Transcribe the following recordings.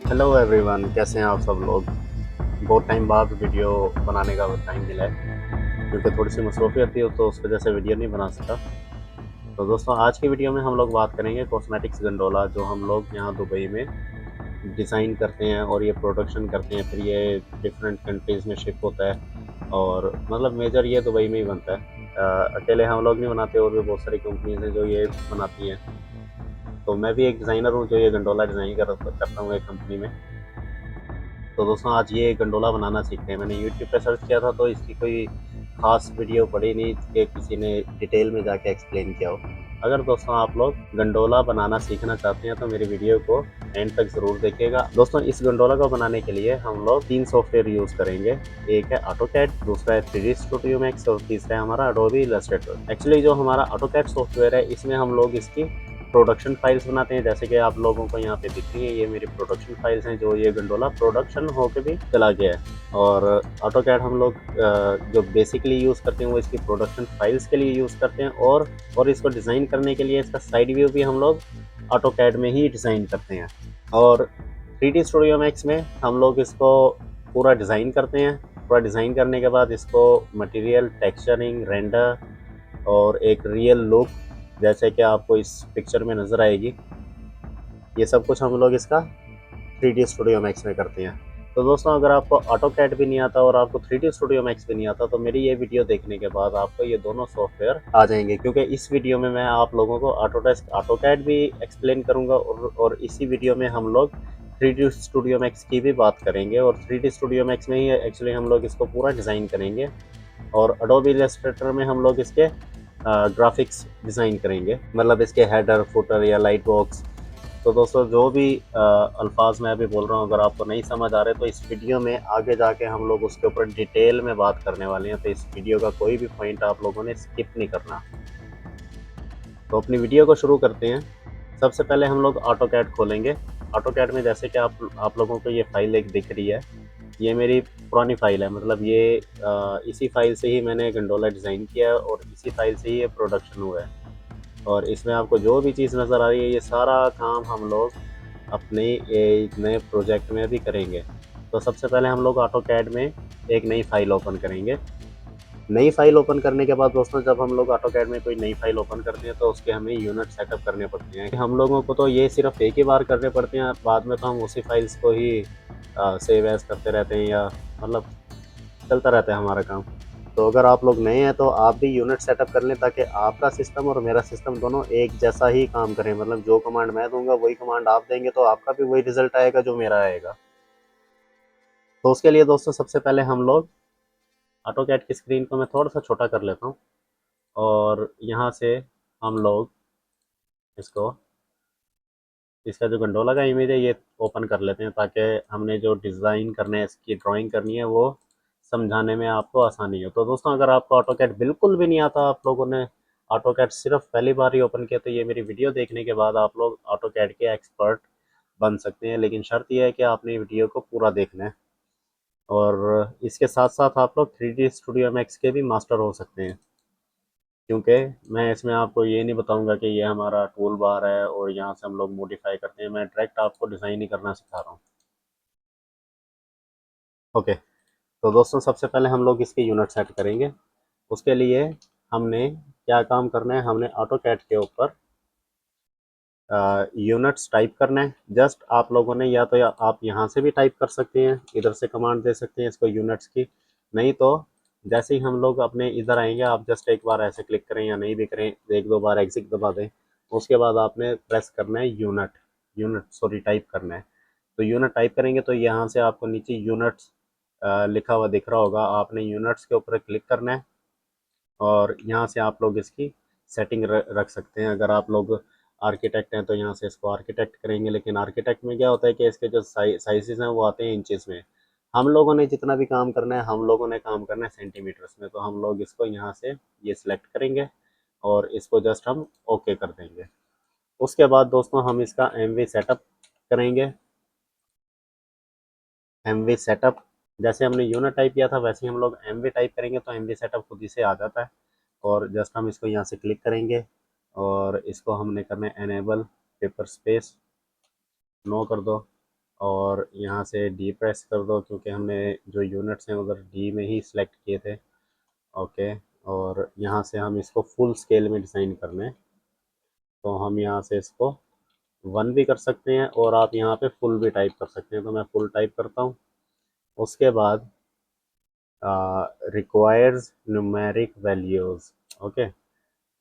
Hello everyone, कैसे हैं आप सब लोग। बहुत टाइम बाद वीडियो बनाने का टाइम मिला है क्योंकि थोड़ी सी मसरूफियत थी तो उस वजह से वीडियो नहीं बना सका। तो दोस्तों, आज की वीडियो में हम लोग बात करेंगे कॉस्मेटिक्स गंडोला, जो हम लोग यहाँ दुबई में डिज़ाइन करते हैं और ये प्रोडक्शन करते हैं, फिर ये डिफरेंट कंट्रीज़ में शिप होता है और मतलब मेजर ये दुबई में ही बनता है। अकेले हम लोग नहीं बनाते, और भी बहुत सारी कंपनीज हैं जो ये बनाती हैं। तो मैं भी एक डिज़ाइनर हूँ जो ये गंडोला डिज़ाइन करता हूँ एक कंपनी में। तो दोस्तों, आज ये गंडोला बनाना सीखते हैं। मैंने यूट्यूब पे सर्च किया था तो इसकी कोई ख़ास वीडियो पड़ी नहीं कि किसी ने डिटेल में जाके एक्सप्लेन किया हो। अगर दोस्तों आप लोग गंडोला बनाना सीखना चाहते हैं तो मेरी वीडियो को एंड तक ज़रूर देखिएगा। दोस्तों, इस गंडोला को बनाने के लिए हम लोग 3 सॉफ्टवेयर यूज़ करेंगे। एक है ऑटोकैड, दूसरा है 3D स्टूडियो मैक्स और तीसरा है हमारा एडोबी इलस्ट्रेटर। एक्चुअली जो हमारा ऑटोकैड सॉफ्टवेयर है, इसमें हम लोग इसकी प्रोडक्शन फाइल्स बनाते हैं। जैसे कि आप लोगों को यहाँ पे दिख रही है, ये मेरी प्रोडक्शन फाइल्स हैं जो ये गंडोला प्रोडक्शन होके भी चला गया है। और ऑटोकैड हम लोग जो बेसिकली यूज़ करते हैं वो इसकी प्रोडक्शन फाइल्स के लिए यूज़ करते हैं, और इसको डिज़ाइन करने के लिए इसका साइड व्यू भी हम लोग ऑटोकैड में ही डिज़ाइन करते हैं। और 3D स्टूडियो मैक्स में हम लोग इसको पूरा डिज़ाइन करते हैं। पूरा डिज़ाइन करने के बाद इसको मटेरियल, टेक्सचरिंग, रेंडर और एक रियल लुक, जैसे कि आपको इस पिक्चर में नज़र आएगी, ये सब कुछ हम लोग इसका 3D स्टूडियो मैक्स में करते हैं। तो दोस्तों, अगर आपको ऑटोकैड भी नहीं आता और आपको 3D स्टूडियो मैक्स भी नहीं आता तो मेरी ये वीडियो देखने के बाद आपको ये दोनों सॉफ्टवेयर आ जाएंगे, क्योंकि इस वीडियो में मैं आप लोगों को ऑटोकैड भी एक्सप्लेन करूंगा, और इसी वीडियो में हम लोग 3D स्टूडियो मैक्स की भी बात करेंगे। और 3D स्टूडियो मैक्स में ही एक्चुअली हम लोग इसको पूरा डिज़ाइन करेंगे, और एडोबी इलस्ट्रेटर में हम लोग इसके ग्राफिक्स डिज़ाइन करेंगे, मतलब इसके हेडर, फुटर या लाइट बॉक्स। तो दोस्तों, जो भी अल्फाज मैं अभी बोल रहा हूँ, अगर आपको नहीं समझ आ रहे तो इस वीडियो में आगे जाके हम लोग उसके ऊपर डिटेल में बात करने वाले हैं। तो इस वीडियो का कोई भी पॉइंट आप लोगों ने स्किप नहीं करना। तो अपनी वीडियो को शुरू करते हैं। सबसे पहले हम लोग ऑटोकैड खोलेंगे। ऑटोकैड में जैसे कि आप लोगों को ये फाइल एक दिख रही है, ये मेरी पुरानी फाइल है। मतलब ये इसी फाइल से ही मैंने गंडोला डिज़ाइन किया है और इसी फाइल से ही ये प्रोडक्शन हुआ है। और इसमें आपको जो भी चीज़ नज़र आ रही है, ये सारा काम हम लोग अपने एक नए प्रोजेक्ट में भी करेंगे। तो सबसे पहले हम लोग ऑटोकैड में एक नई फ़ाइल ओपन करेंगे। नई फ़ाइल ओपन करने के बाद दोस्तों, जब हम लोग ऑटोकैड में कोई नई फ़ाइल ओपन करते हैं तो उसके हमें यूनिट सेटअप करने पड़ते हैं। हम लोगों को तो ये सिर्फ़ एक ही बार करने पड़ते हैं, बाद में तो हम उसी फाइल्स को ही सेव एज़ करते रहते हैं, या मतलब चलता रहता है हमारा काम। तो अगर आप लोग नए हैं तो आप भी यूनिट सेटअप कर लें, ताकि आपका सिस्टम और मेरा सिस्टम दोनों एक जैसा ही काम करें। मतलब जो कमांड मैं दूंगा वही कमांड आप देंगे तो आपका भी वही रिजल्ट आएगा जो मेरा आएगा। तो उसके लिए दोस्तों, सबसे पहले हम लोग ऑटोकैड की स्क्रीन को मैं थोड़ा सा छोटा कर लेता हूँ, और यहाँ से हम लोग इसको, इसका जो गंडोला का इमेज है ये ओपन कर लेते हैं, ताकि हमने जो डिज़ाइन करने है, इसकी ड्राइंग करनी है, वो समझाने में आपको आसानी हो। तो दोस्तों, अगर आपको ऑटोकैड बिल्कुल भी नहीं आता, आप लोगों ने ऑटोकैड सिर्फ पहली बार ही ओपन किया, तो ये मेरी वीडियो देखने के बाद आप लोग ऑटोकैड के एक्सपर्ट बन सकते हैं। लेकिन शर्त यह है कि आपने वीडियो को पूरा देखना है, और इसके साथ साथ आप लोग 3D स्टूडियो मैक्स के भी मास्टर हो सकते हैं, क्योंकि मैं इसमें आपको ये नहीं बताऊंगा कि ये हमारा टूल बार है और यहाँ से हम लोग मॉडिफाई करते हैं। मैं डायरेक्ट आपको डिज़ाइन ही करना सिखा रहा हूँ। ओके। तो दोस्तों, सबसे पहले हम लोग इसके यूनिट सेट करेंगे। उसके लिए हमने क्या काम करना है, हमने ऑटो कैड के ऊपर यूनिट्स टाइप करना है। जस्ट आप लोगों ने या आप यहाँ से भी टाइप कर सकते हैं, इधर से कमांड दे सकते हैं इसको यूनिट्स की। नहीं तो जैसे ही हम लोग अपने इधर आएंगे, आप जस्ट एक बार ऐसे क्लिक करें या नहीं भी करें, एक दो बार एग्जिट दबा दें। उसके बाद आपने प्रेस करना है यूनिट, टाइप करना है। तो यूनिट टाइप करेंगे तो यहाँ से आपको नीचे यूनिट्स लिखा हुआ दिख रहा होगा, आपने यूनिट्स के ऊपर क्लिक करना है, और यहाँ से आप लोग इसकी सेटिंग रख सकते हैं। अगर आप लोग आर्किटेक्ट हैं तो यहाँ से इसको आर्किटेक्ट करेंगे, लेकिन आर्किटेक्ट में क्या होता है कि इसके जो साइजेस हैं वो आते हैं इंचेस में। हम लोगों ने जितना भी काम करना है, हम लोगों ने काम करना है सेंटीमीटर्स में, तो हम लोग इसको यहाँ से ये सिलेक्ट करेंगे और इसको जस्ट हम ओके कर देंगे। उसके बाद दोस्तों, हम इसका एम वी सेटअप करेंगे। एम वी सेटअप, जैसे हमने यूनिट टाइप किया था वैसे ही हम लोग एम वी टाइप करेंगे, तो एम वी सेटअप खुद ही से आ जाता है। और जस्ट हम इसको यहाँ से क्लिक करेंगे, और इसको हमने करना है एनेबल पेपर स्पेस, नो कर दो। और यहाँ से डी प्रेस कर दो, क्योंकि हमने जो यूनिट्स हैं उधर डी में ही सिलेक्ट किए थे। ओके, और यहाँ से हम इसको फुल स्केल में डिज़ाइन करना है, तो हम यहाँ से इसको 1 भी कर सकते हैं और आप यहाँ पे फुल भी टाइप कर सकते हैं। तो मैं फुल टाइप करता हूँ। उसके बाद रिक्वायर्स न्यूमेरिक वैल्यूज़। ओके,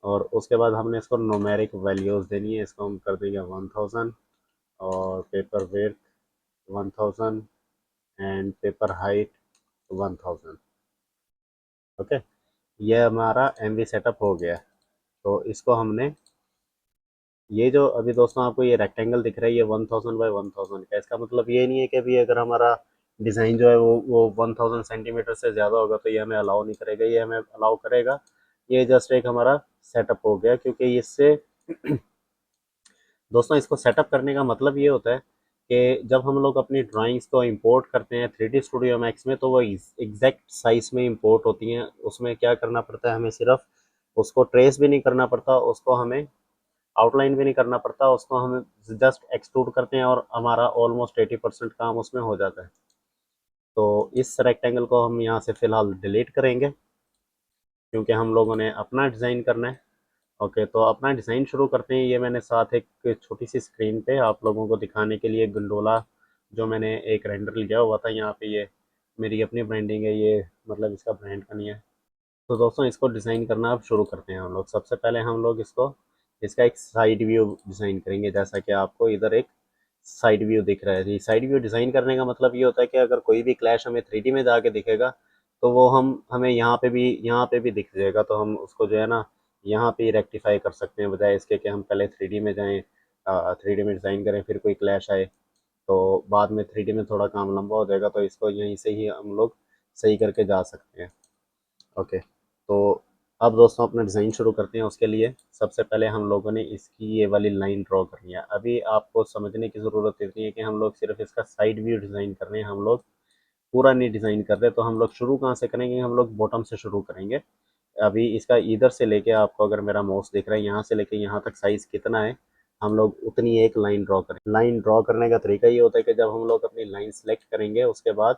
और उसके बाद हमने इसको न्यूमेरिक वैल्यूज़ देनी है। इसको हम कर देंगे 1000 और paper width 1000 and paper height 1000। Okay, ये हमारा एमवी सेटअप हो गया। तो इसको हमने, ये जो अभी दोस्तों आपको ये रेक्टेंगल दिख रहा है, ये 1000 बाय 1000 का, इसका मतलब ये नहीं है कि अभी अगर हमारा डिज़ाइन जो है वो 1000 सेंटीमीटर से ज़्यादा होगा तो ये हमें अलाउ नहीं करेगा, ये हमें अलाउ करेगा। ये जस्ट एक हमारा सेटअप हो गया, क्योंकि इससे दोस्तों इसको सेटअप करने का मतलब ये होता है कि जब हम लोग अपनी ड्राइंग्स को इंपोर्ट करते हैं 3D स्टूडियो मैक्स में, तो वो एग्जैक्ट साइज़ में इंपोर्ट होती हैं। उसमें क्या करना पड़ता है, हमें सिर्फ उसको ट्रेस भी नहीं करना पड़ता, उसको हमें आउटलाइन भी नहीं करना पड़ता, उसको हम जस्ट एक्सट्रूड करते हैं और हमारा ऑलमोस्ट 80% काम उसमें हो जाता है। तो इस रेक्टेंगल को हम यहाँ से फ़िलहाल डिलीट करेंगे, क्योंकि हम लोगों ने अपना डिज़ाइन करना है। ओके, तो अपना डिज़ाइन शुरू करते हैं। ये मैंने साथ एक छोटी सी स्क्रीन पे आप लोगों को दिखाने के लिए गंडोला जो मैंने एक रेंडर लिया हुआ था, यहाँ पे ये मेरी अपनी ब्रांडिंग है, ये मतलब इसका ब्रांड का नहीं है। तो दोस्तों इसको डिज़ाइन करना अब शुरू करते हैं हम लोग। सबसे पहले हम लोग इसको, इसका एक साइड व्यू डिज़ाइन करेंगे, जैसा कि आपको इधर एक साइड व्यू दिख रहा है। ये साइड व्यू डिज़ाइन करने का मतलब ये होता है कि अगर कोई भी क्लैश हमें 3D में जाके दिखेगा तो वो हमें यहाँ पे भी दिख जाएगा। तो हम उसको जो है ना यहाँ पे रेक्टिफाई कर सकते हैं, बजाय इसके कि हम पहले 3D में जाएँ, 3D में डिज़ाइन करें, फिर कोई क्लैश आए तो बाद में 3D में थोड़ा काम लंबा हो जाएगा। तो इसको यहीं से ही हम लोग सही करके जा सकते हैं। ओके, तो अब दोस्तों अपना डिज़ाइन शुरू करते हैं। उसके लिए सबसे पहले हम लोगों ने इसकी ये वाली लाइन ड्रॉ करनी है। अभी आपको समझने की ज़रूरत इतनी है कि हम लोग सिर्फ इसका साइड व्यू डिज़ाइन कर रहे हैं, हम लोग पूरा नहीं डिज़ाइन कर रहे। तो हम लोग शुरू कहाँ से करेंगे, हम लोग बॉटम से शुरू करेंगे। अभी इसका इधर से लेके, आपको अगर मेरा माउस दिख रहा है, यहाँ से लेके यहाँ तक साइज़ कितना है, हम लोग उतनी एक लाइन ड्रॉ करें। लाइन ड्रॉ करने का तरीका ये होता है कि जब हम लोग अपनी लाइन सेलेक्ट करेंगे, उसके बाद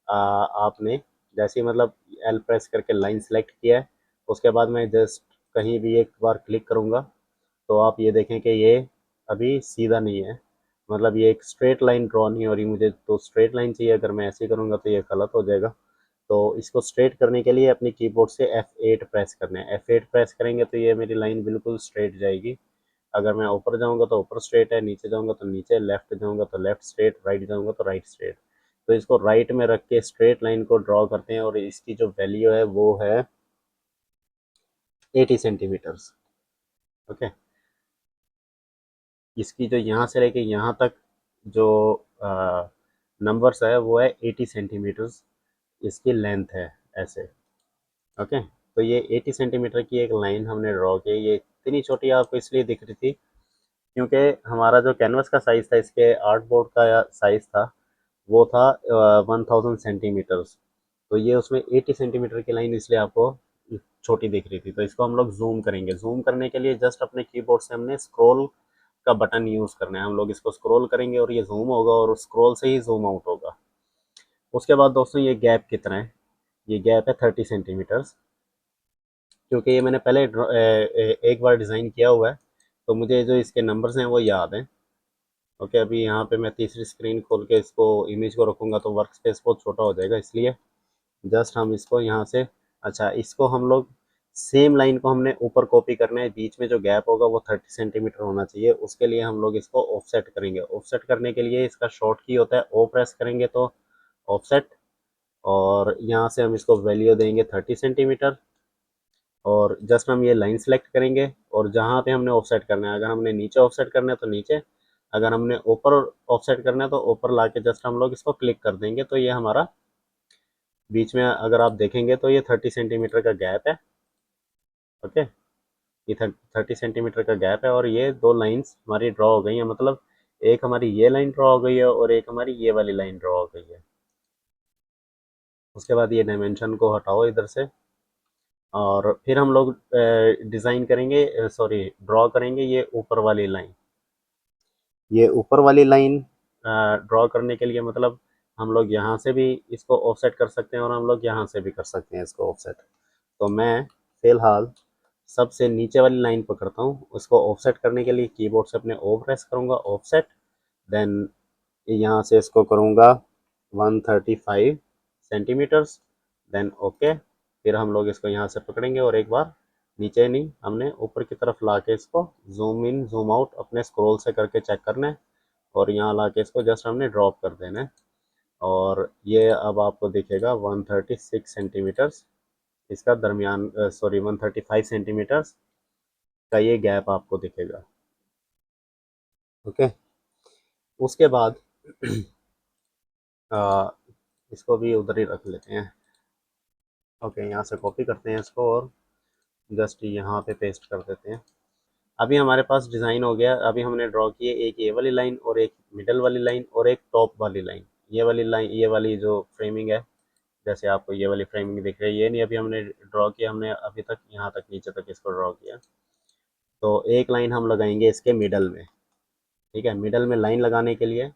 आपने जैसे ही मतलब एल प्रेस करके लाइन सेलेक्ट किया है, उसके बाद मैं जस्ट कहीं भी एक बार क्लिक करूँगा तो आप ये देखें कि ये अभी सीधा नहीं है, मतलब ये एक स्ट्रेट लाइन ड्रॉ नहीं हो रही मुझे। तो स्ट्रेट लाइन चाहिए, अगर मैं ऐसे करूँगा तो ये गलत हो जाएगा। तो इसको स्ट्रेट करने के लिए अपनी कीबोर्ड से F8 प्रेस करना है। F8 प्रेस करेंगे तो ये मेरी लाइन बिल्कुल स्ट्रेट जाएगी। अगर मैं ऊपर जाऊँगा तो ऊपर स्ट्रेट है, नीचे जाऊँगा तो नीचे, लेफ्ट जाऊँगा तो लेफ्ट स्ट्रेट, राइट जाऊँगा तो राइट स्ट्रेट। तो इसको राइट में रख के स्ट्रेट लाइन को ड्रॉ करते हैं, और इसकी जो वैल्यू है वो है 80 सेंटीमीटर्स। ओके, इसकी जो यहाँ से लेके यहाँ तक जो नंबर्स है वो है 80 सेंटीमीटर्स, इसकी लेंथ है ऐसे। ओके, तो ये 80 सेंटीमीटर की एक लाइन हमने ड्रॉ की। ये इतनी छोटी आपको इसलिए दिख रही थी क्योंकि हमारा जो कैनवस का साइज़ था, इसके आर्ट बोर्ड का साइज़ था, वो था 1000 सेंटीमीटर्स। तो ये उसमें 80 सेंटीमीटर की लाइन इसलिए आपको छोटी दिख रही थी। तो इसको हम लोग जूम करेंगे। जूम करने के लिए जस्ट अपने कीबोर्ड से हमने स्क्रॉल का बटन यूज़ करना है। हम लोग इसको स्क्रॉल करेंगे और ये जूम होगा, और स्क्रॉल से ही जूम आउट होगा। उसके बाद दोस्तों ये गैप कितना है, ये गैप है 30 सेंटीमीटर्स। क्योंकि ये मैंने पहले एक बार डिज़ाइन किया हुआ है, तो मुझे जो इसके नंबर्स हैं वो याद हैं। ओके, अभी यहाँ पे मैं तीसरी स्क्रीन खोल के इसको इमेज को रखूँगा तो वर्क स्पेस बहुत छोटा हो जाएगा, इसलिए जस्ट हम इसको यहाँ से, अच्छा इसको हम लोग सेम लाइन को हमने ऊपर कॉपी करना है। बीच में जो गैप होगा वो 30 सेंटीमीटर होना चाहिए। उसके लिए हम लोग इसको ऑफसेट करेंगे। ऑफसेट करने के लिए इसका शॉर्ट की होता है ओ प्रेस करेंगे तो ऑफसेट, और यहाँ से हम इसको वैल्यू देंगे 30 सेंटीमीटर, और जस्ट हम ये लाइन सेलेक्ट करेंगे और जहाँ पे हमने ऑफसेट करना है, अगर हमने नीचे ऑफसेट करना है तो नीचे, अगर हमने ऊपर ऑफसेट करना है तो ऊपर ला के जस्ट हम लोग इसको क्लिक कर देंगे। तो ये हमारा बीच में अगर आप देखेंगे तो ये 30 सेंटीमीटर का गैप है। ओके, ये 30 सेंटीमीटर का गैप है, और ये दो लाइंस हमारी ड्रॉ हो गई हैं। मतलब एक हमारी ये लाइन ड्रॉ हो गई है और एक हमारी ये वाली लाइन ड्रॉ हो गई है। उसके बाद ये डायमेंशन को हटाओ इधर से, और फिर हम लोग डिज़ाइन करेंगे, सॉरी ड्रॉ करेंगे ये ऊपर वाली लाइन। ये ऊपर वाली लाइन ड्रॉ करने के लिए मतलब हम लोग यहाँ से भी इसको ऑफसेट कर सकते हैं और हम लोग यहाँ से भी कर सकते हैं इसको ऑफसेट। तो मैं फ़िलहाल सबसे नीचे वाली लाइन पकड़ता हूँ, उसको ऑफसेट करने के लिए कीबोर्ड से अपने ओ प्रेस करूँगा ऑफसेट, देन यहाँ से इसको करूँगा 135 सेंटीमीटर्स, देन ओके। फिर हम लोग इसको यहाँ से पकड़ेंगे और एक बार नीचे नहीं, हमने ऊपर की तरफ ला के इसको जूम इन जूम आउट अपने स्क्रॉल से करके चेक करना है और यहाँ ला के इसको जस्ट हमने ड्रॉप कर देना है। और ये अब आपको दिखेगा 136 सेंटीमीटर्स इसका दरमियान, सॉरी 135 सेंटीमीटर्स का ये गैप आपको दिखेगा। ओके, उसके बाद आ, इसको भी उधर ही रख लेते हैं। ओके, यहाँ से कॉपी करते हैं इसको और जस्ट यहाँ पे पेस्ट कर देते हैं। अभी हमारे पास डिज़ाइन हो गया। अभी हमने ड्रॉ किए एक ये वाली लाइन और एक मिडल वाली लाइन और एक टॉप वाली लाइन। ये वाली लाइन, ये वाली जो फ्रेमिंग है, जैसे आपको ये वाली फ्रेमिंग दिख रही है, ये नहीं अभी हमने ड्रॉ किया, हमने अभी तक यहाँ तक नीचे तक इसको ड्रॉ किया। तो एक लाइन हम लगाएंगे इसके मिडल में। ठीक है, मिडल में लाइन लगाने के लिए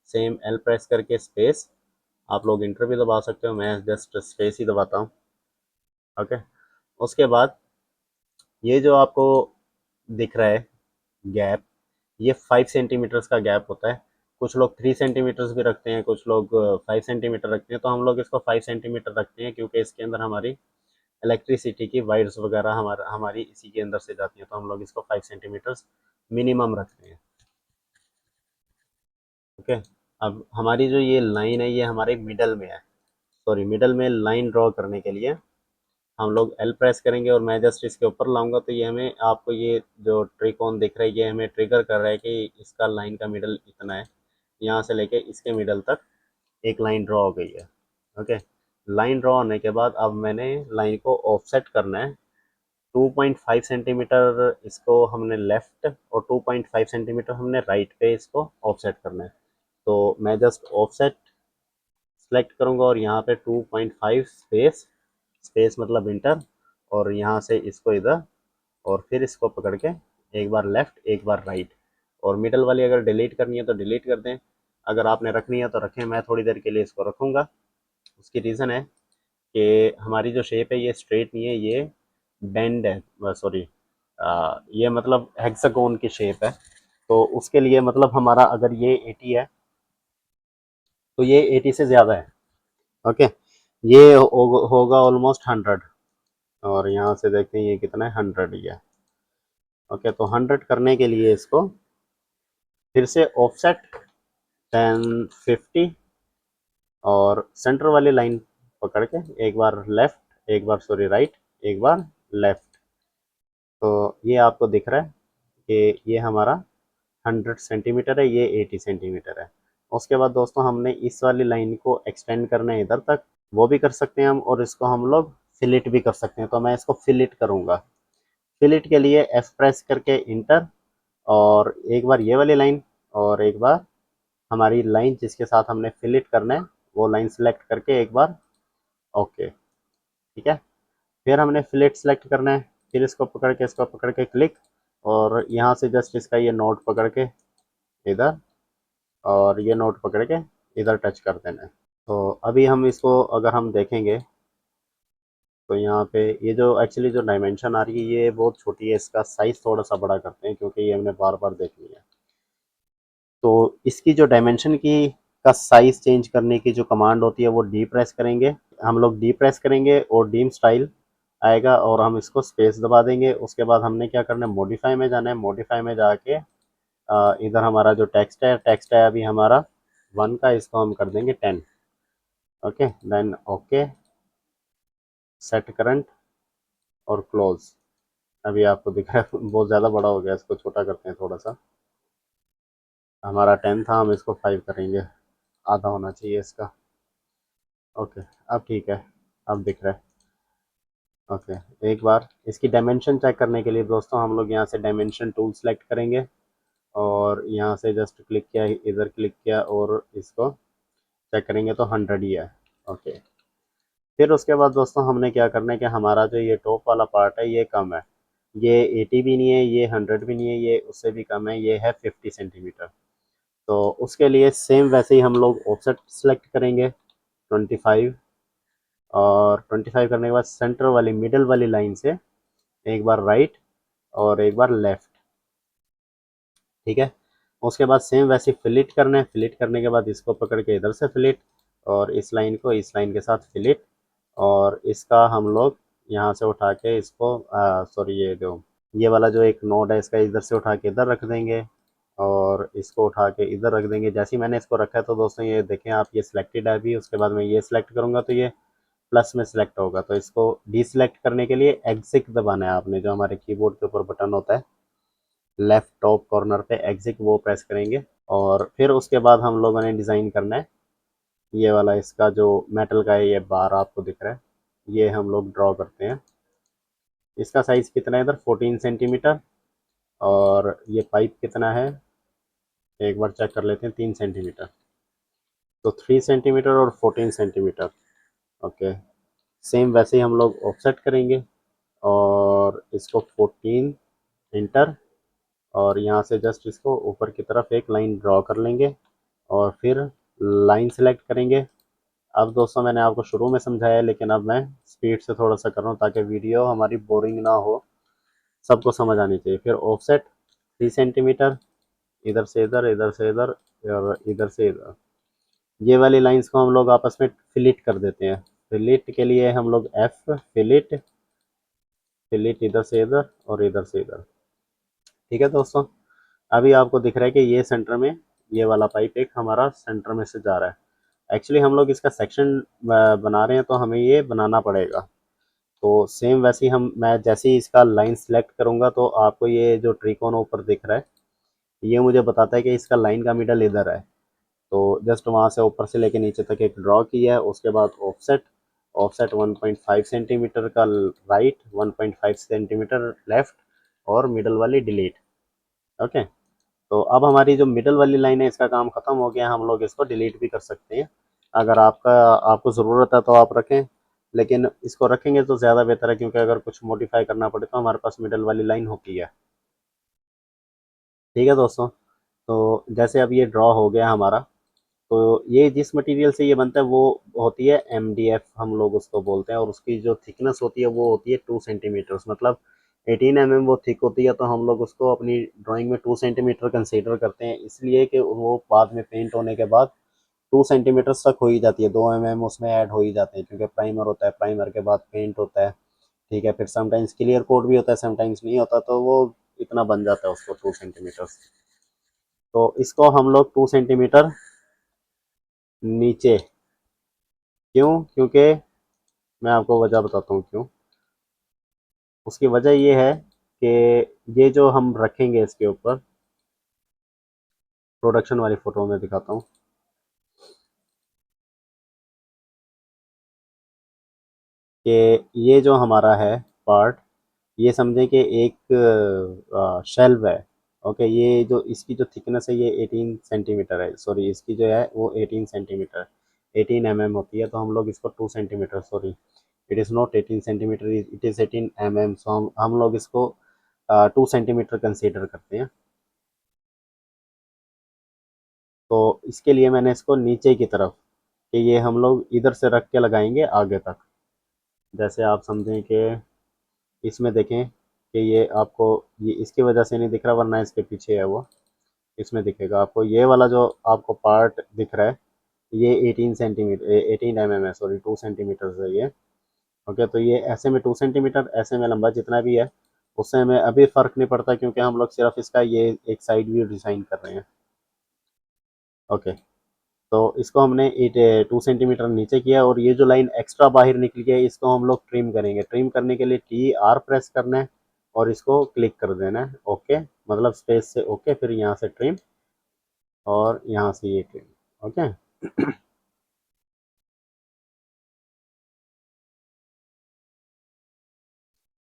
सेम एल प्रेस करके स्पेस, आप लोग इंटर भी दबा सकते हो, मैं जस्ट स्पेस ही दबाता हूँ। ओके, उसके बाद ये जो आपको दिख रहा है गैप, ये 5 सेंटीमीटर्स का गैप होता है। कुछ लोग 3 सेंटीमीटर्स भी रखते हैं, कुछ लोग 5 सेंटीमीटर रखते हैं। तो हम लोग इसको 5 सेंटीमीटर रखते हैं क्योंकि इसके अंदर हमारी इलेक्ट्रिसिटी की वायर्स वगैरह हमारी इसी के अंदर से जाती हैं। तो हम लोग इसको 5 सेंटीमीटर्स मिनिमम रखते हैं। ओके, अब हमारी जो ये लाइन है ये हमारे मिडल में है। सॉरी, मिडल में लाइन ड्रॉ करने के लिए हम लोग एल प्रेस करेंगे और मैं जस्ट इसके ऊपर लाऊंगा तो ये हमें, आपको ये जो ट्रिकॉन दिख रहा है ये हमें ट्रिगर कर रहा है कि इसका लाइन का मिडल इतना है। यहाँ से लेके इसके मिडल तक एक लाइन ड्रॉ हो गई है। ओके, लाइन ड्रॉ होने के बाद अब मैंने लाइन को ऑफसेट करना है। 2.5 सेंटीमीटर इसको हमने लेफ्ट और 2.5 सेंटीमीटर हमने राइट पे इसको ऑफसेट करना है। तो मैं जस्ट ऑफसेट सेलेक्ट करूँगा और यहाँ पे 2.5 स्पेस, स्पेस मतलब इंटर, और यहाँ से इसको इधर और फिर इसको पकड़ के एक बार लेफ़्ट एक बार राइट। और मिडल वाली अगर डिलीट करनी है तो डिलीट कर दें, अगर आपने रखनी है तो रखें। मैं थोड़ी देर के लिए इसको रखूँगा। उसकी रीज़न है कि हमारी जो शेप है ये स्ट्रेट नहीं है, ये बेंड है, सॉरी ये मतलब हेक्सागोन की शेप है। तो उसके लिए मतलब हमारा अगर ये 80 है तो ये 80 से ज़्यादा है। ओके, ये होगा ऑलमोस्ट 100, और यहाँ से देखते हैं ये कितना है, 100 ही है। ओके, तो 100 करने के लिए इसको फिर से ऑफसेट 1050 और सेंटर वाली लाइन पकड़ के एक बार लेफ्ट एक बार, सॉरी राइट, एक बार लेफ्ट। तो ये आपको दिख रहा है कि ये हमारा 100 सेंटीमीटर है, ये 80 सेंटीमीटर है। उसके बाद दोस्तों हमने इस वाली लाइन को एक्सटेंड करना है इधर तक, वो भी कर सकते हैं हम, और इसको हम लोग फिलिट भी कर सकते हैं। तो मैं इसको फिलिट करूँगा। फिलिट के लिए एफ प्रेस करके इंटर, और एक बार ये वाली लाइन और एक बार हमारी लाइन जिसके साथ हमने फिलिट करना है वो लाइन सेलेक्ट करके एक बार ओके। ठीक है, फिर हमने फिलेट सेलेक्ट करना है, फिर इसको पकड़ के क्लिक, और यहाँ से जस्ट इसका ये नोट पकड़ के इधर और ये नोट पकड़ के इधर टच कर देना है। तो अभी हम इसको अगर हम देखेंगे तो यहाँ पे ये जो एक्चुअली जो डायमेंशन आ रही है ये बहुत छोटी है, इसका साइज़ थोड़ा सा बड़ा करते हैं क्योंकि ये हमने बार बार देखनी है। तो इसकी जो डायमेंशन की का साइज़ चेंज करने की जो कमांड होती है वो डी प्रेस करेंगे, हम लोग डी प्रेस करेंगे और डीम स्टाइल आएगा और हम इसको स्पेस दबा देंगे। उसके बाद हमने क्या करना है, मॉडिफाई में जाना है। मॉडिफाई में जाके इधर हमारा जो टेक्स्ट है अभी हमारा 1 का, इसको हम कर देंगे 10। Okay, then okay, set current और क्लोज। अभी आपको दिख रहा है बहुत ज़्यादा बड़ा हो गया, इसको छोटा करते हैं थोड़ा सा। हमारा 10 था, हम इसको 5 करेंगे, आधा होना चाहिए इसका। ओके, अब ठीक है, अब दिख रहा है। ओके, एक बार इसकी डायमेंशन चेक करने के लिए दोस्तों हम लोग यहाँ से डायमेंशन टूल सेलेक्ट करेंगे और यहाँ से जस्ट क्लिक किया, इधर क्लिक किया और इसको चेक करेंगे तो 100 ही है। ओके, फिर उसके बाद दोस्तों हमने क्या करना है कि हमारा जो ये टॉप वाला पार्ट है ये कम है, ये 80 भी नहीं है, ये 100 भी नहीं है, ये उससे भी कम है, ये है 50 सेंटीमीटर। तो उसके लिए सेम वैसे ही हम लोग ऑफसेट सेलेक्ट करेंगे 25, और 25 करने के बाद सेंटर वाली मिडल वाली लाइन से एक बार राइट और एक बार लेफ्ट, ठीक है। उसके बाद सेम वैसे फिलिट करना है, फिलिट करने के बाद इसको पकड़ के इधर से फिलिट, और इस लाइन को इस लाइन के साथ फिलिट, और इसका हम लोग यहाँ से उठा के इसको सॉरी ये वाला जो एक नोड है इसका इधर से उठा के इधर रख देंगे, और इसको उठा के इधर रख देंगे। जैसे ही मैंने इसको रखा है तो दोस्तों ये देखें आप, ये सिलेक्टेड है अभी। उसके बाद मैं ये सिलेक्ट करूँगा तो ये प्लस में सिलेक्ट होगा, तो इसको डीसिलेक्ट करने के लिए एग्जिट दबाना है आपने, जो हमारे कीबोर्ड के ऊपर बटन होता है लेफ्ट टॉप कॉर्नर पे एग्जिट, वो प्रेस करेंगे। और फिर उसके बाद हम लोगों ने डिज़ाइन करना है ये वाला, इसका जो मेटल का है ये बार आपको दिख रहा है, ये हम लोग ड्रॉ करते हैं। इसका साइज़ कितना है इधर 14 सेंटीमीटर, और ये पाइप कितना है एक बार चेक कर लेते हैं, 3 सेंटीमीटर। तो 3 सेंटीमीटर और 14 सेंटीमीटर, ओके। सेम वैसे ही हम लोग ऑफसेट करेंगे, और इसको 14 इंटर, और यहाँ से जस्ट इसको ऊपर की तरफ एक लाइन ड्रॉ कर लेंगे, और फिर लाइन सेलेक्ट करेंगे। अब दोस्तों मैंने आपको शुरू में समझाया है, लेकिन अब मैं स्पीड से थोड़ा सा कर रहा हूँ ताकि वीडियो हमारी बोरिंग ना हो, सबको समझ आनी चाहिए। फिर ऑफसेट 3 सेंटीमीटर, इधर से इधर, इधर से इधर, और इधर से इधर, ये वाली लाइंस को हम लोग आपस में फिलिट कर देते हैं। फिलिट के लिए हम लोग एफ फिलिट, फिलिट इधर से इधर और इधर से इधर, ठीक है दोस्तों। अभी आपको दिख रहा है कि ये सेंटर में ये वाला पाइप एक हमारा सेंटर में से जा रहा है। एक्चुअली हम लोग इसका सेक्शन बना रहे हैं तो हमें ये बनाना पड़ेगा। तो सेम वैसे ही मैं जैसे ही इसका लाइन सेलेक्ट करूंगा तो आपको ये जो ट्रिकोन ऊपर दिख रहा है ये मुझे बताता है कि इसका लाइन का मिडल इधर है। तो जस्ट वहाँ से ऊपर से लेके नीचे तक एक ड्रॉ किया है। उसके बाद ऑफसेट, ऑफसेट 1.5 सेंटीमीटर का राइट, 1.5 सेंटीमीटर लेफ्ट, और मिडल वाली डिलीट, ओके। तो अब हमारी जो मिडल वाली लाइन है इसका काम खत्म हो गया, हम लोग इसको डिलीट भी कर सकते हैं। अगर आपको ज़रूरत है तो आप रखें, लेकिन इसको रखेंगे तो ज़्यादा बेहतर है, क्योंकि अगर कुछ मॉडिफाई करना पड़े तो हमारे पास मिडल वाली लाइन होती है, ठीक है दोस्तों। तो जैसे अब ये ड्रॉ हो गया हमारा, तो ये जिस मटेरियल से ये बनता है वो होती है MDF, हम लोग उसको बोलते हैं, और उसकी जो थिकनेस होती है वो होती है 2 सेंटीमीटर, मतलब 18 mm वो थिक होती है। तो हम लोग उसको अपनी ड्राइंग में 2 सेंटीमीटर कंसीडर करते हैं, इसलिए कि वो बाद में पेंट होने के बाद 2 सेंटीमीटर तक हो ही जाती है, 2 mm उसमें ऐड हो ही जाते हैं, क्योंकि प्राइमर होता है, प्राइमर के बाद पेंट होता है, ठीक है। फिर समटाइम्स क्लियर कोट भी होता है, समटाइम्स नहीं होता, तो वो इतना बन जाता है उसको 2 सेंटीमीटर। तो इसको हम लोग 2 सेंटीमीटर नीचे, क्यों? क्योंकि मैं आपको वजह बताता हूँ क्यों। उसकी वजह ये है कि ये जो हम रखेंगे इसके ऊपर, प्रोडक्शन वाली फ़ोटो में दिखाता हूँ कि ये जो हमारा है पार्ट, ये समझें कि एक शेल्व है, ओके। ये जो इसकी जो थिकनेस है ये 18 सेंटीमीटर है, सॉरी इसकी जो है वो 18 सेंटीमीटर, 18 mm होती है। तो हम लोग इसको 2 centimetre, sorry it is not 18 centimetre, it is 18 mm। सो हम लोग इसको 2 सेंटीमीटर कंसीडर करते हैं। तो इसके लिए मैंने इसको नीचे की तरफ, कि ये हम लोग इधर से रख के लगाएंगे आगे तक। जैसे आप समझें कि इसमें देखें कि ये आपको, ये इसकी वजह से नहीं दिख रहा, वरना इसके पीछे है वो, इसमें दिखेगा आपको। ये वाला जो आपको पार्ट दिख रहा है ये 18 सेंटीमीटर, 18 mm है, सॉरी 2 सेंटीमीटर है ये, ओके। तो ये ऐसे में 2 सेंटीमीटर, ऐसे में लंबा जितना भी है उससे हमें अभी फ़र्क नहीं पड़ता, क्योंकि हम लोग सिर्फ इसका ये एक साइड व्यू डिज़ाइन कर रहे हैं, ओके। तो इसको हमने 2 सेंटीमीटर नीचे किया, और ये जो लाइन एक्स्ट्रा बाहर निकली है इसको हम लोग ट्रिम करेंगे। ट्रिम करने के लिए TR प्रेस करना है और इसको क्लिक कर देना है, ओके, मतलब स्पेस से ओके, फिर यहाँ से ट्रिम और यहाँ से ये ट्रिम, ओके।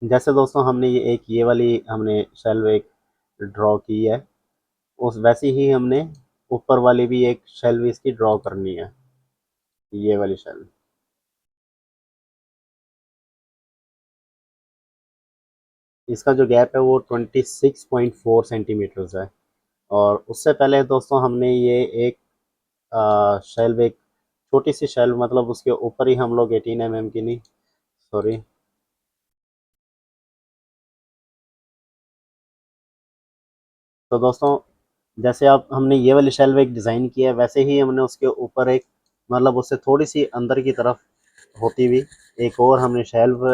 जैसे दोस्तों हमने ये वाली हमने शेल्व एक ड्रॉ की है, उस वैसे ही हमने ऊपर वाली भी एक शेल्व इसकी ड्रॉ करनी है, ये वाली शेल्व। इसका जो गैप है वो 26.4 सेंटीमीटर्स है, और उससे पहले दोस्तों हमने ये एक शेल्व, एक छोटी सी शेल्व, मतलब उसके ऊपर ही हम लोग 18 mm की, नहीं सॉरी, तो दोस्तों जैसे आप हमने ये वाली शेल्व एक डिज़ाइन की है, वैसे ही हमने उसके ऊपर एक, मतलब उससे थोड़ी सी अंदर की तरफ होती हुई एक और हमने शेल्व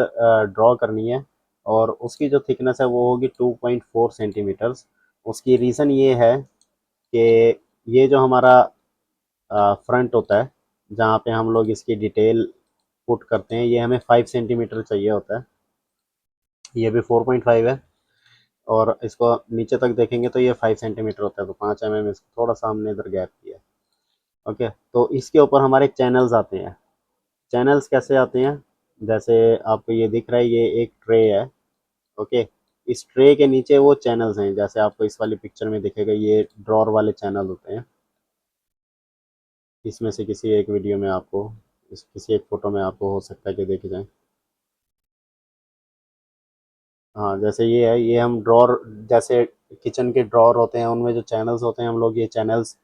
ड्रॉ करनी है। और उसकी जो थिकनेस है वो होगी 2.4 सेंटीमीटर्स। उसकी रीज़न ये है कि ये जो हमारा फ्रंट होता है, जहाँ पे हम लोग इसकी डिटेल पुट करते हैं, ये हमें 5 सेंटीमीटर चाहिए होता है। ये भी 4.5 है, और इसको नीचे तक देखेंगे तो ये 5 सेंटीमीटर होता है, तो 5 mm इसको थोड़ा सा हमने इधर गैप किया। ओके, तो इसके ऊपर हमारे चैनल्स आते हैं। चैनल्स कैसे आते हैं, जैसे आपको ये दिख रहा है, ये एक ट्रे है। ओके, इस ट्रे के नीचे वो चैनल्स हैं, जैसे आपको इस वाली पिक्चर में दिखेगा, ये ड्रॉर वाले चैनल होते हैं। इसमें से किसी एक वीडियो में आपको, इस किसी एक फ़ोटो में आपको हो सकता है कि देखे जाएँ। हाँ, जैसे ये है, ये हम ड्रॉर, जैसे किचन के ड्रॉर होते हैं, उनमें जो चैनल्स होते हैं, हम लोग ये चैनल्स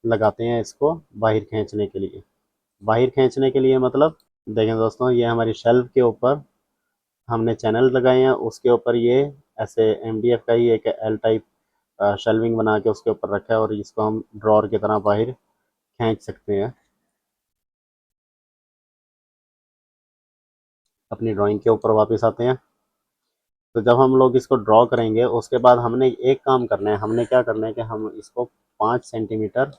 लगाते हैं इसको बाहर खींचने के लिए। बाहर खींचने के लिए मतलब, देखें दोस्तों, ये हमारी शेल्फ के ऊपर हमने चैनल लगाए हैं, उसके ऊपर ये ऐसे एमडीएफ का ही एक एल टाइप शेल्विंग बना के उसके ऊपर रखा है, और इसको हम ड्रॉर की तरह बाहर खींच सकते हैं। अपनी ड्राइंग के ऊपर वापस आते हैं। तो जब हम लोग इसको ड्रॉ करेंगे, उसके बाद हमने एक काम करना है, हमने क्या करना है कि हम इसको 5 सेंटीमीटर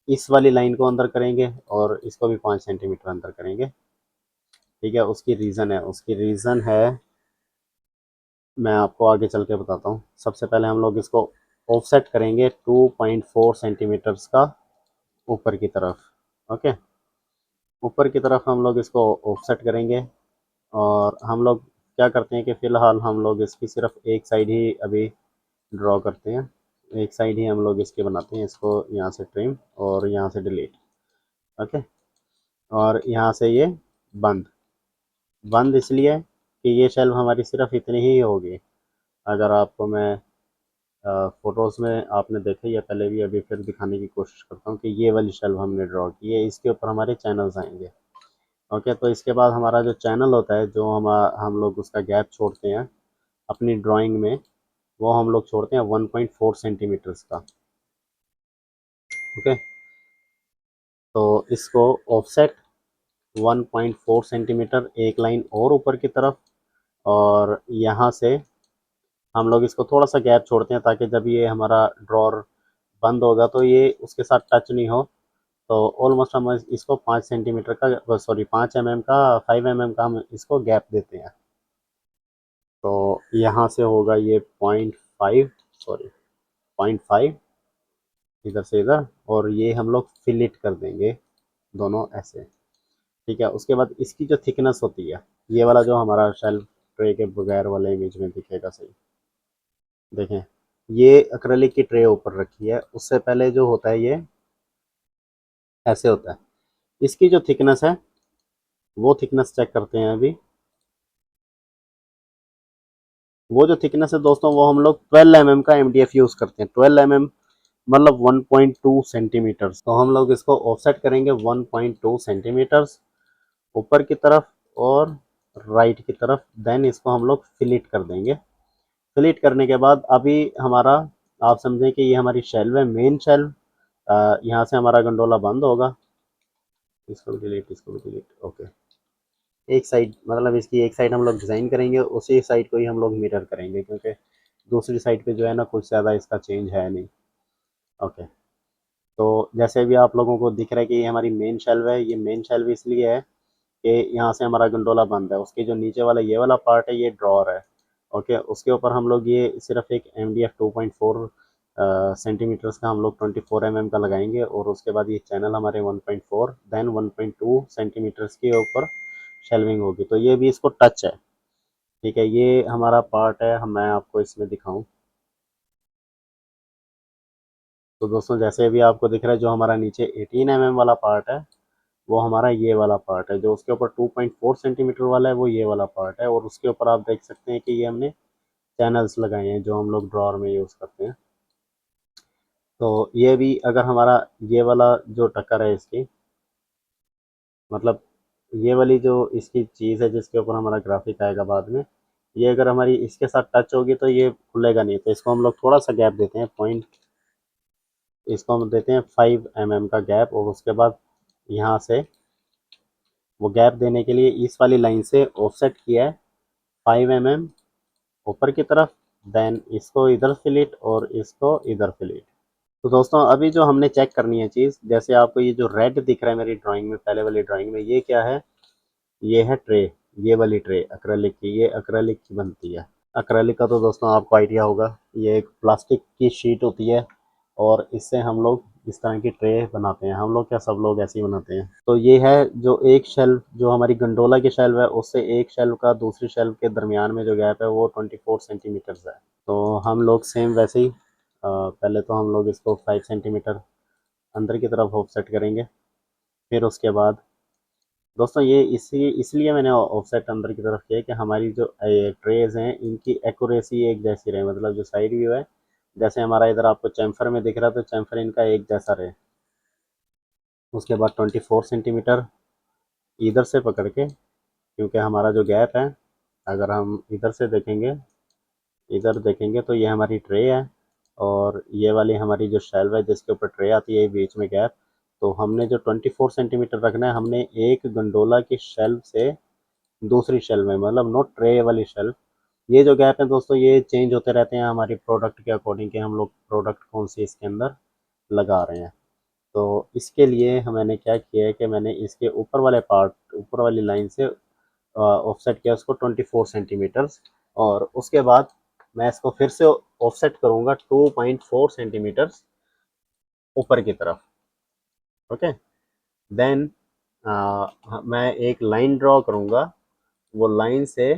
इस वाली लाइन को अंदर करेंगे, और इसको भी 5 सेंटीमीटर अंदर करेंगे। ठीक है, उसकी रीज़न है, मैं आपको आगे चल के बताता हूँ। सबसे पहले हम लोग इसको ऑफसेट करेंगे 2.4 सेंटीमीटर्स का ऊपर की तरफ। ओके, ऊपर की तरफ हम लोग इसको ऑफसेट करेंगे। और हम लोग क्या करते हैं कि फ़िलहाल हम लोग इसकी सिर्फ एक साइड ही अभी ड्रॉ करते हैं। एक साइड ही हम लोग इसके बनाते हैं, इसको यहाँ से ट्रिम और यहाँ से डिलीट। ओके, और यहाँ से ये बंद। बंद इसलिए कि ये शेल्फ हमारी सिर्फ इतनी ही होगी। अगर आपको मैं फ़ोटोज़ में आपने देखा या पहले भी, अभी फिर दिखाने की कोशिश करता हूँ कि ये वाली शेल्फ हमने ड्रॉ की है, इसके ऊपर हमारे चैनल्स आएंगे। ओके, तो इसके बाद हमारा जो चैनल होता है, जो हम लोग उसका गैप छोड़ते हैं अपनी ड्राइंग में, वो हम लोग छोड़ते हैं 1.4 सेंटीमीटर्स का। ओके, तो इसको ऑफसेट 1.4 सेंटीमीटर एक लाइन और ऊपर की तरफ, और यहाँ से हम लोग इसको थोड़ा सा गैप छोड़ते हैं, ताकि जब ये हमारा ड्रॉर बंद होगा तो ये उसके साथ टच नहीं हो। तो ऑलमोस्ट हम इसको 5 सेंटीमीटर का, सॉरी 5 mm का, 5 mm का हम इसको गैप देते हैं। तो यहाँ से होगा ये 0.5, सॉरी 0.5, इधर से इधर, और ये हम लोग फिलिट कर देंगे दोनों ऐसे। ठीक है, उसके बाद इसकी जो थिकनेस होती है, ये वाला जो हमारा शेल्फ ट्रे के बगैर वाले इमेज में दिखेगा सही, देखें, ये एक्रेलिक की ट्रे ऊपर रखी है। उससे पहले जो होता है ये ऐसे होता है। इसकी जो थिकनेस है, वो थिकनेस चेक करते हैं अभी। वो जो थिकनेस है दोस्तों, वो हम लोग 12 mm का एमडीएफ यूज़ करते हैं। 12 mm मतलब 1.2 सेंटीमीटर्स। तो हम लोग इसको ऑफसेट करेंगे 1.2 सेंटीमीटर्स ऊपर की तरफ और राइट की तरफ। देन इसको हम लोग फिलिट कर देंगे। फिलिट करने के बाद अभी हमारा, आप समझें कि ये हमारी शेल्व है, मेन शेल्व। यहाँ से हमारा गंडोला बंद होगा। इसको भी डिलीट, इसको भी डिलीट। ओके, एक साइड, मतलब इसकी एक साइड हम लोग डिज़ाइन करेंगे, उसी साइड को ही हम लोग मिरर करेंगे, क्योंकि दूसरी साइड पे जो है ना, कुछ ज़्यादा इसका चेंज है नहीं। ओके, तो जैसे भी आप लोगों को दिख रहा है कि ये हमारी मेन शेल्व है। ये मेन शेल्व इसलिए है कि यहाँ से हमारा गंडोला बंद है। उसके जो नीचे वाला ये वाला पार्ट है, ये ड्रॉर है। ओके, उसके ऊपर हम लोग ये सिर्फ एक एम डी एफ 2.4 सेंटीमीटर्स का हम लोग 24 mm का लगाएंगे, और उसके बाद ये चैनल हमारे 1.4 देन 1.2 सेंटीमीटर्स के ऊपर शेल्विंग होगी, तो ये भी इसको टच है। ठीक है, ये हमारा पार्ट है, मैं आपको इसमें दिखाऊं। तो दोस्तों जैसे भी आपको दिख रहा है, जो हमारा नीचे 18 mm वाला पार्ट है, वो हमारा ये वाला पार्ट है। जो उसके ऊपर 2.4 सेंटीमीटर वाला है, वो ये वाला पार्ट है। और उसके ऊपर आप देख सकते हैं कि ये हमने चैनल्स लगाए हैं, जो हम लोग ड्रॉर में यूज़ करते हैं। तो ये भी अगर हमारा ये वाला जो टक्कर है इसकी, मतलब ये वाली जो इसकी चीज़ है जिसके ऊपर हमारा ग्राफिक आएगा बाद में, ये अगर हमारी इसके साथ टच होगी तो ये खुलेगा नहीं। तो इसको हम लोग थोड़ा सा गैप देते हैं, पॉइंट, इसको हम देते हैं 5 mm का गैप। और उसके बाद यहाँ से वो गैप देने के लिए इस वाली लाइन से ऑफसेट किया है 5 mm ऊपर की तरफ। देन इसको इधर फिलिट और इसको इधर फिलिट। तो दोस्तों अभी जो हमने चेक करनी है चीज़, जैसे आपको ये जो रेड दिख रहा है मेरी ड्राइंग में, पहले वाली ड्राइंग में, ये क्या है? ये है ट्रे। ये वाली ट्रे एक्रेलिक की, ये एक्रेलिक की बनती है। एक्रेलिक का तो दोस्तों आपको आइडिया होगा, ये एक प्लास्टिक की शीट होती है और इससे हम लोग इस तरह की ट्रे बनाते हैं। हम लोग क्या, सब लोग ऐसे ही बनाते हैं। तो ये है जो एक शेल्फ, जो हमारी गंडोला की शेल्फ है, उससे एक शेल्फ का दूसरी शेल्फ के दरमियान में जो गैप है वो 24 सेंटीमीटर्स है। तो हम लोग सेम वैसे ही पहले तो हम लोग इसको 5 सेंटीमीटर अंदर की तरफ ऑफसेट करेंगे। फिर उसके बाद दोस्तों ये इसलिए मैंने ऑफसेट अंदर की तरफ किया कि हमारी जो ट्रेज हैं इनकी एक्यूरेसी एक जैसी रहे, मतलब जो साइड व्यू है, जैसे हमारा इधर आपको चैम्फर में दिख रहा है तो चैम्फर इनका एक जैसा रहे। उसके बाद 24 सेंटीमीटर इधर से पकड़ के, क्योंकि हमारा जो गैप है, अगर हम इधर देखेंगे तो ये हमारी ट्रे है और ये वाली हमारी जो शेल्व है जिसके ऊपर ट्रे आती है, बीच में गैप। तो हमने जो 24 सेंटीमीटर रखना है, हमने एक गंडोला की शेल्फ से दूसरी शेल्फ में, मतलब नोट ट्रे वाली शेल्फ। ये जो गैप है दोस्तों ये चेंज होते रहते हैं हमारी प्रोडक्ट के अकॉर्डिंग, कि हम लोग प्रोडक्ट कौन सी इसके अंदर लगा रहे हैं। तो इसके लिए मैंने क्या किया है कि मैंने इसके ऊपर वाले पार्ट, ऊपर वाली लाइन से ऑफसेट किया उसको 24 सेंटीमीटर्स। और उसके बाद मैं इसको फिर से ऑफसेट करूँगा 2.4 सेंटीमीटर्स ऊपर की तरफ। ओके। देन मैं एक लाइन ड्रॉ करूँगा, वो लाइन से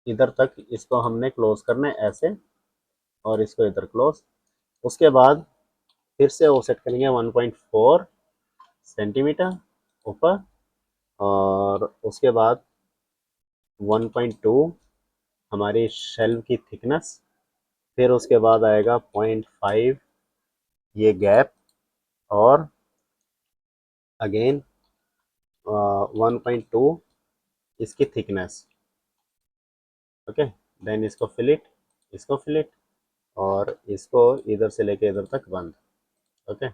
इधर तक इसको हमने क्लोज करना है ऐसे, और इसको इधर क्लोज। उसके बाद फिर से ऑफसेट करेंगे 1.4 सेंटीमीटर ऊपर, और उसके बाद 1.2 हमारी शेल्व की थिकनेस। फिर उसके बाद आएगा 0.5 ये गैप, और अगेन 1.2 इसकी थिकनेस। ओके। देन इसको फिलिट और इसको इधर से लेके इधर तक बंद। ओके।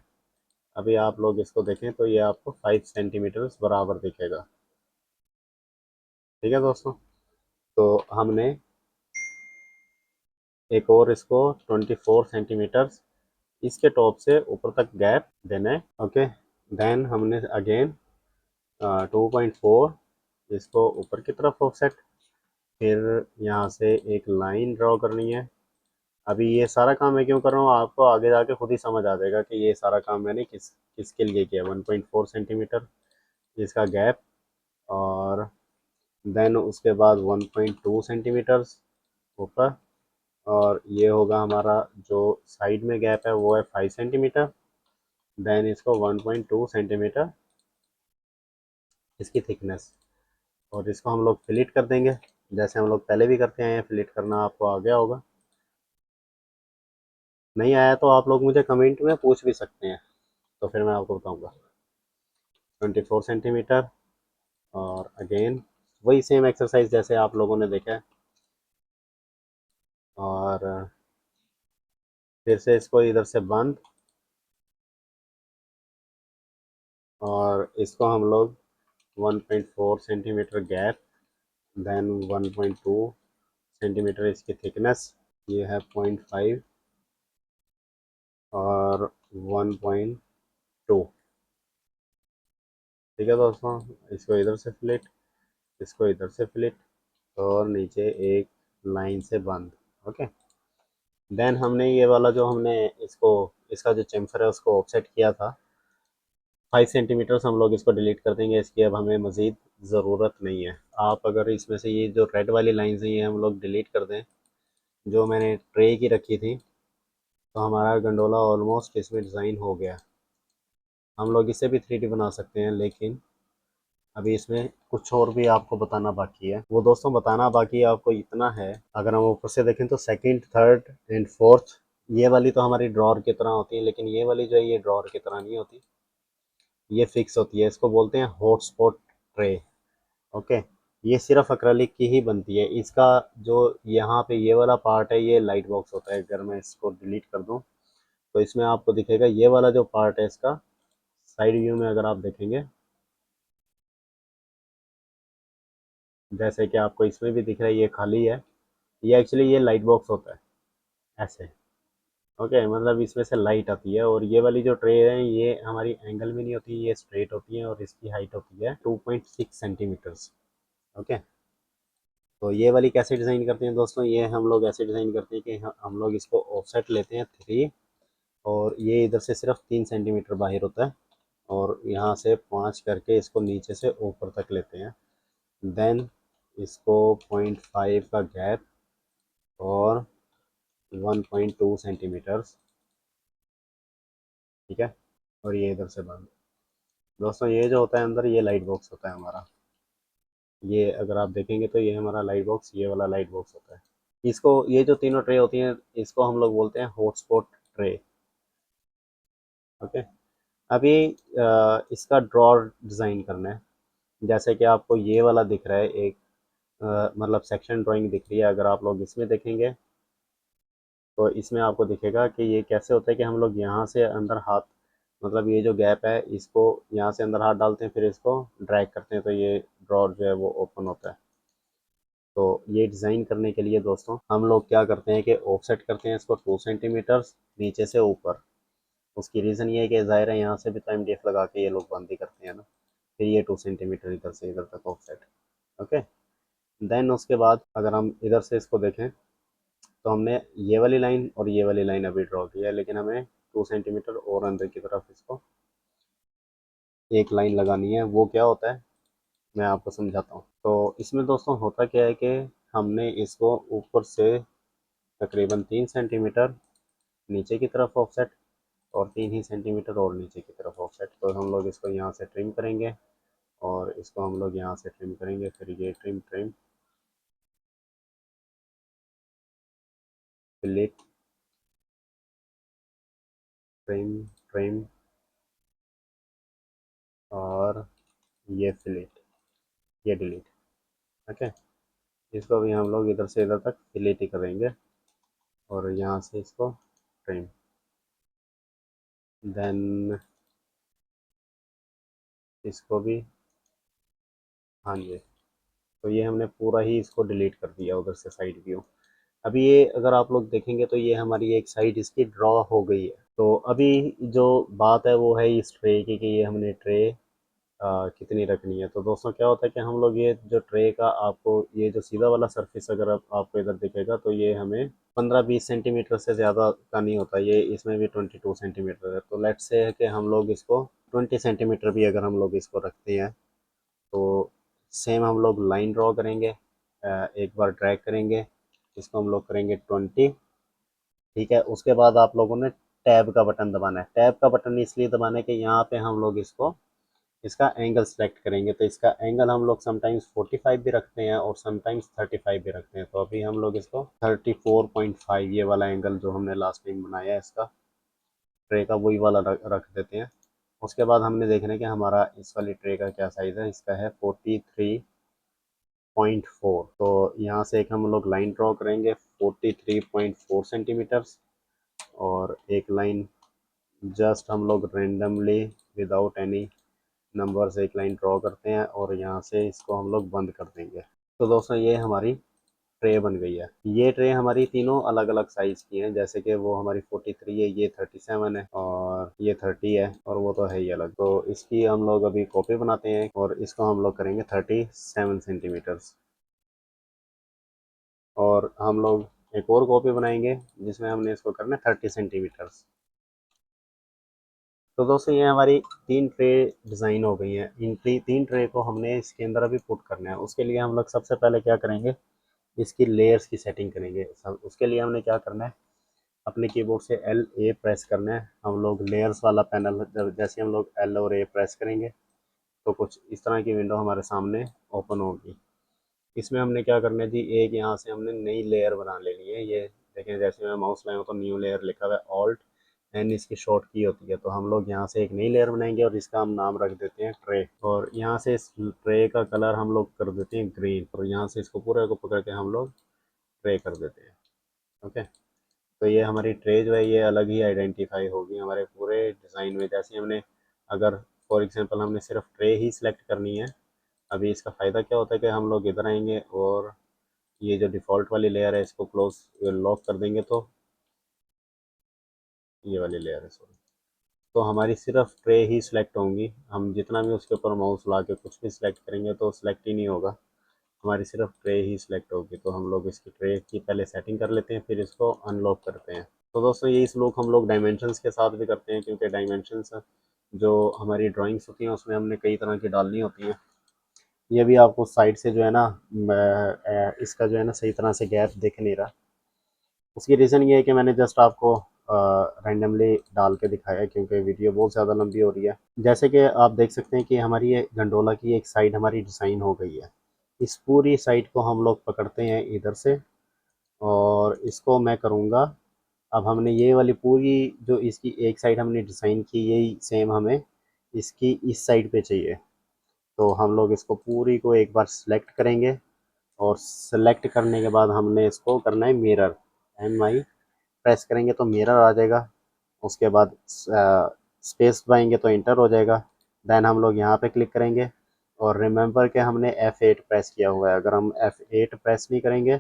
अभी आप लोग इसको देखें तो ये आपको 5 सेंटीमीटर बराबर दिखेगा। ठीक है दोस्तों। तो हमने एक और इसको 24 सेंटीमीटर इसके टॉप से ऊपर तक गैप देना है। ओके। देन हमने अगेन 2.4 इसको ऊपर की तरफ ऑफसेट, फिर यहाँ से एक लाइन ड्रॉ करनी है। अभी ये सारा काम मैं क्यों कर रहा हूँ आपको आगे जाके खुद ही समझ आ जाएगा कि ये सारा काम मैंने किसके लिए किया। 1.4 सेंटीमीटर इसका गैप, और देन उसके बाद 1.2 सेंटीमीटर्स ऊपर, और ये होगा हमारा जो साइड में गैप है वो है 5 सेंटीमीटर। देन इसको 1.2 सेंटीमीटर इसकी थिकनेस, और इसको हम लोग फिलिट कर देंगे जैसे हम लोग पहले भी करते हैं। फिलिट करना आपको आ गया होगा, नहीं आया तो आप लोग मुझे कमेंट में पूछ भी सकते हैं, तो फिर मैं आपको बताऊंगा। 24 सेंटीमीटर, और अगेन वही सेम एक्सरसाइज जैसे आप लोगों ने देखा है, और फिर से इसको इधर से बंद, और इसको हम लोग 1.4 सेंटीमीटर गैप, देन 1.2 सेंटीमीटर इसकी थिकनेस, ये है 0.5 और 1.2। ठीक है दोस्तों। इसको इधर से फ्लिट, इसको इधर से फ्लिट, और नीचे एक लाइन से बंद। ओके। देन हमने ये वाला जो हमने इसको, इसका जो चेम्फर है उसको ऑफसेट किया था 5 सेंटीमीटर, हम लोग इसको डिलीट कर देंगे। इसकी अब हमें मज़ीद ज़रूरत नहीं है। आप अगर इसमें से ये जो रेड वाली लाइंस हैं ये हम लोग डिलीट कर दें जो मैंने ट्रे की रखी थी, तो हमारा गंडोला ऑलमोस्ट इसमें डिज़ाइन हो गया। हम लोग इसे भी 3D बना सकते हैं, लेकिन अभी इसमें कुछ और भी आपको बताना बाकी है। वो दोस्तों बताना बाकी आपको इतना है, अगर हम ऊपर से देखें तो सेकंड, थर्ड एंड फोर्थ ये वाली तो हमारी ड्रॉअर की तरह होती है, लेकिन ये वाली जो है ये ड्रॉअर की तरह नहीं होती, ये फिक्स होती है। इसको बोलते हैं हॉटस्पॉट ट्रे। ओके, ये सिर्फ एक्रेलिक की ही बनती है। इसका जो यहाँ पे ये वाला पार्ट है ये लाइट बॉक्स होता है। अगर मैं इसको डिलीट कर दूँ तो इसमें आपको दिखेगा ये वाला जो पार्ट है इसका, साइड व्यू में अगर आप देखेंगे, जैसे कि आपको इसमें भी दिख रहा है ये खाली है, ये एक्चुअली ये लाइट बॉक्स होता है ऐसे। ओके, मतलब इसमें से लाइट आती है। और ये वाली जो ट्रे है ये हमारी एंगल में नहीं होती, ये स्ट्रेट होती है और इसकी हाइट होती है 2.6 सेंटीमीटर्स। ओके, तो ये वाली कैसे डिज़ाइन करते हैं दोस्तों, ये हम लोग ऐसे डिज़ाइन करते हैं कि हम लोग इसको ऑफसेट लेते हैं 3, और ये इधर से सिर्फ 3 सेंटीमीटर बाहर होता है, और यहाँ से 5 करके इसको नीचे से ऊपर तक लेते हैं। देन इसको 0.5 का गैप और 1.2 सेंटीमीटर्स, ठीक है, और ये इधर से बंद। दोस्तों ये जो होता है अंदर ये लाइट बॉक्स होता है हमारा। ये अगर आप देखेंगे तो ये हमारा लाइट बॉक्स, ये वाला लाइट बॉक्स होता है। इसको, ये जो तीनों ट्रे होती हैं इसको हम लोग बोलते हैं हॉटस्पॉट ट्रे। ओके, अभी इसका ड्रॉर डिज़ाइन करना है। जैसे कि आपको ये वाला दिख रहा है एक, मतलब सेक्शन ड्राइंग दिख रही है। अगर आप लोग इसमें देखेंगे तो इसमें आपको दिखेगा कि ये कैसे होता है कि हम लोग यहाँ से अंदर हाथ, मतलब ये जो गैप है इसको यहाँ से अंदर हाथ डालते हैं, फिर इसको ड्रैग करते हैं तो ये ड्रॉर जो है वो ओपन होता है। तो ये डिज़ाइन करने के लिए दोस्तों हम लोग क्या करते हैं कि ऑफसेट करते हैं इसको 2 सेंटीमीटर नीचे से ऊपर। उसकी रीज़न ये है कि ज़ाहिर है यहाँ से भी तो एमडीएफ लगा के ये लोग बंद ही करते हैं ना, फिर ये 2 सेंटीमीटर इधर से इधर तक ऑफसेट। ओके, देन उसके बाद अगर हम इधर से इसको देखें तो हमने ये वाली लाइन और ये वाली लाइन अभी ड्रॉ की है, लेकिन हमें 2 सेंटीमीटर और अंदर की तरफ इसको एक लाइन लगानी है। वो क्या होता है मैं आपको समझाता हूँ। तो इसमें दोस्तों होता क्या है कि हमने इसको ऊपर से तकरीबन 3 सेंटीमीटर नीचे की तरफ ऑफसेट और 3 ही सेंटीमीटर और नीचे की तरफ ऑफसेट, तो हम लोग इसको यहाँ से ट्रिम करेंगे और इसको हम लोग यहाँ से ट्रिम करेंगे, फिर ये ट्रिम ट्रिम फिलिट ट्रिम ट्रिम और ये फिलिट, ये डिलीट। ओके, इसको भी हम लोग इधर से इधर तक डिलीट ही करेंगे और यहाँ से इसको ट्रिम। देन इसको भी, हाँ जी, तो ये हमने पूरा ही इसको डिलीट कर दिया उधर से साइड व्यू। अभी ये अगर आप लोग देखेंगे तो ये हमारी एक साइड इसकी ड्रॉ हो गई है। तो अभी जो बात है वो है इस ट्रे की कि ये हमने ट्रे कितनी रखनी है। तो दोस्तों क्या होता है कि हम लोग ये जो ट्रे का, आपको ये जो सीधा वाला सरफेस अगर आपको इधर दिखेगा तो ये हमें 15-20 सेंटीमीटर से ज़्यादा का नहीं होता, ये इसमें भी 22 सेंटीमीटर है। तो लेट्स से है कि हम लोग इसको 20 सेंटीमीटर भी अगर हम लोग इसको रखते हैं तो सेम हम लोग लाइन ड्रॉ करेंगे, एक बार ड्रैग करेंगे, इसको हम लोग करेंगे 20। ठीक है, उसके बाद आप लोगों ने टैब का बटन दबाना है। टैब का बटन इसलिए दबाना है कि यहाँ पे हम लोग इसको, इसका एंगल सेलेक्ट करेंगे। तो इसका एंगल हम लोग समटाइम्स 45 भी रखते हैं और समटाइम्स 35 भी रखते हैं। तो अभी हम लोग इसको 34.5, ये वाला एंगल जो हमने लास्ट टाइम बनाया है इसका ट्रे का, वही वाला रख देते हैं। उसके बाद हमने देखना है कि हमारा इस वाली ट्रे का क्या साइज़ है। इसका है 43.4। तो यहाँ से एक हम लोग लाइन ड्रॉ करेंगे 43.4 सेंटीमीटर्स, और एक लाइन जस्ट हम लोग रेंडमली विदाउट एनी नंबर्स एक लाइन ड्रॉ करते हैं और यहाँ से इसको हम लोग बंद कर देंगे। तो दोस्तों ये हमारी ट्रे बन गई है। ये ट्रे हमारी तीनों अलग अलग साइज़ की हैं, जैसे कि वो हमारी 43 है, ये 37 है और ये 30 है और वो तो है ही अलग। तो इसकी हम लोग अभी कॉपी बनाते हैं और इसको हम लोग करेंगे 37 सेंटीमीटर्स, और हम लोग एक और कॉपी बनाएंगे जिसमें हमने इसको करना है 30 सेंटीमीटर्स। तो दोस्तों ये हमारी 3 ट्रे डिज़ाइन हो गई हैं। इन 3 ट्रे को हमने इसके अंदर अभी पुट करना है। उसके लिए हम लोग सबसे पहले क्या करेंगे, इसकी लेयर्स की सेटिंग करेंगे। सब उसके लिए हमने क्या करना है, अपने कीबोर्ड से LA प्रेस करना है। हम लोग लेयर्स वाला पैनल, जैसे हम लोग L और A प्रेस करेंगे तो कुछ इस तरह की विंडो हमारे सामने ओपन होगी। इसमें हमने क्या करना है जी, एक यहाँ से हमने नई लेयर बना लेनी है। ये देखिए जैसे मैं माउस लाया हूँ तो न्यू लेयर लिखा हुआ है, ऑल्ट एंड इसकी शॉर्ट की होती है। तो हम लोग यहाँ से एक नई लेयर बनाएंगे और इसका हम नाम रख देते हैं ट्रे, और यहाँ से इस ट्रे का कलर हम लोग कर देते हैं ग्रीन, और यहाँ से इसको पूरे को पकड़ के हम लोग ट्रे कर देते हैं। ओके, तो ये हमारी ट्रे जो है ये अलग ही आइडेंटिफाई होगी हमारे पूरे डिज़ाइन में। जैसे हमने अगर फॉर एग्जांपल हमने सिर्फ ट्रे ही सिलेक्ट करनी है, अभी इसका फ़ायदा क्या होता है कि हम लोग इधर आएंगे और ये जो डिफ़ॉल्ट वाली लेयर है इसको क्लोज लॉक कर देंगे, तो ये वाली लेयर है सॉरी, तो हमारी सिर्फ ट्रे ही सिलेक्ट होंगी। हम जितना भी उसके ऊपर माउस ला के कुछ भी सिलेक्ट करेंगे तो सिलेक्ट ही नहीं होगा, हमारी सिर्फ ट्रे ही सिलेक्ट होगी। तो हम लोग इसकी ट्रे की पहले सेटिंग कर लेते हैं, फिर इसको अनलॉक करते हैं। तो दोस्तों यही सलूक हम लोग डायमेंशंस के साथ भी करते हैं, क्योंकि डायमेंशंस जो हमारी ड्राइंग्स होती हैं उसमें हमने कई तरह की डालनी होती हैं। ये भी आपको साइड से जो है ना इसका जो है ना सही तरह से गैप दिख नहीं रहा, उसकी रीज़न ये है कि मैंने जस्ट आपको रैंडमली डाल के दिखाया है, क्योंकि वीडियो बहुत ज़्यादा लंबी हो रही है। जैसे कि आप देख सकते हैं कि हमारी ये गंडोला की एक साइड हमारी डिज़ाइन हो गई है। इस पूरी साइड को हम लोग पकड़ते हैं इधर से, और इसको मैं करूँगा, अब हमने ये वाली पूरी जो इसकी एक साइड हमने डिज़ाइन की यही सेम हमें इसकी इस साइड पे चाहिए। तो हम लोग इसको पूरी को एक बार सेलेक्ट करेंगे, और सेलेक्ट करने के बाद हमने इसको करना है मिरर, MI प्रेस करेंगे तो मिरर आ जाएगा। उसके बाद स्पेस दबाएंगे तो इंटर हो जाएगा। देन हम लोग यहाँ पे क्लिक करेंगे, और रिमेंबर के हमने F8 प्रेस किया हुआ है। अगर हम F8 प्रेस नहीं करेंगे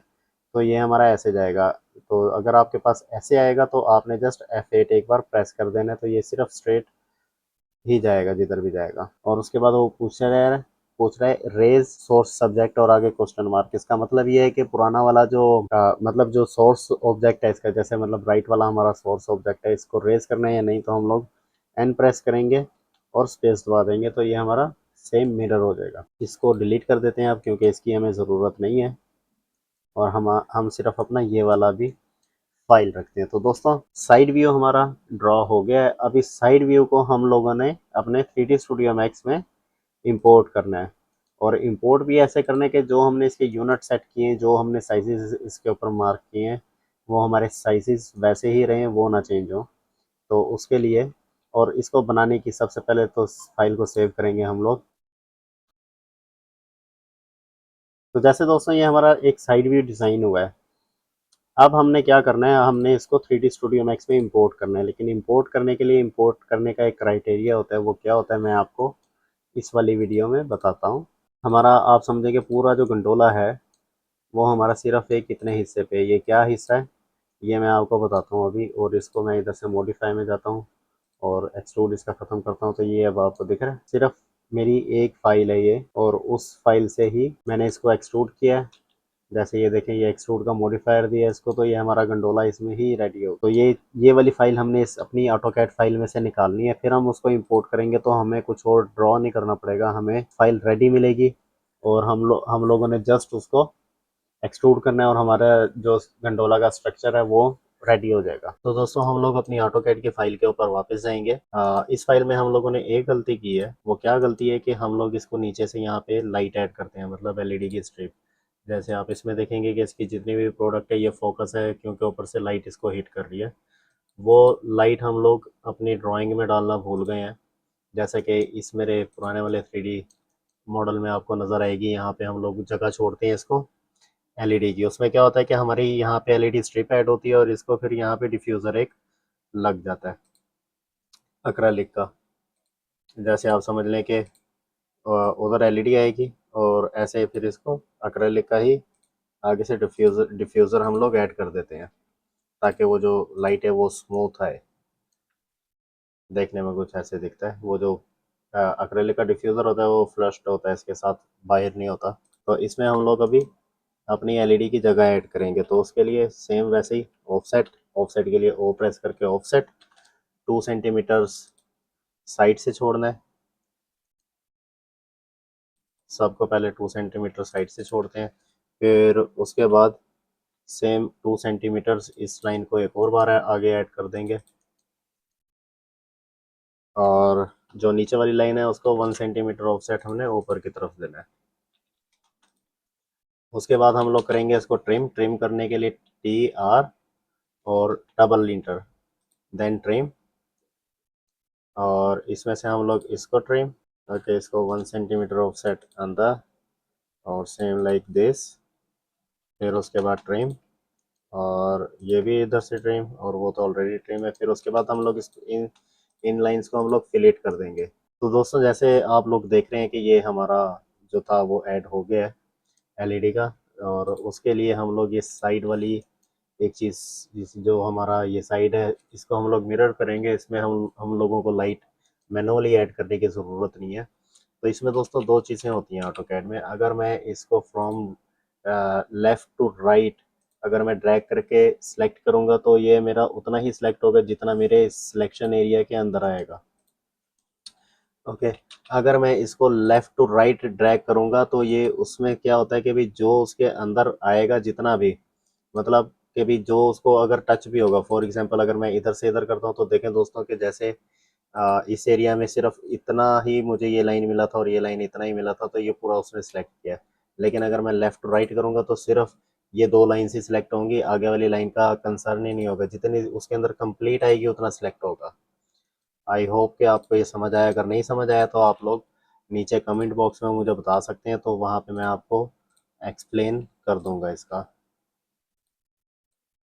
तो ये हमारा ऐसे जाएगा। तो अगर आपके पास ऐसे आएगा तो आपने जस्ट F8 एक बार प्रेस कर देना है, तो ये सिर्फ स्ट्रेट ही जाएगा जिधर भी जाएगा। और उसके बाद वो पूछ रहा है रेज सोर्स सब्जेक्ट और आगे क्वेश्चन मार्क। इसका मतलब ये है कि पुराना वाला जो मतलब जो सोर्स ऑब्जेक्ट है इसका, जैसे मतलब राइट वाला हमारा सोर्स ऑब्जेक्ट है, इसको रेज करना है या नहीं, तो हम लोग एन प्रेस करेंगे और स्पेस दबा देंगे, तो ये हमारा सेम मिरर हो जाएगा। इसको डिलीट कर देते हैं अब, क्योंकि इसकी हमें ज़रूरत नहीं है, और हम सिर्फ अपना ये वाला भी फाइल रखते हैं। तो दोस्तों साइड व्यू हमारा ड्रॉ हो गया है। अब इस साइड व्यू को हम लोगों ने अपने 3D स्टूडियो मैक्स में इंपोर्ट करना है, और इंपोर्ट भी ऐसे करने के जो हमने इसके यूनिट सेट किए हैं, जो हमने साइजेस इसके ऊपर मार्क किए हैं, वो हमारे साइजेस वैसे ही रहें, वो ना चेंज हो। तो उसके लिए, और इसको बनाने की सबसे पहले तो फाइल को सेव करेंगे हम लोग। तो जैसे दोस्तों ये हमारा एक साइड व्यू डिज़ाइन हुआ है। अब हमने क्या करना है, हमने इसको 3D स्टूडियो मैक्स में इंपोर्ट करना है। लेकिन इंपोर्ट करने के लिए इंपोर्ट करने का एक क्राइटेरिया होता है, वो क्या होता है मैं आपको इस वाली वीडियो में बताता हूँ। हमारा आप समझेंगे पूरा जो गंडोला है वो हमारा सिर्फ एक कितने हिस्से पे, ये क्या हिस्सा है ये मैं आपको बताता हूँ अभी। और इसको मैं इधर से मॉडिफाई में जाता हूँ और एक्सट्रूड इसका ख़त्म करता हूँ, तो ये अब आपको दिख रहा है। सिर्फ मेरी एक फ़ाइल है ये, और उस फाइल से ही मैंने इसको एक्सट्रूड किया है। जैसे ये देखें, ये एक्सट्रूड का मॉडिफायर दिया है इसको, तो ये हमारा गंडोला इसमें ही रेडी हो। तो ये वाली फ़ाइल हमने इस अपनी ऑटोकैड फाइल में से निकालनी है, फिर हम उसको इंपोर्ट करेंगे तो हमें कुछ और ड्रॉ नहीं करना पड़ेगा, हमें फ़ाइल रेडी मिलेगी, और हम लोगों ने जस्ट उसको एक्सट्रूड करना है, और हमारा जो गंडोला का स्ट्रक्चर है वो रेडी हो जाएगा। तो दोस्तों हम लोग अपनी ऑटोकैड की फाइल के ऊपर वापस जाएंगे। इस फाइल में हम लोगों ने एक गलती की है। वो क्या गलती है कि हम लोग इसको नीचे से यहाँ पे लाइट ऐड करते हैं, मतलब LED की स्ट्रिप। जैसे आप इसमें देखेंगे कि इसकी जितनी भी प्रोडक्ट है ये फोकस है, क्योंकि ऊपर से लाइट इसको हिट कर रही है। वो लाइट हम लोग अपनी ड्राइंग में डालना भूल गए हैं। जैसे कि इस मेरे पुराने वाले 3D मॉडल में आपको नज़र आएगी, यहाँ पे हम लोग जगह छोड़ते हैं इसको LED की। उसमें क्या होता है कि हमारी यहाँ पे LED स्ट्रिप ऐड होती है, और इसको फिर यहाँ पे डिफ्यूज़र एक लग जाता है एक्रेलिक का। जैसे आप समझ लें कि उधर LED आएगी, और ऐसे फिर इसको एक्रेलिक का ही आगे से डिफ्यूज़र हम लोग ऐड कर देते हैं, ताकि वो जो लाइट है वो स्मूथ आए। देखने में कुछ ऐसे दिखता है। वो जो एक्रेलिक का डिफ्यूज़र होता है वो फ्लश्ड होता है, इसके साथ बाहर नहीं होता। तो इसमें हम लोग अभी अपनी LED की जगह ऐड करेंगे, तो उसके लिए सेम वैसे ही ऑफसेट के लिए ओ प्रेस करके ऑफसेट 2 सेंटीमीटर्स साइड से छोड़ना है। सबको पहले 2 सेंटीमीटर साइड से छोड़ते हैं, फिर उसके बाद सेम 2 सेंटीमीटर्स इस लाइन को एक और बार आगे ऐड कर देंगे, और जो नीचे वाली लाइन है उसको 1 सेंटीमीटर ऑफसेट हमने ऊपर की तरफ देना है। उसके बाद हम लोग करेंगे इसको ट्रिम करने के लिए TR और डबल लिंटर, देन ट्रिम, और इसमें से हम लोग इसको ट्रिम, ओके, इसको 1 सेंटीमीटर ऑफसेट अंदर, और सेम लाइक दिस, फिर उसके बाद ट्रिम, और ये भी इधर से ट्रिम, और वो तो ऑलरेडी ट्रिम है। फिर उसके बाद हम लोग इस इन लाइंस को हम लोग फिलेट कर देंगे। तो दोस्तों जैसे आप लोग देख रहे हैं कि ये हमारा जो था वो ऐड हो गया है एलईडी का, और उसके लिए हम लोग ये साइड वाली एक चीज़, जो हमारा ये साइड है, इसको हम लोग मिरर करेंगे। इसमें हम लोगों को लाइट मैनुअली ऐड करने की ज़रूरत नहीं है। तो इसमें दोस्तों दो चीज़ें होती हैं ऑटोकैड में। अगर मैं इसको फ्रॉम लेफ़्ट टू राइट अगर मैं ड्रैग करके सिलेक्ट करूँगा तो ये मेरा उतना ही सिलेक्ट होगा जितना मेरे सिलेक्शन एरिया के अंदर आएगा। ओके, अगर मैं इसको लेफ़्ट टू राइट ड्रैग करूँगा तो ये उसमें क्या होता है कि भाई जो उसके अंदर आएगा जितना भी, मतलब कि भी जो उसको अगर टच भी होगा, फॉर एग्जांपल अगर मैं इधर से इधर करता हूँ तो देखें दोस्तों कि जैसे इस एरिया में सिर्फ इतना ही मुझे ये लाइन मिला था और ये लाइन इतना ही मिला था, तो ये पूरा उसने सेलेक्ट किया। लेकिन अगर मैं लेफ्ट टू राइट करूँगा तो सिर्फ ये दो लाइन ही सिलेक्ट होंगी, आगे वाली लाइन का कंसर्न ही नहीं होगा, जितनी उसके अंदर कंप्लीट आएगी उतना सिलेक्ट होगा। आई होप कि आपको ये समझ आया। अगर नहीं समझ आया तो आप लोग नीचे कमेंट बॉक्स में मुझे बता सकते हैं, तो वहाँ पे मैं आपको एक्सप्लेन कर दूंगा इसका।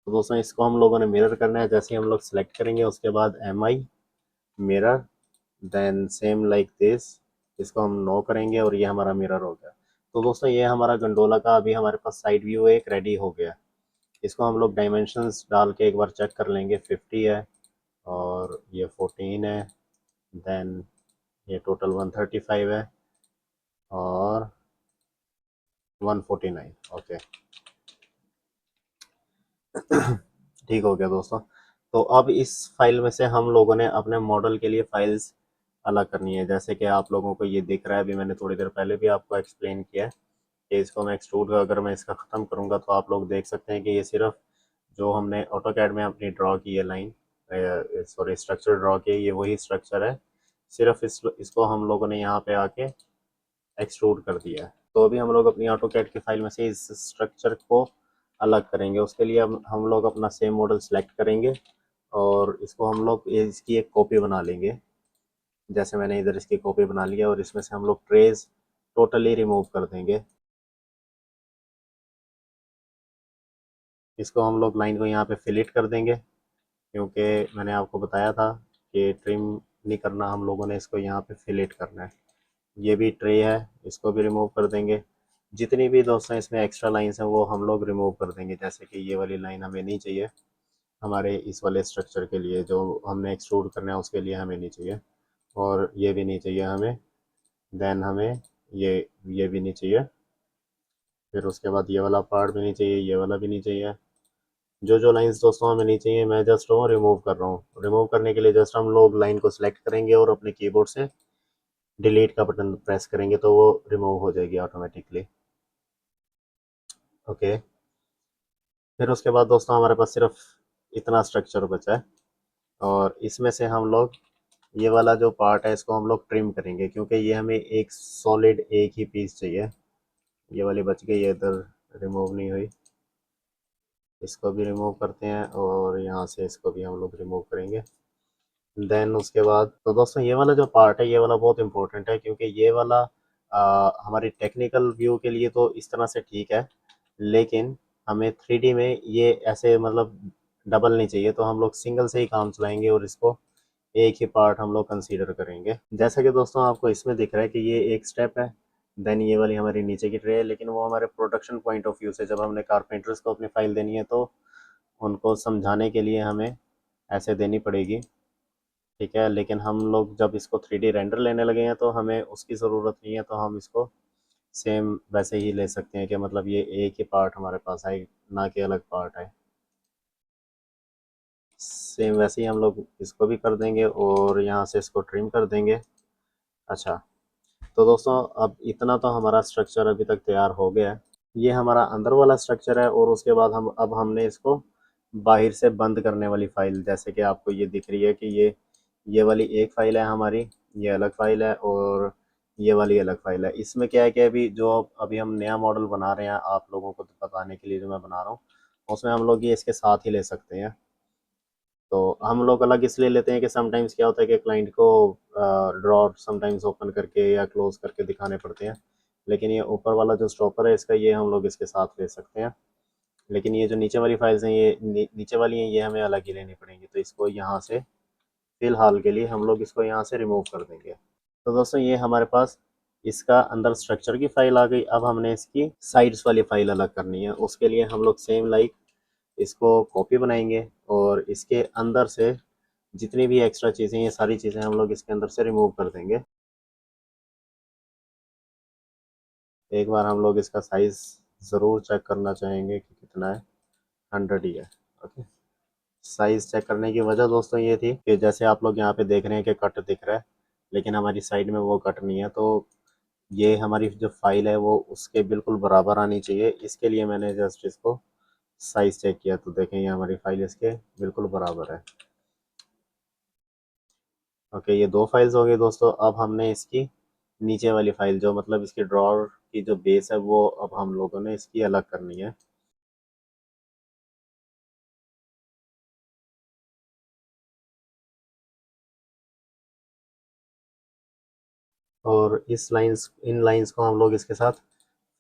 तो दोस्तों इसको हम लोगों ने मिरर करना है। जैसे ही हम लोग सेलेक्ट करेंगे उसके बाद MI mirror, then same like this, इसको हम नो करेंगे और ये हमारा मिरर हो गया। तो दोस्तों ये हमारा गंडोला का अभी हमारे पास साइड व्यू एक रेडी हो गया। इसको हम लोग डायमेंशंस डाल के एक बार चेक कर लेंगे। 50 है और ये 14 है, देन ये टोटल 135 है और 149। ओके, ठीक हो गया दोस्तों। तो अब इस फाइल में से हम लोगों ने अपने मॉडल के लिए फाइल्स अलग करनी है। जैसे कि आप लोगों को ये दिख रहा है, अभी मैंने थोड़ी देर पहले भी आपको एक्सप्लेन किया है कि इसको मैं एक्सट्रूड अगर मैं इसका ख़त्म करूँगा तो आप लोग देख सकते हैं कि ये सिर्फ जो हमने ऑटोकैड में अपनी ड्रॉ की है लाइन, सॉरी स्ट्रक्चर ड्रॉ की है, ये वही स्ट्रक्चर है। सिर्फ इसको हम लोगों ने यहाँ पे आके एक्सट्रूड कर दिया है। तो अभी हम लोग अपनी ऑटोकैड की फाइल में से इस स्ट्रक्चर को अलग करेंगे। उसके लिए हम लोग अपना सेम मॉडल सेलेक्ट करेंगे और इसको हम लोग इसकी एक कॉपी बना लेंगे। जैसे मैंने इधर इसकी कॉपी बना लिया और इसमें से हम लोग ट्रेस टोटली रिमूव कर देंगे। इसको हम लोग लाइन को यहाँ पे फिलिट कर देंगे, क्योंकि मैंने आपको बताया था कि ट्रिम नहीं करना, हम लोगों ने इसको यहाँ पे फिलिट करना है। ये भी ट्रे है, इसको भी रिमूव कर देंगे। जितनी भी दोस्तों इसमें एक्स्ट्रा लाइंस हैं वो हम लोग रिमूव कर देंगे। जैसे कि ये वाली लाइन हमें नहीं चाहिए हमारे इस वाले स्ट्रक्चर के लिए, जो हमने एक्सट्रूड करना है उसके लिए हमें नहीं चाहिए, और ये भी नहीं चाहिए हमें। देन हमें ये भी नहीं चाहिए। फिर उसके बाद ये वाला पार्ट भी नहीं चाहिए, ये वाला भी नहीं चाहिए। जो जो लाइंस दोस्तों हमें नहीं चाहिए मैं जस्ट वो रिमूव कर रहा हूँ। रिमूव करने के लिए जस्ट हम लोग लाइन को सिलेक्ट करेंगे और अपने कीबोर्ड से डिलीट का बटन प्रेस करेंगे तो वो रिमूव हो जाएगी ऑटोमेटिकली। ओके, फिर उसके बाद दोस्तों हमारे पास सिर्फ इतना स्ट्रक्चर बचा है, और इसमें से हम लोग ये वाला जो पार्ट है इसको हम लोग ट्रिम करेंगे, क्योंकि ये हमें एक सॉलिड एक ही पीस चाहिए। ये वाली बच गई है, इधर रिमूव नहीं हुई, इसको भी रिमूव करते हैं और यहाँ से इसको भी हम लोग रिमूव करेंगे। देन उसके बाद तो दोस्तों ये वाला जो पार्ट है ये वाला बहुत इंपॉर्टेंट है, क्योंकि ये वाला हमारी टेक्निकल व्यू के लिए तो इस तरह से ठीक है, लेकिन हमें 3D में ये ऐसे मतलब डबल नहीं चाहिए, तो हम लोग सिंगल से ही काम चलाएंगे और इसको एक ही पार्ट हम लोग कंसीडर करेंगे। जैसा कि दोस्तों आपको इसमें दिख रहा है कि ये एक स्टेप है, देन ये वाली हमारी नीचे की ट्रे है, लेकिन वो हमारे प्रोडक्शन पॉइंट ऑफ व्यू से जब हमने कारपेंटर्स को अपनी फाइल देनी है तो उनको समझाने के लिए हमें ऐसे देनी पड़ेगी, ठीक है। लेकिन हम लोग जब इसको 3D रेंडर लेने लगे हैं तो हमें उसकी ज़रूरत नहीं है, तो हम इसको सेम वैसे ही ले सकते हैं कि मतलब ये एक ही पार्ट हमारे पास आए, ना कि अलग पार्ट आए। सेम वैसे ही हम लोग इसको भी कर देंगे और यहाँ से इसको ट्रिम कर देंगे। अच्छा, तो दोस्तों अब इतना तो हमारा स्ट्रक्चर अभी तक तैयार हो गया है। ये हमारा अंदर वाला स्ट्रक्चर है, और उसके बाद हमने इसको बाहर से बंद करने वाली फाइल, जैसे कि आपको ये दिख रही है कि ये वाली एक फ़ाइल है हमारी, ये अलग फ़ाइल है, और ये वाली अलग फ़ाइल है। इसमें क्या है कि अभी हम नया मॉडल बना रहे हैं आप लोगों को बताने के लिए जो मैं बना रहा हूँ, उसमें हम लोग ये इसके साथ ही ले सकते हैं। तो हम लोग अलग इसलिए लेते हैं कि समटाइम्स क्या होता है कि क्लाइंट को ड्रॉर समटाइम्स ओपन करके या क्लोज करके दिखाने पड़ते हैं, लेकिन ये ऊपर वाला जो स्टॉपर है इसका, ये हम लोग इसके साथ ले सकते हैं। लेकिन ये जो नीचे वाली फाइल्स हैं, ये नीचे वाली हैं, ये हमें अलग ही लेनी पड़ेंगी। तो इसको यहाँ से फ़िलहाल के लिए हम लोग इसको यहाँ से रिमूव कर देंगे। तो दोस्तों ये हमारे पास इसका अंदर स्ट्रक्चर की फ़ाइल आ गई। अब हमने इसकी साइड्स वाली फ़ाइल अलग करनी है। उसके लिए हम लोग सेम लाइक इसको कॉपी बनाएंगे और इसके अंदर से जितनी भी एक्स्ट्रा चीज़ें, ये सारी चीज़ें हम लोग इसके अंदर से रिमूव कर देंगे। एक बार हम लोग इसका साइज़ ज़रूर चेक करना चाहेंगे कि कितना है। 100 ही है। ओके, साइज़ चेक करने की वजह दोस्तों ये थी कि जैसे आप लोग यहाँ पे देख रहे हैं कि कट दिख रहा है, लेकिन हमारी साइड में वो कट नहीं है। तो ये हमारी जो फाइल है वो उसके बिल्कुल बराबर आनी चाहिए। इसके लिए मैंने जस्ट इसको साइज़ चेक किया, तो देखें ये हमारी फाइल इसके बिल्कुल बराबर है। ओके, ये दो फाइल्स हो गई दोस्तों। अब हमने इसकी नीचे वाली फाइल, जो मतलब इसकी ड्रॉअर की जो बेस है, वो अब हम लोगों ने इसकी अलग करनी है। और इन लाइंस को हम लोग इसके साथ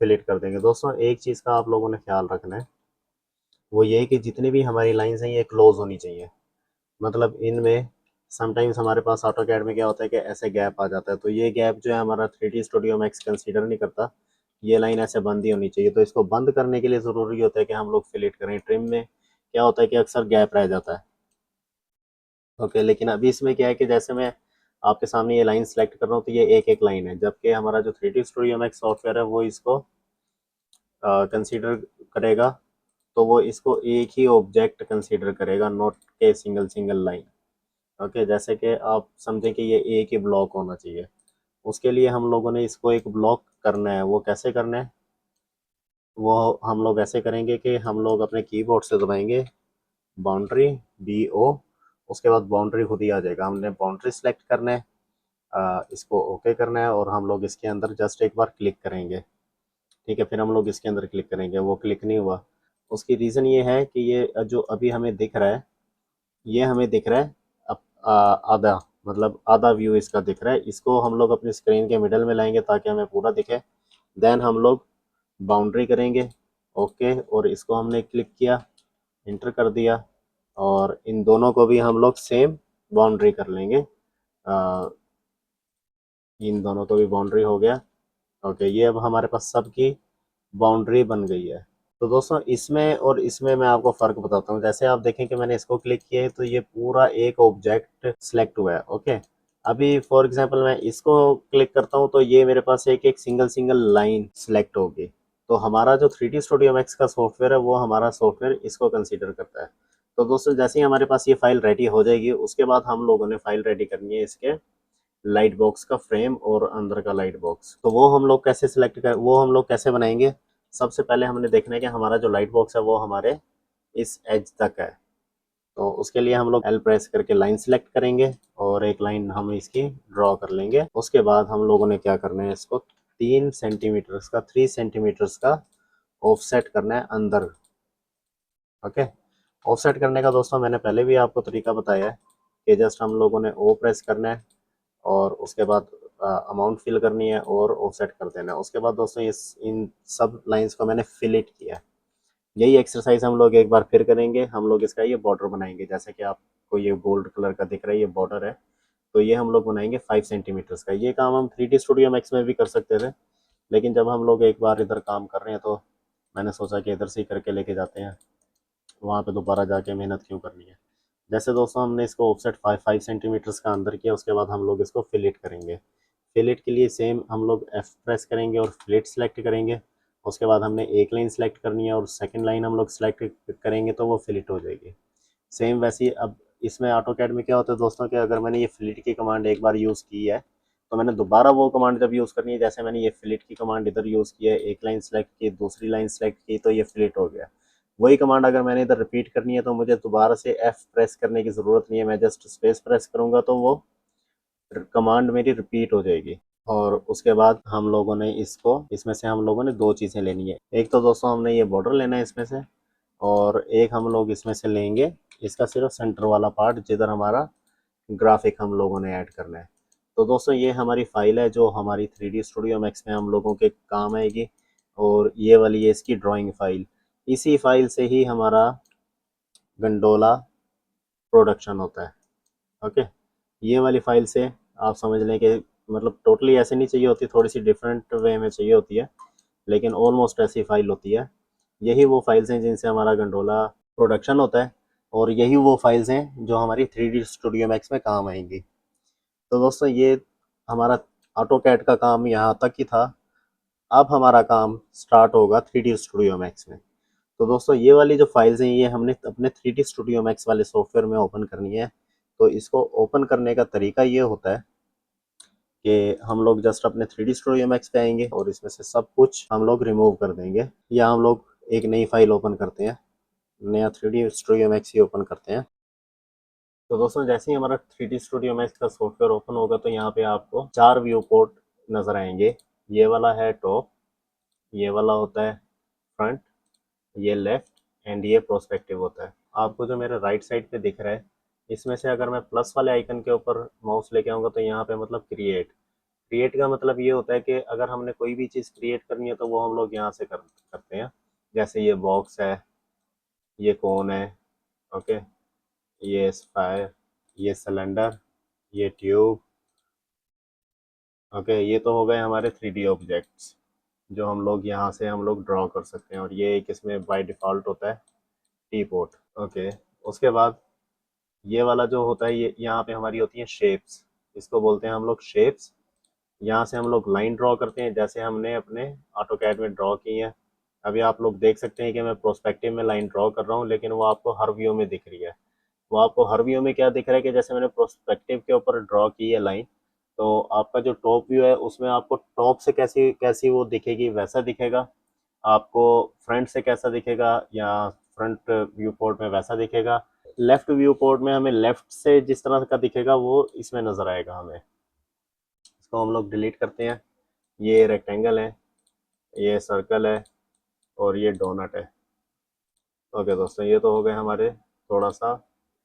फिलिट कर देंगे। दोस्तों एक चीज़ का आप लोगों ने ख्याल रखना है, वो ये है कि जितनी भी हमारी लाइंस हैं ये क्लोज होनी चाहिए। मतलब इनमें समटाइम्स हमारे पास ऑटो कैड में क्या होता है कि ऐसे गैप आ जाता है, तो ये गैप जो है हमारा 3D स्टूडियो मैक्स कंसीडर नहीं करता। ये लाइन ऐसे बंद ही होनी चाहिए। तो इसको बंद करने के लिए ज़रूरी होता है कि हम लोग फिलिट करें। ट्रिम में क्या होता है कि अक्सर गैप रह जाता है। ओके, लेकिन अभी इसमें क्या है कि जैसे मैं आपके सामने ये लाइन सेलेक्ट कर रहा हूँ, तो ये एक एक लाइन है, जबकि हमारा जो 3D स्टूडियो मैक्स सॉफ्टवेयर है वो इसको कंसीडर करेगा। तो वो इसको एक ही ऑब्जेक्ट कंसीडर करेगा, नॉट के सिंगल सिंगल लाइन। ओके, जैसे कि आप समझें कि ये एक ही ब्लॉक होना चाहिए। उसके लिए हम लोगों ने इसको एक ब्लॉक करना है। वो कैसे करना है, वो हम लोग ऐसे करेंगे कि हम लोग अपने कीबोर्ड से दबाएंगे बाउंड्री, BO। उसके बाद बाउंड्री खुद ही आ जाएगा। हमने बाउंड्री सेलेक्ट करना है, इसको ओके करना है और हम लोग इसके अंदर जस्ट एक बार क्लिक करेंगे। ठीक है, फिर हम लोग इसके अंदर क्लिक करेंगे, वो क्लिक नहीं हुआ। उसकी रीज़न ये है कि ये जो अभी हमें दिख रहा है, ये हमें दिख रहा है आधा, मतलब आधा व्यू इसका दिख रहा है। इसको हम लोग अपनी स्क्रीन के मिडल में लाएंगे ताकि हमें पूरा दिखे। देन हम लोग बाउंड्री करेंगे, ओके, और इसको हमने क्लिक किया, इंटर कर दिया, और इन दोनों को भी हम लोग सेम बाउंड्री कर लेंगे। आ, इन दोनों को भी बाउंड्री हो गया। ओके, ये अब हमारे पास सबकी बाउंड्री बन गई है। तो दोस्तों इसमें और इसमें मैं आपको फ़र्क बताता हूँ। जैसे आप देखें कि मैंने इसको क्लिक किया है, तो ये पूरा एक ऑब्जेक्ट सेलेक्ट हुआ है। ओके, अभी फॉर एग्जांपल मैं इसको क्लिक करता हूँ, तो ये मेरे पास एक एक सिंगल सिंगल लाइन सेलेक्ट होगी। तो हमारा जो 3D स्टूडियो मैक्स का सॉफ्टवेयर है, वो हमारा सॉफ्टवेयर इसको कंसिडर करता है। तो दोस्तों जैसे ही हमारे पास ये फाइल रेडी हो जाएगी, उसके बाद हम लोगों ने फाइल रेडी करनी है इसके लाइट बॉक्स का फ्रेम और अंदर का लाइट बॉक्स। तो वो हम लोग कैसे बनाएंगे। सबसे पहले हमने देखना है कि हमारा जो लाइट बॉक्स है वो हमारे इस एज तक है। तो उसके लिए हम लोग L प्रेस करके लाइन सेलेक्ट करेंगे और एक लाइन हम इसकी ड्रॉ कर लेंगे। उसके बाद हम लोगों ने क्या करना है, इसको 3 सेंटीमीटर्स का ऑफसेट करना है अंदर। ओके, ऑफसेट करने का दोस्तों मैंने पहले भी आपको तरीका बताया है कि जस्ट हम लोगों ने O प्रेस करना है और उसके बाद अमाउंट फिल करनी है और ऑफसेट कर देना है। उसके बाद दोस्तों इन सब लाइंस को मैंने फिलिट किया है। यही एक्सरसाइज हम लोग एक बार फिर करेंगे। हम लोग इसका ये बॉर्डर बनाएंगे, जैसे कि आपको ये गोल्ड कलर का दिख रहा है, ये बॉर्डर है। तो ये हम लोग बनाएंगे 5 सेंटीमीटर्स का। ये काम हम 3D स्टूडियो मैक्स में भी कर सकते थे, लेकिन जब हम लोग एक बार इधर काम कर रहे हैं, तो मैंने सोचा कि इधर से ही करके लेके जाते हैं, वहाँ पे दोबारा जाके मेहनत क्यों करनी है। जैसे दोस्तों हमने इसको ऑफसेट 5 सेंटीमीटर्स का अंदर किया, उसके बाद हम लोग इसको फिलिट करेंगे। फिलिट के लिए सेम हम लोग F प्रेस करेंगे और फिलिट सेलेक्ट करेंगे। उसके बाद हमने एक लाइन सेलेक्ट करनी है और सेकंड लाइन हम लोग सेलेक्ट करेंगे, तो वो फिलिट हो जाएगी। सेम वैसे ही अब इसमें ऑटो कैड में क्या होता है दोस्तों, कि अगर मैंने ये फिलिट की कमांड एक बार यूज़ की है, तो मैंने दोबारा वो कमांड जब यूज़ करनी है, जैसे मैंने ये फिलिट की कमांड इधर यूज़ की है, एक लाइन सेलेक्ट की, दूसरी लाइन सेलेक्ट की, तो ये फिलिट हो गया। वही कमांड अगर मैंने इधर रिपीट करनी है, तो मुझे दोबारा से F प्रेस करने की ज़रूरत नहीं है। मैं जस्ट स्पेस प्रेस करूँगा तो वो कमांड मेरी रिपीट हो जाएगी। और उसके बाद हम लोगों ने इसमें से हम लोगों ने दो चीज़ें लेनी है। एक तो दोस्तों हमने ये बॉर्डर लेना है इसमें से, और एक हम लोग इसमें से लेंगे इसका सिर्फ सेंटर वाला पार्ट जिधर हमारा ग्राफिक हम लोगों ने ऐड करना है। तो दोस्तों ये हमारी फाइल है जो हमारी 3D स्टूडियो मैक्स में हम लोगों के काम आएगी, और ये वाली है इसकी ड्राइंग फाइल। इसी फाइल से ही हमारा गंडोला प्रोडक्शन होता है। ओके, ये वाली फाइल से आप समझ लें कि मतलब टोटली ऐसे नहीं चाहिए होती, थोड़ी सी डिफरेंट वे में चाहिए होती है, लेकिन ऑलमोस्ट ऐसी फाइल होती है। यही वो फाइल्स हैं जिनसे हमारा गंडोला प्रोडक्शन होता है, और यही वो फाइल्स हैं जो हमारी 3D स्टूडियो मैक्स में काम आएंगी। तो दोस्तों ये हमारा ऑटो कैड का काम यहाँ तक ही था। अब हमारा काम स्टार्ट होगा 3D स्टूडियो मैक्स में। तो दोस्तों ये वाली जो फाइल्स हैं ये हमने अपने 3D स्टूडियो मैक्स वाले सॉफ्टवेयर में ओपन करनी है। तो इसको ओपन करने का तरीका ये होता है कि हम लोग जस्ट अपने 3D स्टूडियो मैक्स पे आएंगे और इसमें से सब कुछ हम लोग रिमूव कर देंगे, या हम लोग एक नई फाइल ओपन करते हैं, नया 3D स्टूडियो मैक्स ही ओपन करते हैं। तो दोस्तों जैसे ही हमारा 3D स्टूडियो मैक्स का सॉफ्टवेयर ओपन होगा तो यहाँ पे आपको 4 व्यू पोर्ट नज़र आएंगे। ये वाला है टॉप, ये वाला होता है फ्रंट, ये लेफ्ट, एंड ये प्रोस्पेक्टिव होता है। आपको जो मेरे राइट साइड पे दिख रहा है, इसमें से अगर मैं प्लस वाले आइकन के ऊपर माउस लेके आऊँगा तो यहाँ पे मतलब क्रिएट। क्रिएट का मतलब ये होता है कि अगर हमने कोई भी चीज़ क्रिएट करनी है तो वो हम लोग यहाँ से करते हैं। जैसे ये बॉक्स है, ये कोन है, ओके, ये स्फायर, ये सिलेंडर, ये ट्यूब, ओके। ये तो हो गए हमारे 3D ऑब्जेक्ट्स जो हम लोग यहाँ से हम लोग ड्रॉ कर सकते हैं, और ये एक इसमें बाय डिफ़ॉल्ट होता है टी पोर्ट, ओके। उसके बाद ये वाला जो होता है ये यहाँ पे हमारी होती है शेप्स, इसको बोलते हैं हम लोग शेप्स। यहाँ से हम लोग लाइन ड्रॉ करते हैं जैसे हमने अपने ऑटो कैड में ड्रॉ की है। अभी आप लोग देख सकते हैं कि मैं प्रोस्पेक्टिव में लाइन ड्रॉ कर रहा हूँ, लेकिन वो आपको हर व्यू में दिख रही है। वो आपको हर व्यू में क्या दिख रहा है कि जैसे मैंने प्रोस्पेक्टिव के ऊपर ड्रॉ की है लाइन, तो आपका जो टॉप व्यू है उसमें आपको टॉप से कैसी कैसी वो दिखेगी वैसा दिखेगा, आपको फ्रंट से कैसा दिखेगा या फ्रंट व्यू पोर्ट में वैसा दिखेगा। लेफ्ट व्यू पोर्ट में हमें लेफ्ट से जिस तरह का दिखेगा वो इसमें नज़र आएगा हमें। इसको हम लोग डिलीट करते हैं। ये रेक्टेंगल है, ये सर्कल है, और ये डोनट है। ओके दोस्तों, ये तो हो गए हमारे थोड़ा सा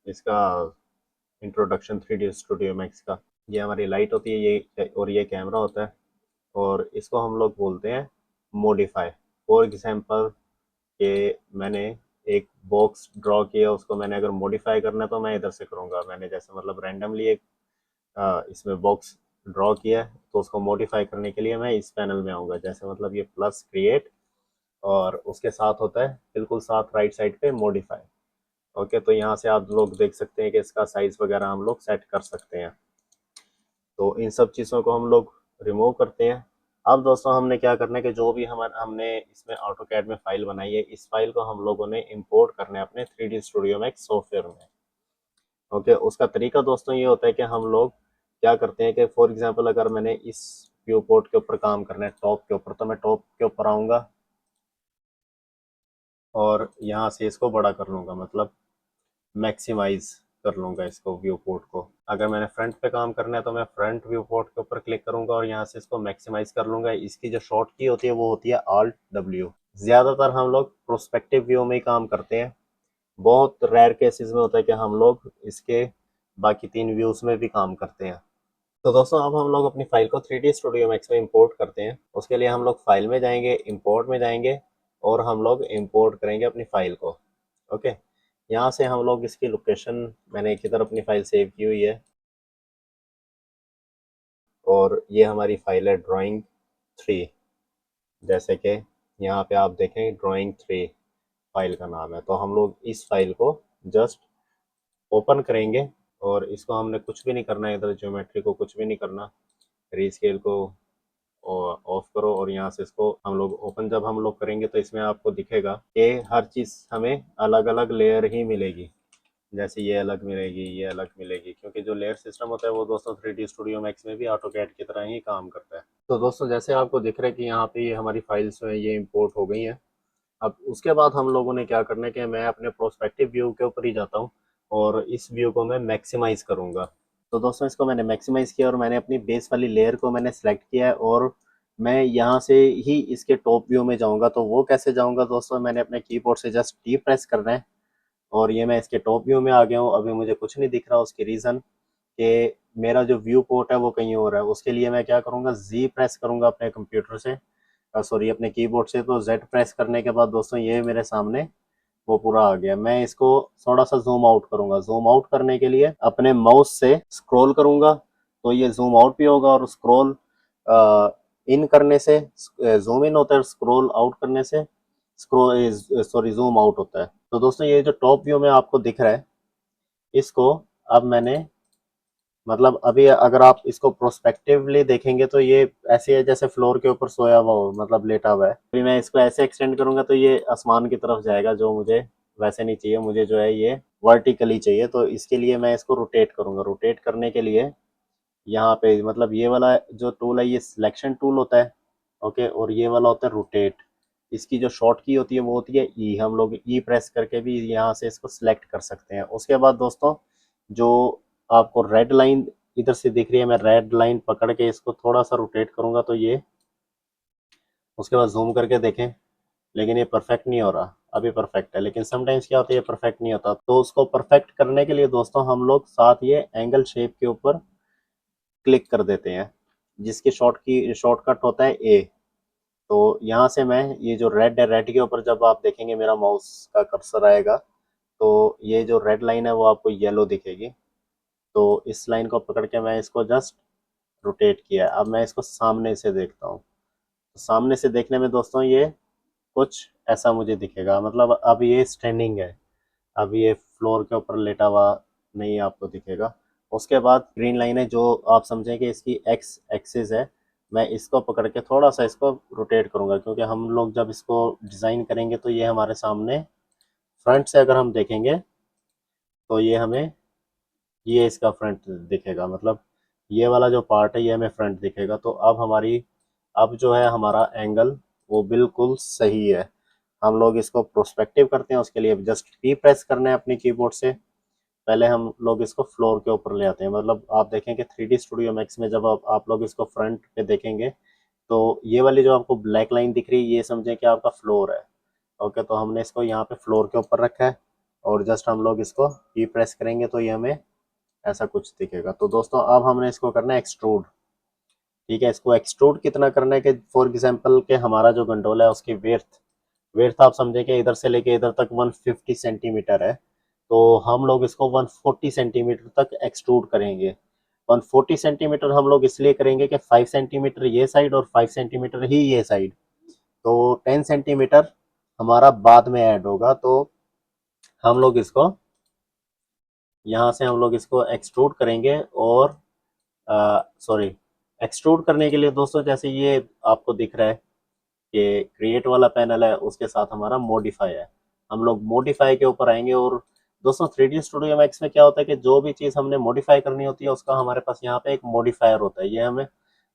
इसका इंट्रोडक्शन 3D स्टूडियो मैक्स का। ये हमारी लाइट होती है, ये और ये कैमरा होता है, और इसको हम लोग बोलते हैं मॉडिफाई। फॉर एग्जांपल कि मैंने एक बॉक्स ड्रॉ किया, उसको मैंने अगर मॉडिफाई करना है तो मैं इधर से करूँगा। मैंने जैसे मतलब रैंडमली एक इसमें बॉक्स ड्रॉ किया है, तो उसको मॉडिफाई करने के लिए मैं इस पैनल में आऊँगा। जैसे मतलब ये प्लस क्रिएट, और उसके साथ होता है बिल्कुल साथ राइट साइड पे मॉडिफाई। ओके, तो यहाँ से आप लोग देख सकते हैं कि इसका साइज़ वगैरह हम लोग सेट कर सकते हैं। तो इन सब चीज़ों को हम लोग रिमूव करते हैं। अब दोस्तों हमने क्या करना है कि जो भी हमने इसमें ऑटो कैड में फ़ाइल बनाई है, इस फाइल को हम लोगों ने इंपोर्ट करना है अपने 3D स्टूडियो मैक्स सॉफ्टवेयर में। ओके, उसका तरीका दोस्तों ये होता है कि हम लोग क्या करते हैं कि फॉर एग्जांपल अगर मैंने इस व्यू पोर्ट के ऊपर काम करना है टॉप के ऊपर, तो मैं टॉप के ऊपर आऊँगा और यहाँ से इसको बड़ा कर लूँगा, मतलब मैक्सिमाइज कर लूँगा इसको व्यू पोर्ट को। अगर मैंने फ्रंट पे काम करना है तो मैं फ्रंट व्यू पोर्ट के ऊपर क्लिक करूँगा और यहाँ से इसको मैक्सिमाइज कर लूँगा। इसकी जो शॉर्ट की होती है वो होती है Alt W। ज़्यादातर हम लोग प्रोस्पेक्टिव व्यू में ही काम करते हैं, बहुत रेयर केसेस में होता है कि हम लोग इसके बाकी 3 व्यूज़ में भी काम करते हैं। तो दोस्तों अब हम लोग अपनी फ़ाइल को 3D स्टूडियो मैक्स में इंपोर्ट करते हैं। उसके लिए हम लोग फ़ाइल में जाएंगे, इंपोर्ट में जाएंगे, और हम लोग इंपोर्ट करेंगे अपनी फ़ाइल को। ओके, यहाँ से हम लोग इसकी लोकेशन, मैंने किधर अपनी फ़ाइल सेव की हुई है, और ये हमारी फ़ाइल है ड्राइंग 3। जैसे कि यहाँ पे आप देखें ड्राइंग 3 फाइल का नाम है। तो हम लोग इस फाइल को जस्ट ओपन करेंगे, और इसको हमने कुछ भी नहीं करना है, इधर ज्योमेट्री को कुछ भी नहीं करना, रीस्केल को ऑफ करो, और यहाँ से इसको हम लोग ओपन जब हम लोग करेंगे तो इसमें आपको दिखेगा कि हर चीज़ हमें अलग अलग लेयर ही मिलेगी। जैसे ये अलग मिलेगी, ये अलग मिलेगी, क्योंकि जो लेयर सिस्टम होता है वो दोस्तों 3D स्टूडियो मैक्स में भी ऑटोकैड की तरह ही काम करता है। तो दोस्तों जैसे आपको दिख रहा है कि यहाँ पे ये हमारी फाइल्स जो है ये इंपोर्ट हो गई हैं। अब उसके बाद हम लोगों ने क्या करना है कि मैं अपने प्रोस्पेक्टिव व्यू के ऊपर ही जाता हूँ, और इस व्यू को मैं मैक्सिमाइज़ करूँगा। तो दोस्तों इसको मैंने मैक्सिमाइज़ किया, और मैंने अपनी बेस वाली लेयर को मैंने सेलेक्ट किया है, और मैं यहाँ से ही इसके टॉप व्यू में जाऊँगा। तो वो कैसे जाऊँगा दोस्तों, मैंने अपने कीबोर्ड से जस्ट टी प्रेस करना है और ये मैं इसके टॉप व्यू में आ गया हूँ। अभी मुझे कुछ नहीं दिख रहा, उसकी रीज़न कि मेरा जो व्यू पोर्ट है वो कहीं और है। उसके लिए मैं क्या करूँगा, जी प्रेस करूँगा अपने कंप्यूटर से, सॉरी अपने कीबोर्ड से। तो जेड प्रेस करने के बाद दोस्तों ये मेरे सामने वो पूरा आ गया। मैं इसको थोड़ा सा जूम आउट करूंगा। जूम आउट करने के लिए अपने माउस से स्क्रॉल करूंगा तो ये जूम आउट भी होगा, और स्क्रॉल इन करने से जूम इन होता है, स्क्रॉल आउट करने से स्क्रॉल सॉरी जूम आउट होता है। तो दोस्तों ये जो टॉप व्यू में आपको दिख रहा है, इसको अब मैंने मतलब अभी अगर आप इसको प्रोस्पेक्टिवली देखेंगे तो ये ऐसे है जैसे फ्लोर के ऊपर सोया हुआ हो, मतलब लेटा हुआ है। अभी मैं इसको ऐसे एक्सटेंड करूंगा तो ये आसमान की तरफ जाएगा, जो मुझे वैसे नहीं चाहिए। मुझे जो है ये वर्टिकली चाहिए। तो इसके लिए मैं इसको रोटेट करूंगा। रोटेट करने के लिए यहाँ पे मतलब ये वाला जो टूल है ये सिलेक्शन टूल होता है, ओके, और ये वाला होता है रोटेट। इसकी जो शॉर्ट की होती है वो होती है ई। हम लोग ई प्रेस करके भी यहाँ से इसको सिलेक्ट कर सकते हैं। उसके बाद दोस्तों जो आपको रेड लाइन इधर से दिख रही है, मैं रेड लाइन पकड़ के इसको थोड़ा सा रोटेट करूंगा तो ये, उसके बाद जूम करके देखें, लेकिन ये परफेक्ट नहीं हो रहा। अभी परफेक्ट है, लेकिन समटाइम्स क्या होता है ये परफेक्ट नहीं होता। तो उसको परफेक्ट करने के लिए दोस्तों हम लोग साथ ये एंगल शेप के ऊपर क्लिक कर देते हैं, जिसकी शॉर्टकट होता है ए। तो यहाँ से मैं ये जो रेड है, रेड के ऊपर जब आप देखेंगे मेरा माउस का कर्सर आएगा तो ये जो रेड लाइन है वो आपको येलो दिखेगी। तो इस लाइन को पकड़ के मैं इसको जस्ट रोटेट किया। अब मैं इसको सामने से देखता हूँ। सामने से देखने में दोस्तों ये कुछ ऐसा मुझे दिखेगा, मतलब अब ये स्टैंडिंग है, अब ये फ्लोर के ऊपर लेटा हुआ नहीं आपको दिखेगा। उसके बाद ग्रीन लाइन है जो आप समझें कि इसकी एक्स एक्सिस है। मैं इसको पकड़ के थोड़ा सा इसको रोटेट करूंगा, क्योंकि हम लोग जब इसको डिज़ाइन करेंगे तो ये हमारे सामने फ्रंट से अगर हम देखेंगे तो ये हमें ये इसका फ्रंट दिखेगा, मतलब ये वाला जो पार्ट है ये हमें फ्रंट दिखेगा। तो अब जो है हमारा एंगल वो बिल्कुल सही है। हम लोग इसको प्रोस्पेक्टिव करते हैं, उसके लिए जस्ट पी प्रेस करना है अपनी कीबोर्ड से। पहले हम लोग इसको फ्लोर के ऊपर ले आते हैं। मतलब आप देखें कि 3D स्टूडियो मैक्स में जब आप लोग इसको फ्रंट पे देखेंगे तो ये वाली जो आपको ब्लैक लाइन दिख रही है ये समझें कि आपका फ्लोर है। ओके, तो हमने इसको यहाँ पे फ्लोर के ऊपर रखा है और जस्ट हम लोग इसको की प्रेस करेंगे तो ये हमें ऐसा कुछ दिखेगा। तो दोस्तों अब हमने इसको करना है एक्सट्रूड। ठीक है, इसको एक्सट्रूड कितना करना है कि फॉर एग्जाम्पल के हमारा जो गंडोला है उसकी वेर्थ वेर्थ आप समझें कि इधर से लेके इधर तक 150 सेंटीमीटर है। तो हम लोग इसको 140 सेंटीमीटर तक एक्सट्रूड करेंगे। 140 सेंटीमीटर हम लोग इसलिए करेंगे कि 5 सेंटीमीटर ये साइड और 5 सेंटीमीटर ही ये साइड। तो 10 सेंटीमीटर हमारा बाद में ऐड होगा। तो हम लोग इसको यहाँ से हम लोग इसको एक्सट्रूड करेंगे। और सॉरी, एक्सट्रूड करने के लिए दोस्तों जैसे ये आपको दिख रहा है कि क्रिएट वाला पैनल है, उसके साथ हमारा मॉडिफाई है। हम लोग मॉडिफाई के ऊपर आएंगे। और दोस्तों 3D स्टूडियो मैक्स में क्या होता है कि जो भी चीज़ हमने मॉडिफाई करनी होती है उसका हमारे पास यहाँ पे एक मॉडिफायर होता है। ये हमें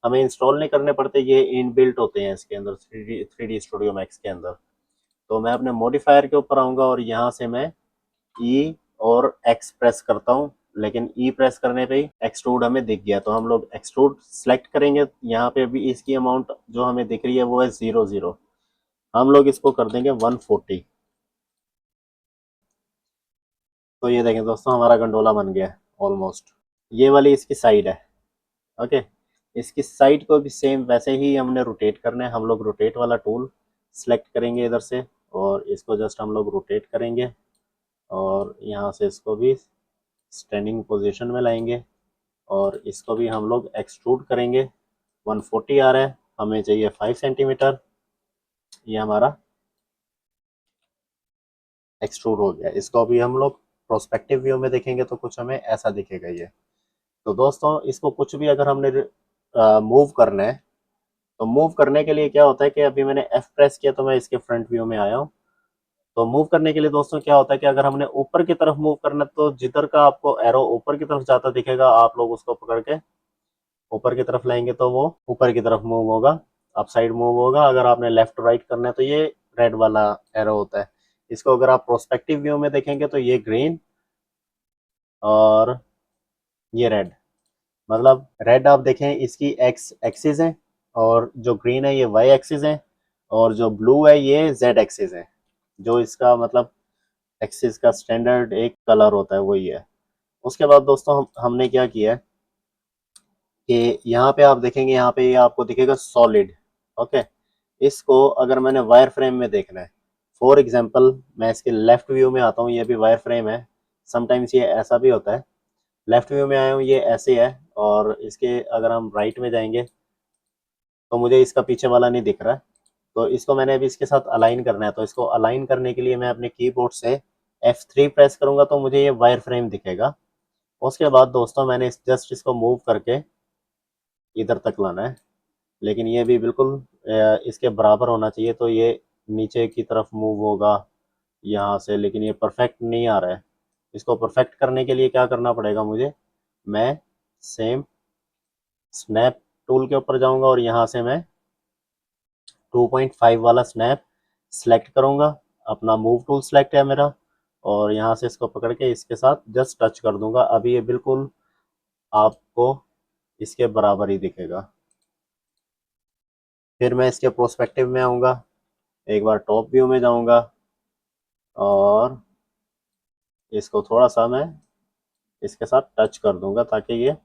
हमें इंस्टॉल नहीं करने पड़ते, ये इनबिल्ट होते हैं इसके अंदर, थ्री डी स्टूडियो मैक्स के अंदर। तो मैं अपने मॉडिफायर के ऊपर आऊँगा और यहाँ से मैं ई और एक्स प्रेस करता हूँ, लेकिन ई प्रेस करने पे ही एक्सट्रूड हमें दिख गया। तो हम लोग एक्सट्रूड सेलेक्ट करेंगे। यहाँ पे भी इसकी अमाउंट जो हमें दिख रही है वो है 0 0। हम लोग इसको कर देंगे 140। तो ये देखें दोस्तों हमारा गंडोला बन गया है ऑलमोस्ट। ये वाली इसकी साइड है। ओके, इसकी साइड को भी सेम वैसे ही हमने रोटेट करना है। हम लोग रोटेट वाला टूल सेलेक्ट करेंगे इधर से और इसको जस्ट हम लोग रोटेट करेंगे और यहाँ से इसको भी स्टैंडिंग पोजीशन में लाएंगे और इसको भी हम लोग एक्सट्रूड करेंगे। 140 आ रहा है, हमें चाहिए 5 सेंटीमीटर। ये हमारा एक्सट्रूड हो गया। इसको अभी हम लोग प्रोस्पेक्टिव व्यू में देखेंगे तो कुछ हमें ऐसा दिखेगा ये। तो दोस्तों इसको कुछ भी अगर हमने मूव करना है तो मूव करने के लिए क्या होता है कि अभी मैंने एफ प्रेस किया तो मैं इसके फ्रंट व्यू में आया हूँ। तो मूव करने के लिए दोस्तों क्या होता है कि अगर हमने ऊपर की तरफ मूव करना है तो जिधर का आपको एरो ऊपर की तरफ जाता दिखेगा आप लोग उसको पकड़ के ऊपर की तरफ लाएंगे तो वो ऊपर की तरफ मूव होगा, अप साइड मूव होगा। अगर आपने लेफ्ट राइट करना है तो ये रेड वाला एरो होता है। इसको अगर आप प्रोस्पेक्टिव व्यू में देखेंगे तो ये ग्रीन और ये रेड, मतलब रेड आप देखें इसकी एक्स एक्सिस है और जो ग्रीन है ये वाई एक्सिस है, और जो ब्लू है ये जेड एक्सिस है। जो इसका मतलब एक्सिस का स्टैंडर्ड एक कलर होता है वही है। उसके बाद दोस्तों हमने क्या किया है कि यहाँ पे आप देखेंगे, यहाँ पे ये आपको दिखेगा सॉलिड। ओके, इसको अगर मैंने वायर फ्रेम में देखना है, फॉर एग्जांपल मैं इसके लेफ्ट व्यू में आता हूँ, ये भी वायर फ्रेम है। समटाइम्स ये ऐसा भी होता है, लेफ्ट व्यू में आया हूँ ये ऐसे है, और इसके अगर हम राइट में जाएंगे तो मुझे इसका पीछे वाला नहीं दिख रहा है। तो इसको मैंने अभी इसके साथ अलाइन करना है, तो इसको अलाइन करने के लिए मैं अपने कीबोर्ड से F3 प्रेस करूंगा तो मुझे ये वायर फ्रेम दिखेगा। उसके बाद दोस्तों मैंने जस्ट इसको मूव करके इधर तक लाना है, लेकिन ये भी बिल्कुल इसके बराबर होना चाहिए, तो ये नीचे की तरफ मूव होगा यहाँ से, लेकिन ये परफेक्ट नहीं आ रहा है। इसको परफेक्ट करने के लिए क्या करना पड़ेगा मुझे, मैं सेम स्नैप टूल के ऊपर जाऊंगा और यहाँ से मैं 2.5 वाला स्नैप सेलेक्ट करूंगा। अपना मूव टूल सेलेक्ट है मेरा, और यहाँ से इसको पकड़ के इसके साथ जस्ट टच कर दूंगा। अभी ये बिल्कुल आपको इसके बराबर ही दिखेगा। फिर मैं इसके प्रोस्पेक्टिव में आऊँगा, एक बार टॉप व्यू में जाऊँगा, और इसको थोड़ा सा मैं इसके साथ टच कर दूंगा ताकि ये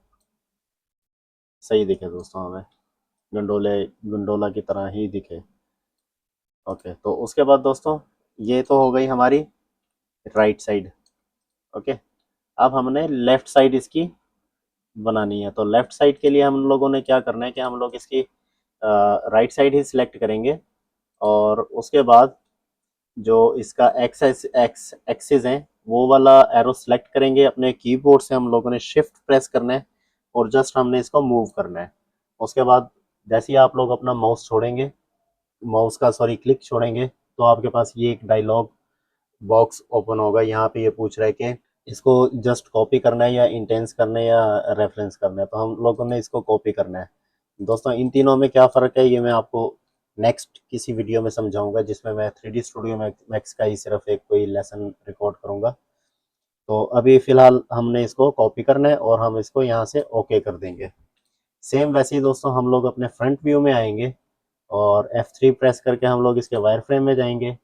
सही दिखे दोस्तों, हमें गंडोले गंडोला की तरह ही दिखे। ओके, तो उसके बाद दोस्तों ये तो हो गई हमारी राइट साइड। ओके, अब हमने लेफ्ट साइड इसकी बनानी है। तो लेफ्ट साइड के लिए हम लोगों ने क्या करना है कि हम लोग इसकी राइट साइड ही सिलेक्ट करेंगे, और उसके बाद जो इसका एक्स एक्स एक्सिस है वो वाला एरो सेलेक्ट करेंगे। अपने कीबोर्ड से हम लोगों ने शिफ्ट प्रेस करना है और जस्ट हमने इसको मूव करना है। उसके बाद जैसे ही आप लोग अपना माउस छोड़ेंगे, माउस का सॉरी क्लिक छोड़ेंगे, तो आपके पास ये एक डायलॉग बॉक्स ओपन होगा। यहाँ पे ये पूछ रहा है कि इसको जस्ट कॉपी करना है या इंटेंस करना है या रेफरेंस करना है। तो हम लोगों ने इसको कॉपी करना है। दोस्तों इन तीनों में क्या फ़र्क है ये मैं आपको नेक्स्ट किसी वीडियो में समझाऊंगा, जिसमें मैं 3D स्टूडियो मैक्स का ही सिर्फ एक कोई लेसन रिकॉर्ड करूंगा। तो अभी फ़िलहाल हमने इसको कॉपी करना है और हम इसको यहाँ से ओके कर देंगे। सेम वैसे ही दोस्तों हम लोग अपने फ्रंट व्यू में आएंगे और F3 प्रेस करके हम लोग इसके वायर फ्रेम में जाएंगे,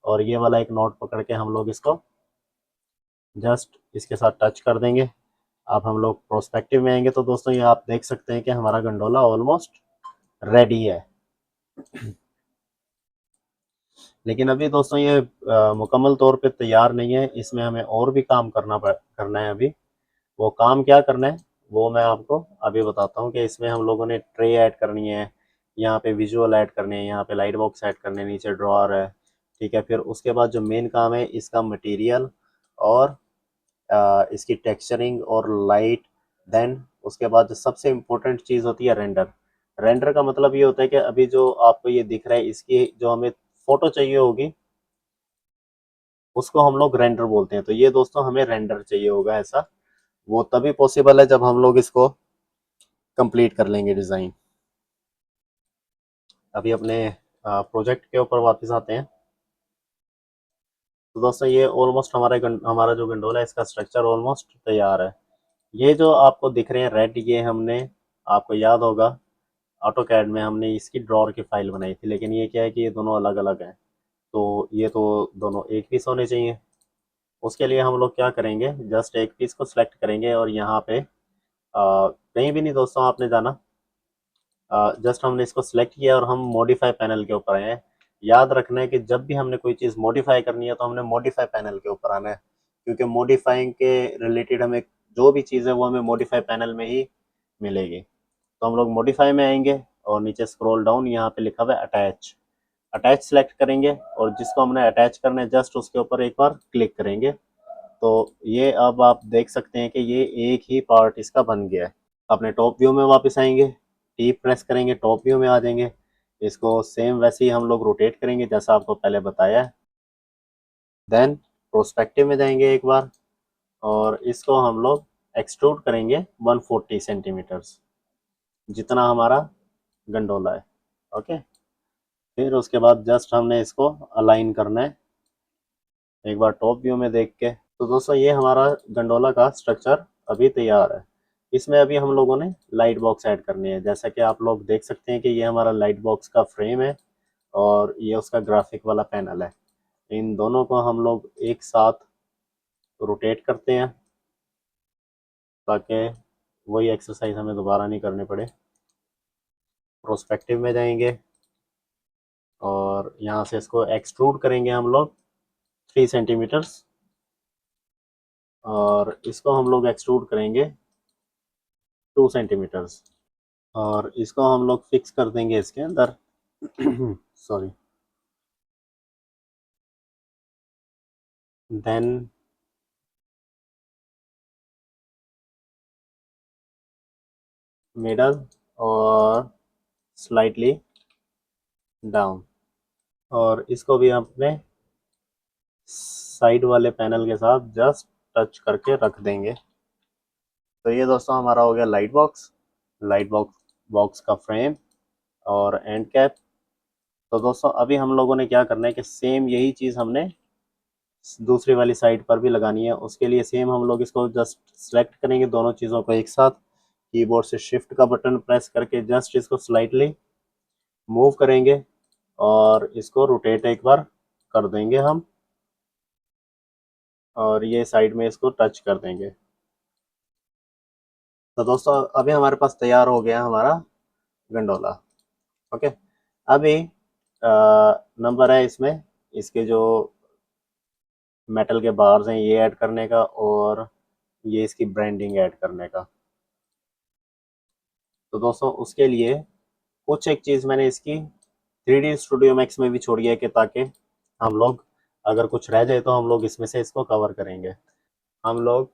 और ये वाला एक नोट पकड़ के हम लोग इसको जस्ट इसके साथ टच कर देंगे। अब हम लोग प्रोस्पेक्टिव में आएंगे तो दोस्तों ये आप देख सकते हैं कि हमारा गंडोला ऑलमोस्ट रेडी है। लेकिन अभी दोस्तों ये मुकम्मल तौर पे तैयार नहीं है, इसमें हमें और भी काम करना है अभी। वो काम क्या करना है वो मैं आपको अभी बताता हूँ कि इसमें हम लोगों ने ट्रे ऐड करनी है, यहाँ पे विजुअल ऐड करने हैं, यहाँ पे लाइट बॉक्स ऐड करने हैं, नीचे ड्रॉअर है। ठीक है, फिर उसके बाद जो मेन काम है इसका मटेरियल और इसकी टेक्सचरिंग और लाइट। देन उसके बाद जो सबसे इम्पोर्टेंट चीज़ होती है रेंडर। रेंडर का मतलब ये होता है कि अभी जो आपको ये दिख रहा है इसकी जो हमें फ़ोटो चाहिए होगी उसको हम लोग रेंडर बोलते हैं। तो ये दोस्तों हमें रेंडर चाहिए होगा ऐसा, वो तभी पॉसिबल है जब हम लोग इसको कंप्लीट कर लेंगे डिज़ाइन। अभी अपने प्रोजेक्ट के ऊपर वापस आते हैं। तो दोस्तों ये ऑलमोस्ट हमारा जो गंडोला है इसका स्ट्रक्चर ऑलमोस्ट तैयार है। ये जो आपको दिख रहे हैं रेड, ये हमने आपको याद होगा ऑटो कैड में हमने इसकी ड्रॉर की फाइल बनाई थी, लेकिन ये क्या है कि ये दोनों अलग अलग हैं, तो ये तो दोनों एक पीस होने चाहिए। उसके लिए हम लोग क्या करेंगे, जस्ट एक पीस को सिलेक्ट करेंगे और यहाँ पे कहीं भी नहीं दोस्तों आपने जाना, जस्ट हमने इसको सिलेक्ट किया और हम मॉडिफाई पैनल के ऊपर आए हैं। याद रखना है कि जब भी हमने कोई चीज़ मॉडिफाई करनी है तो हमने मॉडिफाई पैनल के ऊपर आना है, क्योंकि मॉडिफाइंग के रिलेटेड हमें जो भी चीज़ है वो हमें मॉडिफाई पैनल में ही मिलेगी। तो हम लोग मॉडिफाई में आएंगे और नीचे स्क्रॉल डाउन यहाँ पे लिखा हुआ है अटैच, अटैच सेलेक्ट करेंगे और जिसको हमने अटैच करना है जस्ट उसके ऊपर एक बार क्लिक करेंगे। तो ये अब आप देख सकते हैं कि ये एक ही पार्ट इसका बन गया है। अपने टॉप व्यू में वापस आएंगे, टी प्रेस करेंगे, टॉप व्यू में आ जाएंगे। इसको सेम वैसे ही हम लोग रोटेट करेंगे जैसा आपको पहले बताया है। देन प्रोस्पेक्टिव में जाएंगे एक बार और इसको हम लोग एक्सट्रूड करेंगे 140 सेंटीमीटर्स, जितना हमारा गंडोला है। ओके, फिर उसके बाद जस्ट हमने इसको अलाइन करना है एक बार टॉप व्यू में देख के। तो दोस्तों ये हमारा गंडोला का स्ट्रक्चर अभी तैयार है। इसमें अभी हम लोगों ने लाइट बॉक्स ऐड करनी है। जैसा कि आप लोग देख सकते हैं कि ये हमारा लाइट बॉक्स का फ्रेम है और ये उसका ग्राफिक वाला पैनल है। इन दोनों को हम लोग एक साथ रोटेट करते हैं ताकि वही एक्सरसाइज हमें दोबारा नहीं करनी पड़े। प्रोस्पेक्टिव में जाएंगे और यहाँ से इसको एक्सट्रूड करेंगे हम लोग 3 सेंटीमीटर्स, और इसको हम लोग एक्सट्रूड करेंगे 2 सेंटीमीटर्स, और इसको हम लोग फिक्स कर देंगे इसके अंदर सॉरी। देन मिडल और स्लाइटली डाउन, और इसको भी अपने साइड वाले पैनल के साथ जस्ट टच करके रख देंगे। तो ये दोस्तों हमारा हो गया लाइट बॉक्स का फ्रेम और एंड कैप। तो दोस्तों अभी हम लोगों ने क्या करना है कि सेम यही चीज़ हमने दूसरी वाली साइड पर भी लगानी है। उसके लिए सेम हम लोग इसको जस्ट सेलेक्ट करेंगे दोनों चीज़ों को एक साथ, कीबोर्ड से शिफ्ट का बटन प्रेस करके जस्ट इसको स्लाइटली मूव करेंगे और इसको रोटेट एक बार कर देंगे हम, और ये साइड में इसको टच कर देंगे। तो दोस्तों अभी हमारे पास तैयार हो गया हमारा गंडोला। ओके, अभी नंबर है इसमें इसके जो मेटल के बार्स हैं ये ऐड करने का, और ये इसकी ब्रांडिंग ऐड करने का। तो दोस्तों उसके लिए कुछ एक चीज़ मैंने इसकी 3D स्टूडियो मैक्स में भी छोड़ी है कि ताकि हम लोग अगर कुछ रह जाए तो हम लोग इसमें से इसको कवर करेंगे। हम लोग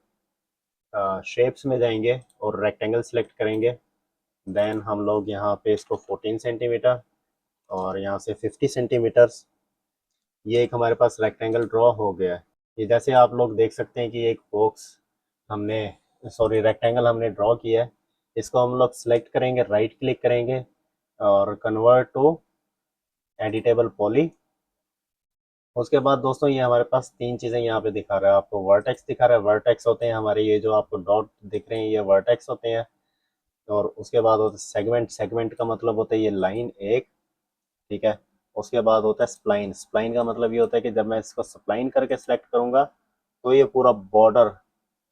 शेप्स में जाएंगे और रेक्टेंगल सेलेक्ट करेंगे। देन हम लोग यहाँ पे इसको 14 सेंटीमीटर और यहाँ से 50 सेंटीमीटर्स, ये एक हमारे पास रेक्टेंगल ड्रॉ हो गया है। ये जैसे आप लोग देख सकते हैं कि एक बॉक्स हमने सॉरी रेक्टेंगल हमने ड्रॉ किया है। इसको हम लोग सेलेक्ट करेंगे, राइट क्लिक करेंगे और कन्वर्ट टू एडिटेबल पॉली। उसके बाद दोस्तों ये हमारे पास तीन चीज़ें यहाँ पे दिखा रहा है, आपको वर्टेक्स दिखा रहा है। वर्टेक्स होते हैं हमारे ये जो आपको डॉट दिख रहे हैं, ये वर्टेक्स होते हैं। और उसके बाद होता है सेगमेंट। सेगमेंट का मतलब होता है ये लाइन एक, ठीक है। उसके बाद होता है स्प्लाइन। स्प्लाइन का मतलब ये होता है कि जब मैं इसको स्प्लाइन करके सिलेक्ट करूंगा तो ये पूरा बॉर्डर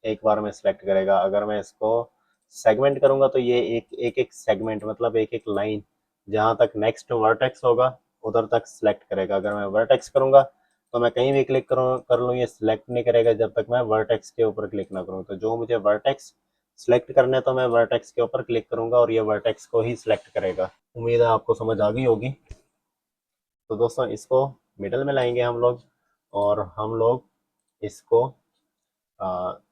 एक बार में सिलेक्ट करेगा। अगर मैं इसको सेगमेंट करूंगा तो ये एक एक सेगमेंट मतलब एक एक लाइन जहां तक नेक्स्ट वर्टेक्स होगा उधर तक सिलेक्ट करेगा। अगर मैं वर्टेक्स करूंगा तो मैं कहीं भी क्लिक कर लूँ ये सिलेक्ट नहीं करेगा जब तक मैं वर्टेक्स के ऊपर क्लिक ना करूँ। तो जो मुझे वर्टेक्स सिलेक्ट करने तो मैं वर्टेक्स के ऊपर क्लिक करूंगा और ये वर्टेक्स को ही सिलेक्ट करेगा। उम्मीद है आपको समझ आ गई होगी। तो दोस्तों इसको मिडल में लाएंगे हम लोग, और हम लोग इसको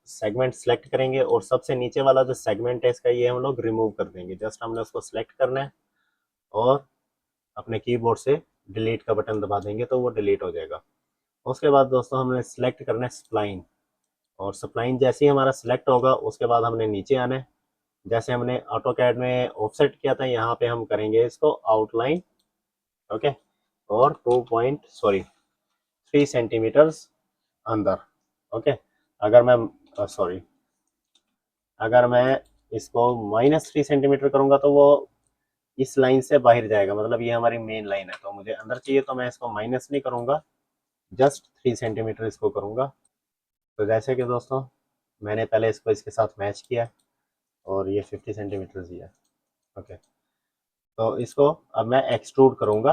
सेगमेंट सेलेक्ट करेंगे और सबसे नीचे वाला जो सेगमेंट है इसका ये हम लोग रिमूव कर देंगे। जस्ट हमने उसको सेलेक्ट करना है और अपने कीबोर्ड से डिलीट का बटन दबा देंगे तो वो डिलीट हो जाएगा। उसके बाद दोस्तों हमने सेलेक्ट करना है स्प्लाइन, और स्प्लाइन जैसे ही हमारा सिलेक्ट होगा उसके बाद हमने नीचे आना है। जैसे हमने ऑटो कैड में ऑफसेट किया था यहाँ पे हम करेंगे इसको आउटलाइन। ओके, और 3 सेंटीमीटर्स अंदर। ओके, अगर मैं सॉरी अगर मैं इसको -3 सेंटीमीटर करूंगा तो वो इस लाइन से बाहर जाएगा, मतलब ये हमारी मेन लाइन है। तो मुझे अंदर चाहिए तो मैं इसको माइनस नहीं करूंगा, जस्ट 3 सेंटीमीटर इसको करूंगा। तो जैसे कि दोस्तों मैंने पहले इसको इसके साथ मैच किया और ये 50 सेंटीमीटर ही है। ओके, तो इसको अब मैं एक्सट्रूड करूंगा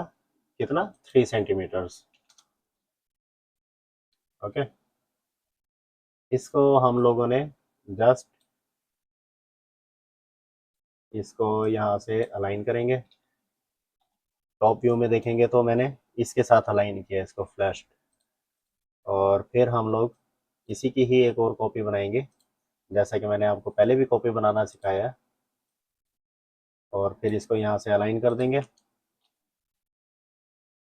कितना 3 सेंटीमीटर्स। ओके, इसको हम लोगों ने जस्ट इसको यहाँ से अलाइन करेंगे। टॉप व्यू में देखेंगे तो मैंने इसके साथ अलाइन किया इसको फ्लैश, और फिर हम लोग इसी की ही एक और कॉपी बनाएंगे जैसा कि मैंने आपको पहले भी कॉपी बनाना सिखाया है। और फिर इसको यहाँ से अलाइन कर देंगे।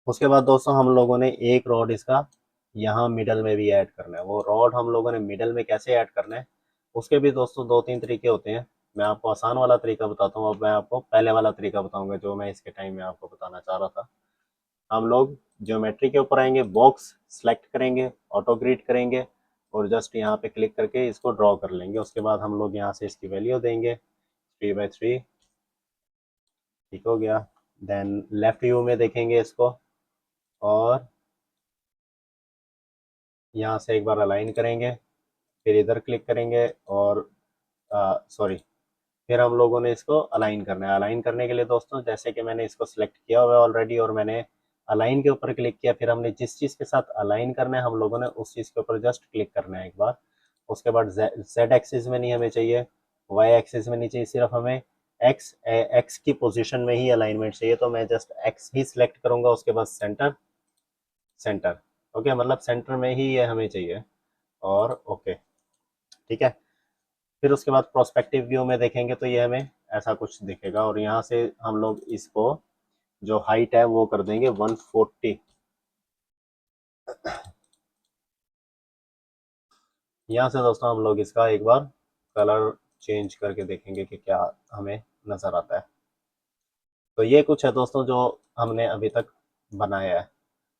उसके बाद दोस्तों हम लोगों ने एक रॉड इसका यहाँ मिडल में भी ऐड करना है। वो रॉड हम लोगों ने मिडल में कैसे ऐड करना है उसके भी दोस्तों दो तीन तरीके होते हैं। मैं आपको आसान वाला तरीका बताता हूँ, अब मैं आपको पहले वाला तरीका बताऊंगा जो मैं इसके टाइम में आपको बताना चाह रहा था। हम लोग ज्योमेट्री के ऊपर आएंगे, बॉक्स सेलेक्ट करेंगे, ऑटो ग्रिड करेंगे, और जस्ट यहाँ पे क्लिक करके इसको ड्रॉ कर लेंगे। उसके बाद हम लोग यहाँ से इसकी वैल्यू देंगे 3/3, ठीक हो गया। देन लेफ्ट व्यू में देखेंगे इसको और यहाँ से एक बार अलाइन करेंगे, फिर इधर क्लिक करेंगे और सॉरी, फिर हम लोगों ने इसको अलाइन करना है। अलाइन करने के लिए दोस्तों जैसे कि मैंने इसको सिलेक्ट किया हुआ है ऑलरेडी और मैंने अलाइन के ऊपर क्लिक किया, फिर हमने जिस चीज़ के साथ अलाइन करना है हम लोगों ने उस चीज़ के ऊपर जस्ट क्लिक करना है एक बार। उसके बाद जेड एक्सिस में नहीं हमें चाहिए, वाई एक्सिस में नहीं चाहिए, सिर्फ हमें एक्स की पोजीशन में ही अलाइनमेंट चाहिए। तो मैं जस्ट एक्स ही सिलेक्ट करूंगा, उसके बाद सेंटर सेंटर, ओके, मतलब सेंटर में ही ये हमें चाहिए और ओके, ठीक है। फिर उसके बाद प्रोस्पेक्टिव व्यू में देखेंगे तो ये हमें ऐसा कुछ दिखेगा और यहाँ से हम लोग इसको जो हाइट है वो कर देंगे 140। यहाँ से दोस्तों हम लोग इसका एक बार कलर चेंज करके देखेंगे कि क्या हमें नज़र आता है। तो ये कुछ है दोस्तों जो हमने अभी तक बनाया है।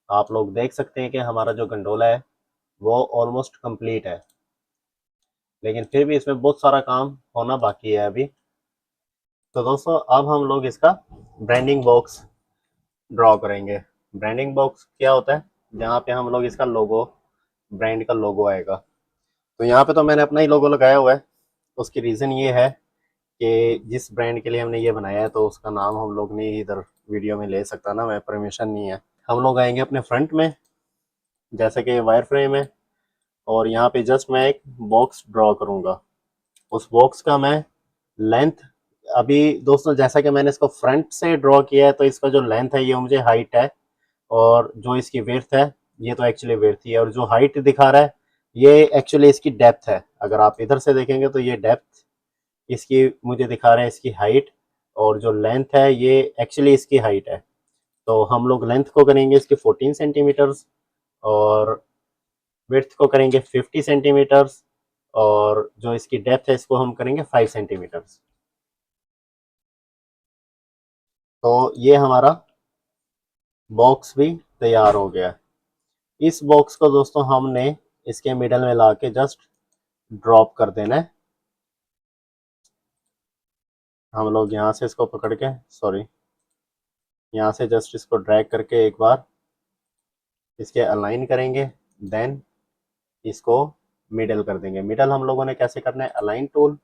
आप लोग देख सकते हैं कि हमारा जो गंडोला है वो ऑलमोस्ट कंप्लीट है, लेकिन फिर भी इसमें बहुत सारा काम होना बाकी है अभी। तो दोस्तों अब हम लोग इसका ब्रांडिंग बॉक्स ड्रॉ करेंगे। ब्रांडिंग बॉक्स क्या होता है, जहाँ पे हम लोग इसका लोगो, ब्रांड का लोगो आएगा। तो यहाँ पे तो मैंने अपना ही लोगो लगाया हुआ है। उसकी रीज़न ये है कि जिस ब्रांड के लिए हमने ये बनाया है तो उसका नाम हम लोग नहीं इधर वीडियो में ले सकता ना, मैं परमिशन नहीं है। हम लोग आएंगे अपने फ्रंट में, जैसे कि वायर फ्रेम है, और यहाँ पे जस्ट मैं एक बॉक्स ड्रॉ करूँगा। उस बॉक्स का मैं लेंथ, अभी दोस्तों जैसा कि मैंने इसको फ्रंट से ड्रॉ किया है तो इसका जो लेंथ है ये मुझे हाइट है, और जो इसकी विड्थ है ये तो एक्चुअली विड्थ ही है, और जो हाइट दिखा रहा है ये एक्चुअली इसकी डेप्थ है। अगर आप इधर से देखेंगे तो ये डेप्थ इसकी मुझे दिखा रहा है, इसकी हाइट, और जो लेंथ है ये एक्चुअली इसकी हाइट है। तो हम लोग लेंथ को करेंगे इसके 14 सेंटीमीटर्स और विड्थ को करेंगे 50 सेंटीमीटर्स, और जो इसकी डेप्थ है इसको हम करेंगे 5 सेंटीमीटर्स। तो ये हमारा बॉक्स भी तैयार हो गया। इस बॉक्स को दोस्तों हमने इसके मिडल में ला के जस्ट ड्रॉप कर देना है। हम लोग यहाँ से इसको पकड़ के, सॉरी, यहाँ से जस्ट इसको ड्रैग करके एक बार इसके अलाइन करेंगे, देन इसको मिडल कर देंगे। मिडल हम लोगों ने कैसे करना है, अलाइन टूल,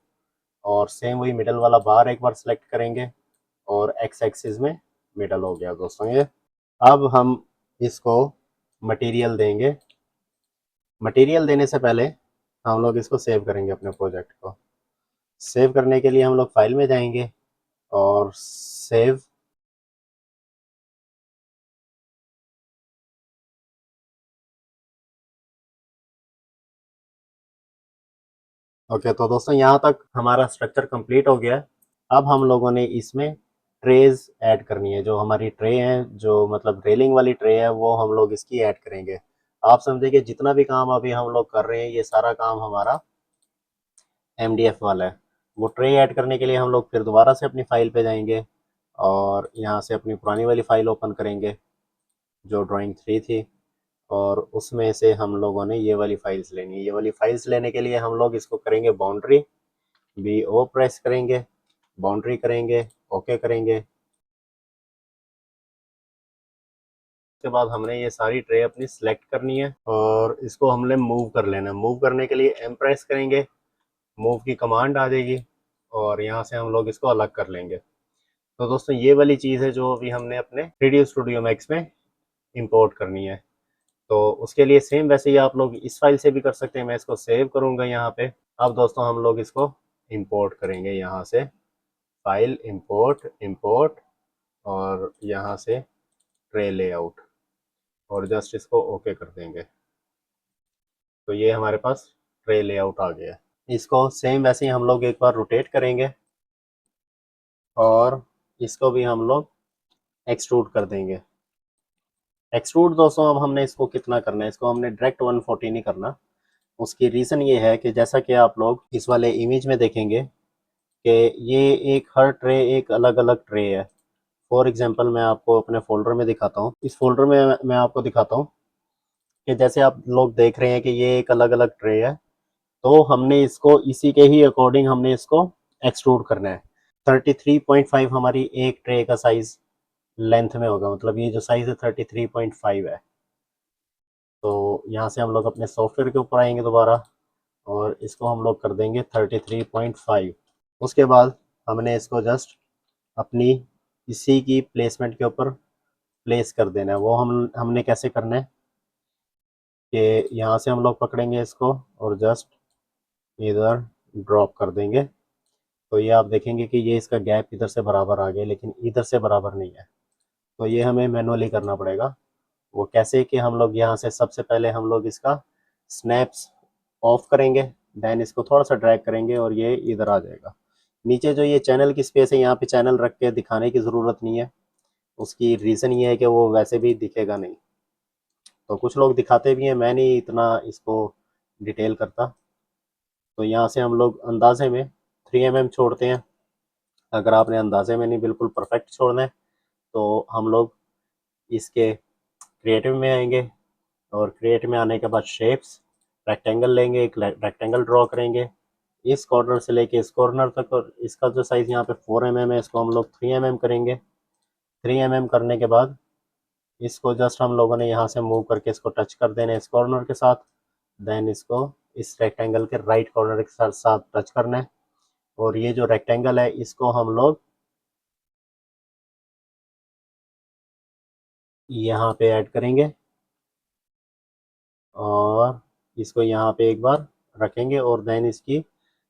और सेम वही मिडल वाला बार एक बार सेलेक्ट करेंगे और एक्स एक्सिस में मिडल हो गया दोस्तों ये। अब हम इसको मटेरियल देंगे। मटेरियल देने से पहले हम लोग इसको सेव करेंगे, अपने प्रोजेक्ट को सेव करने के लिए हम लोग फाइल में जाएंगे और सेव, ओके। तो दोस्तों यहाँ तक हमारा स्ट्रक्चर कंप्लीट हो गया है। अब हम लोगों ने इसमें ट्रेज ऐड करनी है। जो हमारी ट्रे है, जो मतलब रेलिंग वाली ट्रे है, वो हम लोग इसकी ऐड करेंगे। आप समझे कि जितना भी काम अभी हम लोग कर रहे हैं ये सारा काम हमारा MDF वाला है। वो ट्रे ऐड करने के लिए हम लोग फिर दोबारा से अपनी फाइल पे जाएंगे और यहाँ से अपनी पुरानी वाली फाइल ओपन करेंगे जो ड्राइंग 3 थी, और उसमें से हम लोगों ने ये वाली फाइल्स लेनी है। ये वाली फाइल्स लेने के लिए हम लोग इसको करेंगे बाउंड्री, BO प्रेस करेंगे, बाउंड्री करेंगे, ओके करेंगे। उसके बाद हमने ये सारी ट्रे अपनी सिलेक्ट करनी है और इसको हमने मूव कर लेना है। मूव करने के लिए M प्रेस करेंगे, मूव की कमांड आ जाएगी और यहाँ से हम लोग इसको अलग कर लेंगे। तो दोस्तों ये वाली चीज़ है जो अभी हमने अपने 3D स्टूडियो मैक्स में इंपोर्ट करनी है। तो उसके लिए सेम वैसे ही आप लोग इस फाइल से भी कर सकते हैं। मैं इसको सेव करूँगा यहाँ पे। अब दोस्तों हम लोग इसको इंपोर्ट करेंगे, यहाँ से फाइल इंपोर्ट, इंपोर्ट, और यहाँ से ट्रे लेआउट, और जस्ट इसको ओके कर देंगे। तो ये हमारे पास ट्रे लेआउट आ गया है। इसको सेम वैसे ही हम लोग एक बार रोटेट करेंगे और इसको भी हम लोग एक्सट्रूड कर देंगे। एक्सट्रूड दोस्तों अब हमने इसको कितना करना है, इसको हमने डायरेक्ट 140 नहीं करना। उसकी रीज़न ये है कि जैसा कि आप लोग इस वाले इमेज में देखेंगे कि ये एक हर ट्रे एक अलग अलग ट्रे है। फॉर एग्जांपल मैं आपको अपने फोल्डर में दिखाता हूँ। इस फोल्डर में मैं आपको दिखाता हूँ कि जैसे आप लोग देख रहे हैं कि ये एक अलग अलग ट्रे है, तो हमने इसको इसी के ही अकॉर्डिंग हमने इसको एक्सट्रूड करना है। 33.5 हमारी एक ट्रे का साइज लेंथ में होगा, मतलब ये जो साइज है 33.5 है। तो यहाँ से हम लोग अपने सॉफ्टवेयर के ऊपर आएंगे दोबारा, और इसको हम लोग कर देंगे 33.5। उसके बाद हमने इसको जस्ट अपनी इसी की प्लेसमेंट के ऊपर प्लेस कर देना है। वो हमने कैसे करना है कि यहाँ से हम लोग पकड़ेंगे इसको और जस्ट इधर ड्रॉप कर देंगे। तो ये आप देखेंगे कि ये इसका गैप इधर से बराबर आ गया, लेकिन इधर से बराबर नहीं है। तो ये हमें मैनुअली करना पड़ेगा। वो कैसे कि हम लोग यहाँ से सबसे पहले हम लोग इसका स्नैप्स ऑफ करेंगे, देन इसको थोड़ा सा ड्रैग करेंगे और ये इधर आ जाएगा। नीचे जो ये चैनल की स्पेस है, यहाँ पे चैनल रख के दिखाने की ज़रूरत नहीं है। उसकी रीज़न ये है कि वो वैसे भी दिखेगा नहीं। तो कुछ लोग दिखाते भी हैं, मैं नहीं इतना इसको डिटेल करता। तो यहाँ से हम लोग अंदाजे में 3 mm छोड़ते हैं। अगर आपने अंदाजे में नहीं बिल्कुल परफेक्ट छोड़ना है, तो हम लोग इसके क्रिएटिव में आएंगे, और क्रिएटिव में आने के बाद शेप्स रेक्टेंगल लेंगे, एक रेक्टेंगल ड्रॉ करेंगे इस कॉर्नर से लेके इस कॉर्नर तक, और इसका जो साइज़ यहाँ पे 4 mm है, इसको हम लोग 3 mm करेंगे। 3 mm करने के बाद इसको जस्ट हम लोगों ने यहाँ से मूव करके इसको टच कर देना है इस कॉर्नर के साथ। देन इसको इस रेक्टेंगल के राइट कॉर्नर के साथ साथ टच करना है, और ये जो रेक्टेंगल है इसको हम लोग यहाँ पे ऐड करेंगे, और इसको यहाँ पे एक बार रखेंगे, और देन इसकी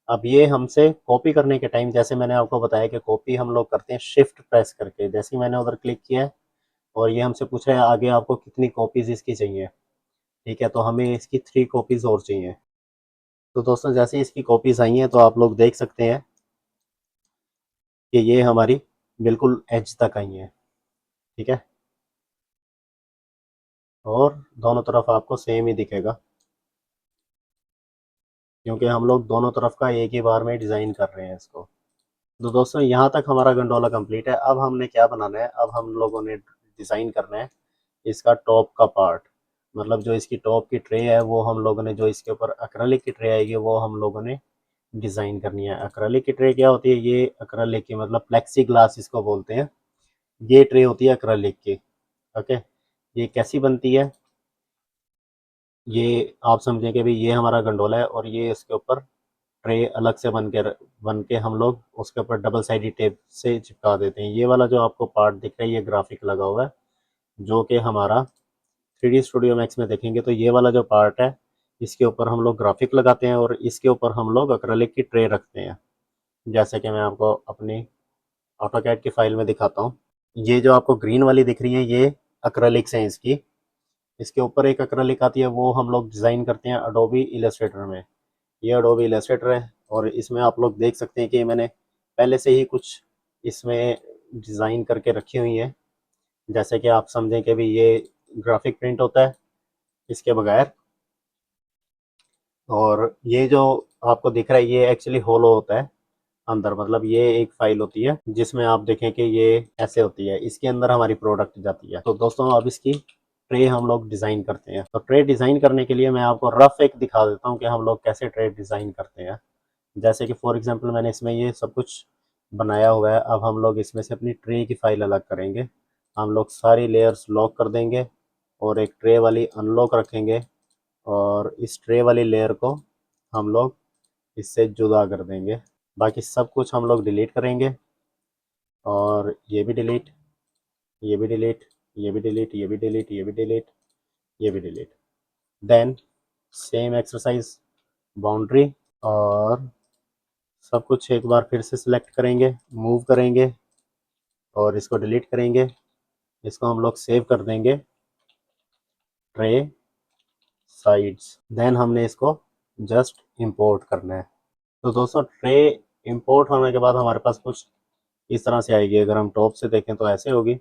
अब ये हमसे कॉपी करने के टाइम, जैसे मैंने आपको बताया कि कॉपी हम लोग करते हैं शिफ्ट प्रेस करके। जैसे ही मैंने उधर क्लिक किया है और ये हमसे पूछ रहा है आगे आपको कितनी कॉपीज़ इसकी चाहिए, ठीक है, तो हमें इसकी 3 कॉपीज़ और चाहिए। तो दोस्तों जैसे ही इसकी कॉपीज़ आई हैं, तो आप लोग देख सकते हैं कि ये हमारी बिल्कुल एज तक आई हैं, ठीक है, और दोनों तरफ आपको सेम ही दिखेगा, क्योंकि हम लोग दोनों तरफ का एक ही बार में डिज़ाइन कर रहे हैं इसको। तो दोस्तों यहाँ तक हमारा गंडोला कंप्लीट है। अब हमने क्या बनाना है, अब हम लोगों ने डिज़ाइन करना है इसका टॉप का पार्ट। मतलब जो इसकी टॉप की ट्रे है, वो हम लोगों ने, जो इसके ऊपर एक्रेलिक की ट्रे आएगी, वो हम लोगों ने डिज़ाइन करनी है। एक्रेलिक की ट्रे क्या होती है, ये एक्रेलिक की मतलब प्लेक्सी ग्लास इसको बोलते हैं। ये ट्रे होती है एक्रेलिक की। ओके, ये कैसी बनती है, ये आप समझें कि भाई ये हमारा गंडोला है, और ये इसके ऊपर ट्रे अलग से बन के हम लोग उसके ऊपर डबल साइडी टेप से चिपका देते हैं। ये वाला जो आपको पार्ट दिख रहा है, ये ग्राफिक लगा हुआ है, जो कि हमारा 3D स्टूडियो मैक्स में देखेंगे तो ये वाला जो पार्ट है, इसके ऊपर हम लोग ग्राफिक लगाते हैं, और इसके ऊपर हम लोग एक्रेलिक की ट्रे रखते हैं। जैसे कि मैं आपको अपनी ऑटोकैड की फाइल में दिखाता हूँ। ये जो आपको ग्रीन वाली दिख रही है, ये एक्रेलिक्स हैं इसकी। इसके ऊपर एक एक्रेलिक आती है, वो हम लोग डिज़ाइन करते हैं अडोबी इलस्ट्रेटर में। ये अडोबी इलस्ट्रेटर है, और इसमें आप लोग देख सकते हैं कि मैंने पहले से ही कुछ इसमें डिज़ाइन करके रखी हुई है। जैसे कि आप समझें कि भी ये ग्राफिक प्रिंट होता है इसके बगैर, और ये जो आपको दिख रहा है, ये एक्चुअली होलो होता है अंदर। मतलब ये एक फाइल होती है जिसमें आप देखें कि ये ऐसे होती है, इसके अंदर हमारी प्रोडक्ट जाती है। तो दोस्तों अब इसकी ट्रे हम लोग डिज़ाइन करते हैं। तो ट्रे डिज़ाइन करने के लिए मैं आपको रफ एक दिखा देता हूँ कि हम लोग कैसे ट्रे डिज़ाइन करते हैं। जैसे कि फॉर एग्जांपल मैंने इसमें ये सब कुछ बनाया हुआ है। अब हम लोग इसमें से अपनी ट्रे की फ़ाइल अलग करेंगे। हम लोग सारी लेयर्स लॉक कर देंगे, और एक ट्रे वाली अनलॉक रखेंगे, और इस ट्रे वाली लेयर को हम लोग इससे जुदा कर देंगे। बाकी सब कुछ हम लोग डिलीट करेंगे, और ये भी डिलीट, ये भी डिलीट, ये भी डिलीट, ये भी डिलीट, ये भी डिलीट, ये भी delete. Then same exercise boundary, और सब कुछ एक बार फिर से सिलेक्ट करेंगे, मूव करेंगे, और इसको डिलीट करेंगे। इसको हम लोग सेव कर देंगे ट्रे साइड्स। देन हमने इसको जस्ट इंपोर्ट करना है। तो दोस्तों ट्रे इंपोर्ट होने के बाद हमारे पास कुछ इस तरह से आएगी। अगर हम टॉप से देखें तो ऐसे होगी।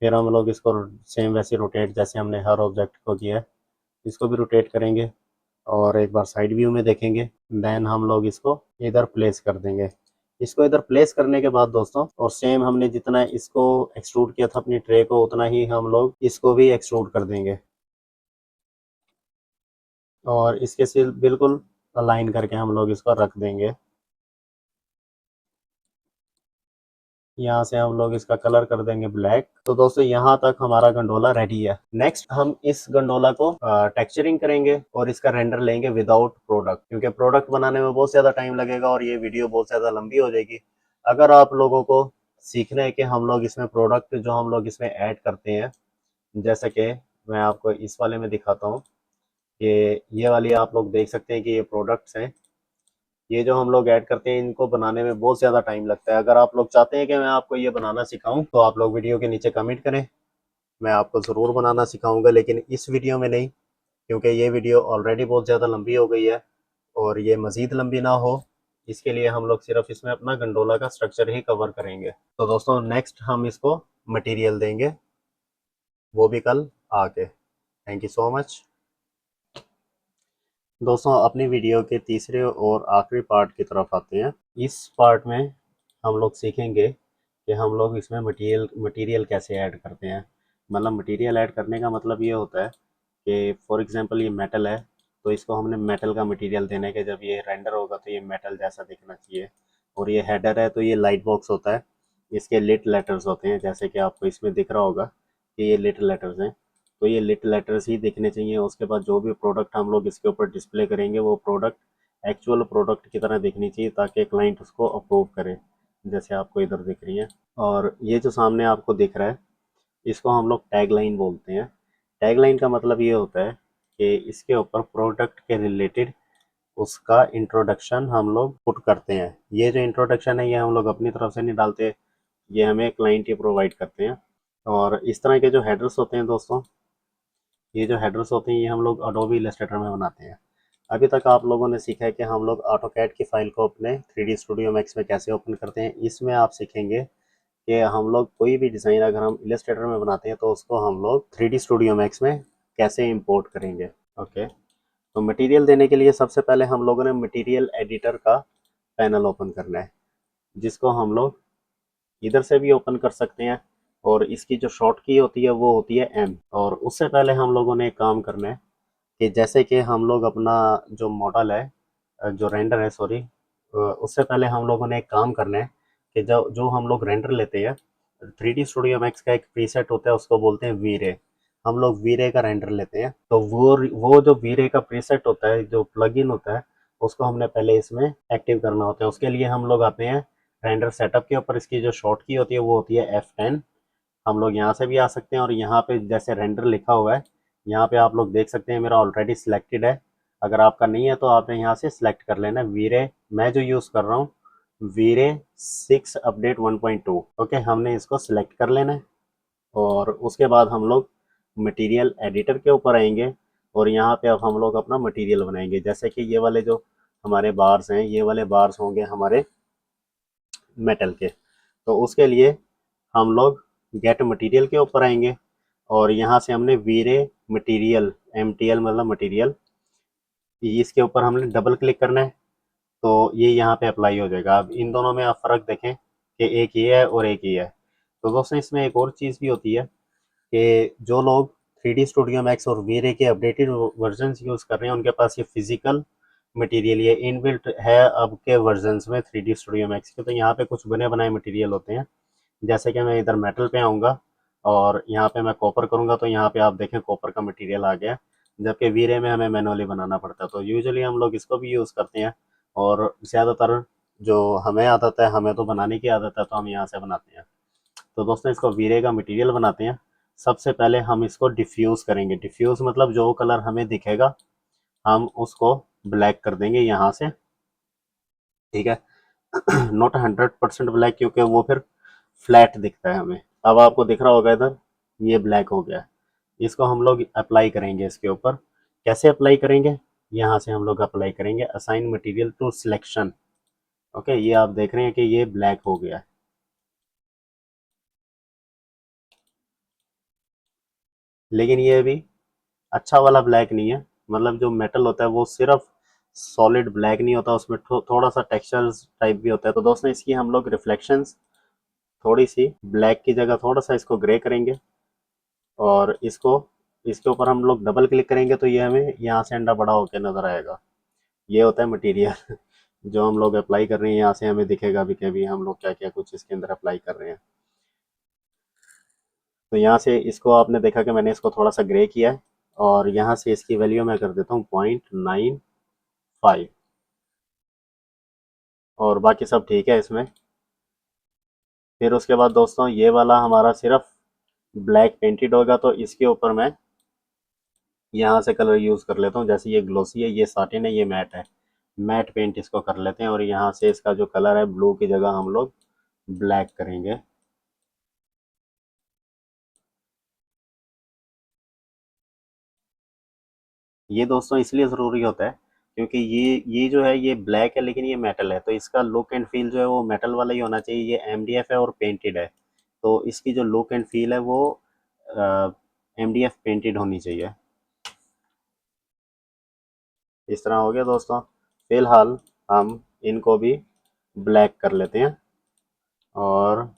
फिर हम लोग इसको सेम वैसे रोटेट जैसे हमने हर ऑब्जेक्ट को किया है, इसको भी रोटेट करेंगे, और एक बार साइड व्यू में देखेंगे। देन हम लोग इसको इधर प्लेस कर देंगे। इसको इधर प्लेस करने के बाद दोस्तों, और सेम हमने जितना इसको एक्सट्रूड किया था अपनी ट्रे को, उतना ही हम लोग इसको भी एक्सट्रूड कर देंगे। और इसके सिर बिल्कुल अलाइन करके हम लोग इसको रख देंगे। यहाँ से हम लोग इसका कलर कर देंगे ब्लैक। तो दोस्तों यहाँ तक हमारा गंडोला रेडी है। नेक्स्ट हम इस गंडोला को टेक्सचरिंग करेंगे और इसका रेंडर लेंगे विदाउट प्रोडक्ट, क्योंकि प्रोडक्ट बनाने में बहुत ज़्यादा टाइम लगेगा और ये वीडियो बहुत ज़्यादा लंबी हो जाएगी। अगर आप लोगों को सीखना है कि हम लोग इसमें प्रोडक्ट जो हम लोग इसमें ऐड करते हैं, जैसे कि मैं आपको इस वाले में दिखाता हूँ कि ये वाली आप लोग देख सकते हैं कि ये प्रोडक्ट्स हैं। ये जो हम लोग ऐड करते हैं इनको बनाने में बहुत ज़्यादा टाइम लगता है। अगर आप लोग चाहते हैं कि मैं आपको ये बनाना सिखाऊं तो आप लोग वीडियो के नीचे कमेंट करें, मैं आपको ज़रूर बनाना सिखाऊंगा, लेकिन इस वीडियो में नहीं, क्योंकि ये वीडियो ऑलरेडी बहुत ज़्यादा लंबी हो गई है और ये मज़ीद लंबी ना हो, इसके लिए हम लोग सिर्फ इसमें अपना गंडोला का स्ट्रक्चर ही कवर करेंगे। तो दोस्तों नेक्स्ट हम इसको मटीरियल देंगे, वो भी कल आके। Thank you so much. दोस्तों अपनी वीडियो के तीसरे और आखिरी पार्ट की तरफ आते हैं। इस पार्ट में हम लोग सीखेंगे कि हम लोग इसमें मटेरियल कैसे ऐड करते हैं। मतलब मटेरियल ऐड करने का मतलब ये होता है कि फॉर एग्जांपल ये मेटल है, तो इसको हमने मेटल का मटेरियल देने के, जब ये रेंडर होगा तो ये मेटल जैसा दिखना चाहिए। और ये हेडर है तो ये लाइट बॉक्स होता है, इसके लिट लेटर्स होते हैं, जैसे कि आपको इसमें दिख रहा होगा कि ये लिट लेटर्स हैं, तो ये लिट लेटर्स ही दिखने चाहिए। उसके बाद जो भी प्रोडक्ट हम लोग इसके ऊपर डिस्प्ले करेंगे वो प्रोडक्ट एक्चुअल प्रोडक्ट की तरह दिखनी चाहिए, ताकि क्लाइंट उसको अप्रूव करे, जैसे आपको इधर दिख रही है। और ये जो सामने आपको दिख रहा है इसको हम लोग टैग लाइन बोलते हैं। टैग लाइन का मतलब ये होता है कि इसके ऊपर प्रोडक्ट के रिलेटेड उसका इंट्रोडक्शन हम लोग पुट करते हैं। ये जो इंट्रोडक्शन है ये हम लोग अपनी तरफ से नहीं डालते, ये हमें क्लाइंट ही प्रोवाइड करते हैं। और इस तरह के जो हेडर्स होते हैं दोस्तों, ये जो हेडर्स होते हैं ये हम लोग अडोबी इलस्ट्रेटर में बनाते हैं। अभी तक आप लोगों ने सीखा है कि हम लोग ऑटोकैड की फाइल को अपने 3D स्टूडियो मैक्स में कैसे ओपन करते हैं। इसमें आप सीखेंगे कि हम लोग कोई भी डिज़ाइन अगर हम इलस्ट्रेटर में बनाते हैं तो उसको हम लोग 3D स्टूडियो मैक्स में कैसे इंपोर्ट करेंगे। ओके, तो मटेरियल देने के लिए सबसे पहले हम लोगों ने मटेरियल एडिटर का पैनल ओपन करना है, जिसको हम लोग इधर से भी ओपन कर सकते हैं, और इसकी जो शॉर्ट की होती है वो होती है एम। और उससे पहले हम लोगों ने एक काम करना है कि जैसे कि हम लोग अपना जो मॉडल है, जो रेंडर है सॉरी, उससे पहले हम लोगों ने एक काम करना है कि जो जो हम लोग रेंडर लेते हैं, 3D स्टूडियो मैक्स का एक प्रीसेट होता है उसको बोलते हैं वी रे। हम लोग वी रे का रेंडर लेते हैं, तो वो जो वी रे का प्रीसेट होता है, जो प्लगइन होता है, उसको हमने पहले इसमें एक्टिव करना होता है। उसके लिए हम लोग आते हैं रेंडर सेटअप के ऊपर, इसकी जो शॉर्ट की होती है वो होती है F10। हम लोग यहाँ से भी आ सकते हैं और यहाँ पे जैसे रेंडर लिखा हुआ है यहाँ पे आप लोग देख सकते हैं मेरा ऑलरेडी सिलेक्टेड है। अगर आपका नहीं है तो आपने यहाँ से सिलेक्ट कर लेना है वीरे। मैं जो यूज़ कर रहा हूँ वीरे 6 अपडेट 1.2। ओके, हमने इसको सिलेक्ट कर लेना है और उसके बाद हम लोग मटेरियल एडिटर के ऊपर आएंगे और यहाँ पे अब हम लोग अपना मटेरियल बनाएंगे। जैसे कि ये वाले जो हमारे बार्स हैं, ये वाले बार्स होंगे हमारे मेटल के, तो उसके लिए हम लोग गेट मटेरियल के ऊपर आएंगे और यहाँ से हमने वीरे मटेरियल, MTL मतलब मटेरियल, इसके ऊपर हमने डबल क्लिक करना है, तो ये यहाँ पे अप्लाई हो जाएगा। अब इन दोनों में आप फ़र्क देखें कि एक ये है और एक ये है। तो दोस्तों इसमें एक और चीज़ भी होती है कि जो लोग 3D स्टूडियो मैक्स और वीरे के अपडेटेड वर्जन यूज़ कर रहे हैं उनके पास ये फिजिकल मटेरियल ये इनबिल्ट है अब के वर्जन में 3D स्टूडियो मैक्स के। तो यहाँ पे कुछ बने बनाए मटेरियल होते हैं, जैसे कि मैं इधर मेटल पे आऊँगा और यहाँ पे मैं कॉपर करूँगा तो यहाँ पे आप देखें कॉपर का मटेरियल आ गया, जबकि वीरे में हमें मैनुअली बनाना पड़ता है। तो यूजुअली हम लोग इसको भी यूज़ करते हैं और ज़्यादातर जो हमें आदत है, हमें तो बनाने की आदत है तो हम यहाँ से बनाते हैं। तो दोस्तों इसको वीरे का मटेरियल बनाते हैं। सबसे पहले हम इसको डिफ्यूज़ करेंगे। डिफ्यूज़ मतलब जो कलर हमें दिखेगा हम उसको ब्लैक कर देंगे यहाँ से, ठीक है। नॉट 100% ब्लैक, क्योंकि वो फिर फ्लैट दिखता है हमें। अब आपको दिख रहा होगा इधर ये ब्लैक हो गया। इसको हम लोग अप्लाई करेंगे इसके ऊपर। कैसे अप्लाई करेंगे, यहाँ से हम लोग अप्लाई करेंगे assign material to selection. Okay, ये आप देख रहे हैं कि ये ब्लैक हो गया, लेकिन ये भी अच्छा वाला ब्लैक नहीं है। मतलब जो मेटल होता है वो सिर्फ सॉलिड ब्लैक नहीं होता, उसमें थोड़ा सा टेक्सचर टाइप भी होता है। तो दोस्तों इसकी हम लोग रिफ्लेक्शंस थोड़ी सी ब्लैक की जगह थोड़ा सा इसको ग्रे करेंगे और इसको इसके ऊपर हम लोग डबल क्लिक करेंगे तो ये हमें यहाँ से अंडा बड़ा होकर नज़र आएगा। ये होता है मटेरियल जो हम लोग अप्लाई कर रहे हैं। यहाँ से हमें दिखेगा भी कि अभी हम लोग क्या क्या कुछ इसके अंदर अप्लाई कर रहे हैं। तो यहाँ से इसको आपने देखा कि मैंने इसको थोड़ा सा ग्रे किया है, और यहाँ से इसकी वैल्यू मैं कर देता हूँ 0.95, और बाकी सब ठीक है इसमें। फिर उसके बाद दोस्तों ये वाला हमारा सिर्फ ब्लैक पेंटेड होगा, तो इसके ऊपर मैं यहाँ से कलर यूज़ कर लेता हूँ। जैसे ये ग्लोसी है, ये साटिन है, ये मैट है, मैट पेंट इसको कर लेते हैं। और यहाँ से इसका जो कलर है ब्लू की जगह हम लोग ब्लैक करेंगे। ये दोस्तों इसलिए ज़रूरी होता है क्योंकि ये जो है ये ब्लैक है लेकिन ये मेटल है, तो इसका लुक एंड फील जो है वो मेटल वाला ही होना चाहिए। ये एमडीएफ है और पेंटेड है, तो इसकी जो लुक एंड फील है वो एमडीएफ पेंटेड होनी चाहिए। इस तरह हो गया दोस्तों। फिलहाल हम इनको भी ब्लैक कर लेते हैं, और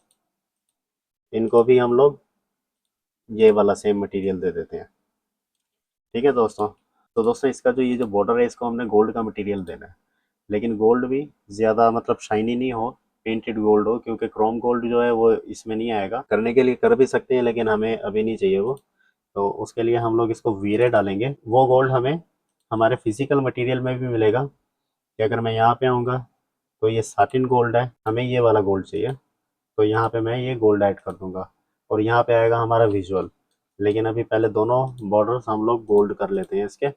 इनको भी हम लोग ये वाला सेम मटेरियल दे देते हैं। ठीक है दोस्तों। तो दोस्तों इसका जो ये जो बॉर्डर है इसको हमने गोल्ड का मटेरियल देना है, लेकिन गोल्ड भी ज़्यादा मतलब शाइनी नहीं हो, पेंटेड गोल्ड हो, क्योंकि क्रोम गोल्ड जो है वो इसमें नहीं आएगा। करने के लिए कर भी सकते हैं लेकिन हमें अभी नहीं चाहिए वो। तो उसके लिए हम लोग इसको वीरे डालेंगे। वो गोल्ड हमें हमारे फिजिकल मटेरियल में भी मिलेगा कि अगर मैं यहाँ पे आऊँगा तो ये साटिन गोल्ड है, हमें ये वाला गोल्ड चाहिए, तो यहाँ पे मैं ये गोल्ड ऐड कर दूंगा, और यहाँ पे आएगा हमारा विजुअल। लेकिन अभी पहले दोनों बॉर्डर्स हम लोग गोल्ड कर लेते हैं इसके,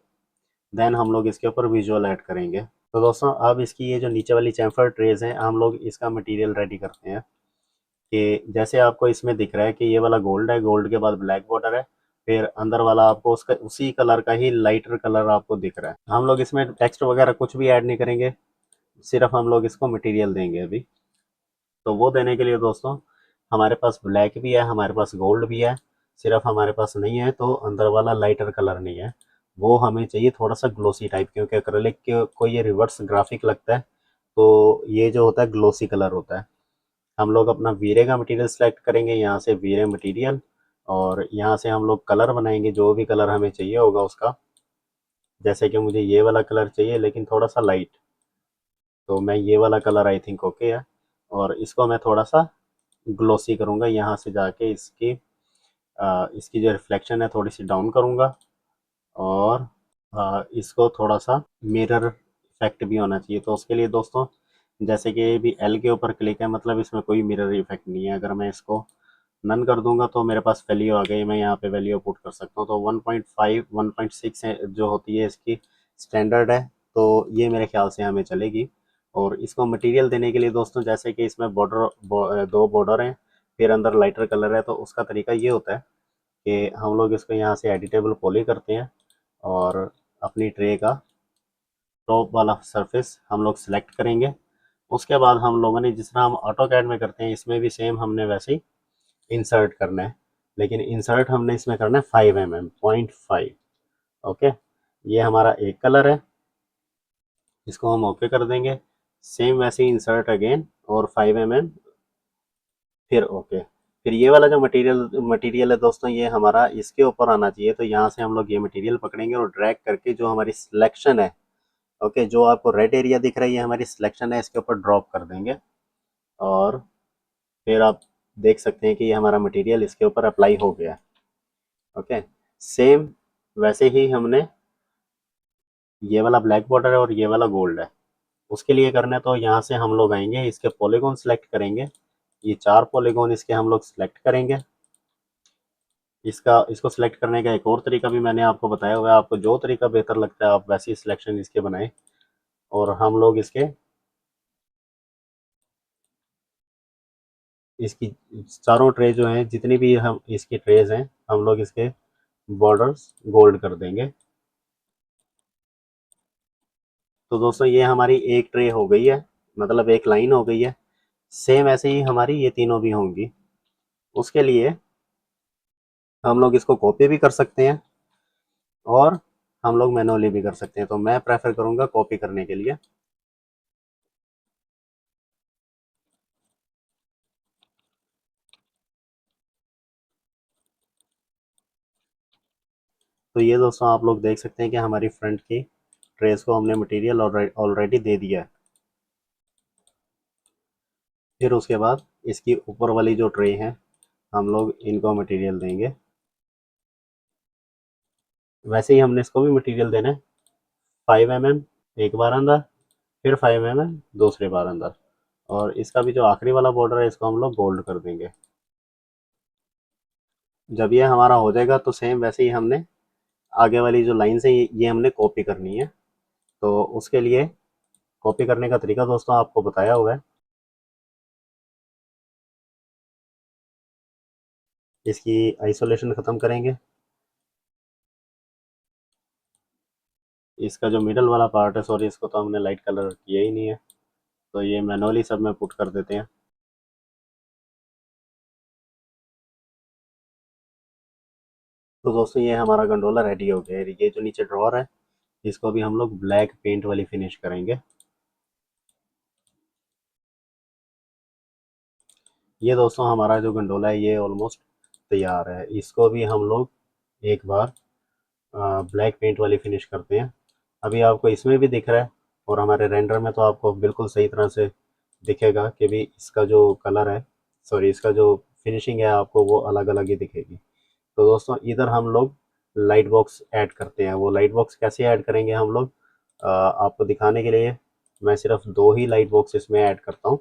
देन हम लोग इसके ऊपर विजुअल ऐड करेंगे। तो दोस्तों अब इसकी ये जो नीचे वाली चैम्फर ट्रेज है हम लोग इसका मटेरियल रेडी करते हैं। कि जैसे आपको इसमें दिख रहा है कि ये वाला गोल्ड है, गोल्ड के बाद ब्लैक बॉर्डर है, फिर अंदर वाला आपको उसका उसी कलर का ही लाइटर कलर आपको दिख रहा है। हम लोग इसमें टेक्स्ट वगैरह कुछ भी ऐड नहीं करेंगे, सिर्फ हम लोग इसको मटेरियल देंगे अभी। तो वो देने के लिए दोस्तों हमारे पास ब्लैक भी है, हमारे पास गोल्ड भी है, सिर्फ हमारे पास नहीं है तो अंदर वाला लाइटर कलर नहीं है, वो हमें चाहिए थोड़ा सा ग्लोसी टाइप, क्योंकि एक्रेलिक को ये रिवर्स ग्राफिक लगता है, तो ये जो होता है ग्लोसी कलर होता है। हम लोग अपना वीरे का मटेरियल सेलेक्ट करेंगे, यहाँ से वीरे मटेरियल, और यहाँ से हम लोग कलर बनाएंगे जो भी कलर हमें चाहिए होगा उसका। जैसे कि मुझे ये वाला कलर चाहिए लेकिन थोड़ा सा लाइट, तो मैं ये वाला कलर आई थिंक ओके है, और इसको मैं थोड़ा सा ग्लोसी करूँगा। यहाँ से जाके इसकी जो रिफ्लेक्शन है थोड़ी सी डाउन करूँगा, और इसको थोड़ा सा मिरर इफेक्ट भी होना चाहिए। तो उसके लिए दोस्तों जैसे कि ये भी एल के ऊपर क्लिक है, मतलब इसमें कोई मिरर इफेक्ट नहीं है। अगर मैं इसको नन कर दूंगा तो मेरे पास वैल्यू आ गई, मैं यहाँ पे वैल्यू पुट कर सकता हूँ। तो 1.5 1.6 है जो होती है इसकी स्टैंडर्ड है, तो ये मेरे ख्याल से हमें चलेगी। और इसको मटेरियल देने के लिए दोस्तों जैसे कि इसमें दो बॉर्डर हैं, फिर अंदर लाइटर कलर है, तो उसका तरीका ये होता है कि हम लोग इसको यहाँ से एडिटेबल पॉली करते हैं, और अपनी ट्रे का टॉप वाला सरफेस हम लोग सेलेक्ट करेंगे। उसके बाद हम लोगों ने जिस तरह हम ऑटो कैड में करते हैं इसमें भी सेम हमने वैसे ही इंसर्ट करना है, लेकिन इंसर्ट हमने इसमें करना है 5 mm 0.5। ओके, ये हमारा एक कलर है, इसको हम ओके कर देंगे। सेम वैसे ही इंसर्ट अगेन और 5 mm, फिर ओके। फिर ये वाला जो मटेरियल है दोस्तों ये हमारा इसके ऊपर आना चाहिए, तो यहाँ से हम लोग ये मटेरियल पकड़ेंगे और ड्रैग करके जो हमारी सिलेक्शन है, ओके, जो आपको रेड एरिया दिख रहा है ये हमारी सिलेक्शन है, इसके ऊपर ड्रॉप कर देंगे, और फिर आप देख सकते हैं कि ये हमारा मटेरियल इसके ऊपर अप्लाई हो गया। ओके, सेम वैसे ही हमने ये वाला ब्लैक बॉर्डर है और ये वाला गोल्ड है, उसके लिए करना है तो यहाँ से हम लोग आएंगे, इसके पॉलीगॉन सेलेक्ट करेंगे, ये 4 पॉलीगॉन इसके हम लोग सेलेक्ट करेंगे। इसको सिलेक्ट करने का एक और तरीका भी मैंने आपको बताया हुआ है, आपको जो तरीका बेहतर लगता है आप वैसी सिलेक्शन इसके बनाएं। और हम लोग इसकी चारों ट्रे जो हैं जितनी भी हम इसकी ट्रेज हैं हम लोग इसके बॉर्डर्स गोल्ड कर देंगे। तो दोस्तों ये हमारी एक ट्रे हो गई है, मतलब एक लाइन हो गई है। सेम ऐसे ही हमारी ये तीनों भी होंगी। उसके लिए हम लोग इसको कॉपी भी कर सकते हैं और हम लोग मैनुअली भी कर सकते हैं, तो मैं प्रेफर करूंगा कॉपी करने के लिए। तो ये दोस्तों आप लोग देख सकते हैं कि हमारी फ्रंट की ट्रेस को हमने मटेरियल ऑलरेडी दे दिया है। फिर उसके बाद इसकी ऊपर वाली जो ट्रे है हम लोग इनको मटेरियल देंगे। वैसे ही हमने इसको भी मटेरियल देना है 5 mm एक बार अंदर, फिर 5 mm दूसरे बार अंदर, और इसका भी जो आखिरी वाला बॉर्डर है इसको हम लोग गोल्ड कर देंगे। जब ये हमारा हो जाएगा तो सेम वैसे ही हमने आगे वाली जो लाइन है ये हमने कॉपी करनी है। तो उसके लिए कॉपी करने का तरीका दोस्तों आपको बताया हुआ है। इसकी आइसोलेशन ख़त्म करेंगे। इसका जो मिडल वाला पार्ट है, सॉरी इसको तो हमने लाइट कलर किया ही नहीं है, तो ये मैनुअली सब में पुट कर देते हैं। तो दोस्तों ये हमारा गंडोला रेडी हो गया है। ये जो नीचे ड्रॉर है इसको भी हम लोग ब्लैक पेंट वाली फिनिश करेंगे। ये दोस्तों हमारा जो गंडोला है ये ऑलमोस्ट तैयार है। इसको भी हम लोग एक बार ब्लैक पेंट वाली फिनिश करते हैं। अभी आपको इसमें भी दिख रहा है और हमारे रेंडर में तो आपको बिल्कुल सही तरह से दिखेगा कि भी इसका जो कलर है, सॉरी इसका जो फिनिशिंग है आपको वो अलग अलग ही दिखेगी। तो दोस्तों इधर हम लोग लाइट बॉक्स ऐड करते हैं। वो लाइट बॉक्स कैसे ऐड करेंगे हम लोग आपको दिखाने के लिए मैं सिर्फ दो ही लाइट बॉक्स इसमें ऐड करता हूँ।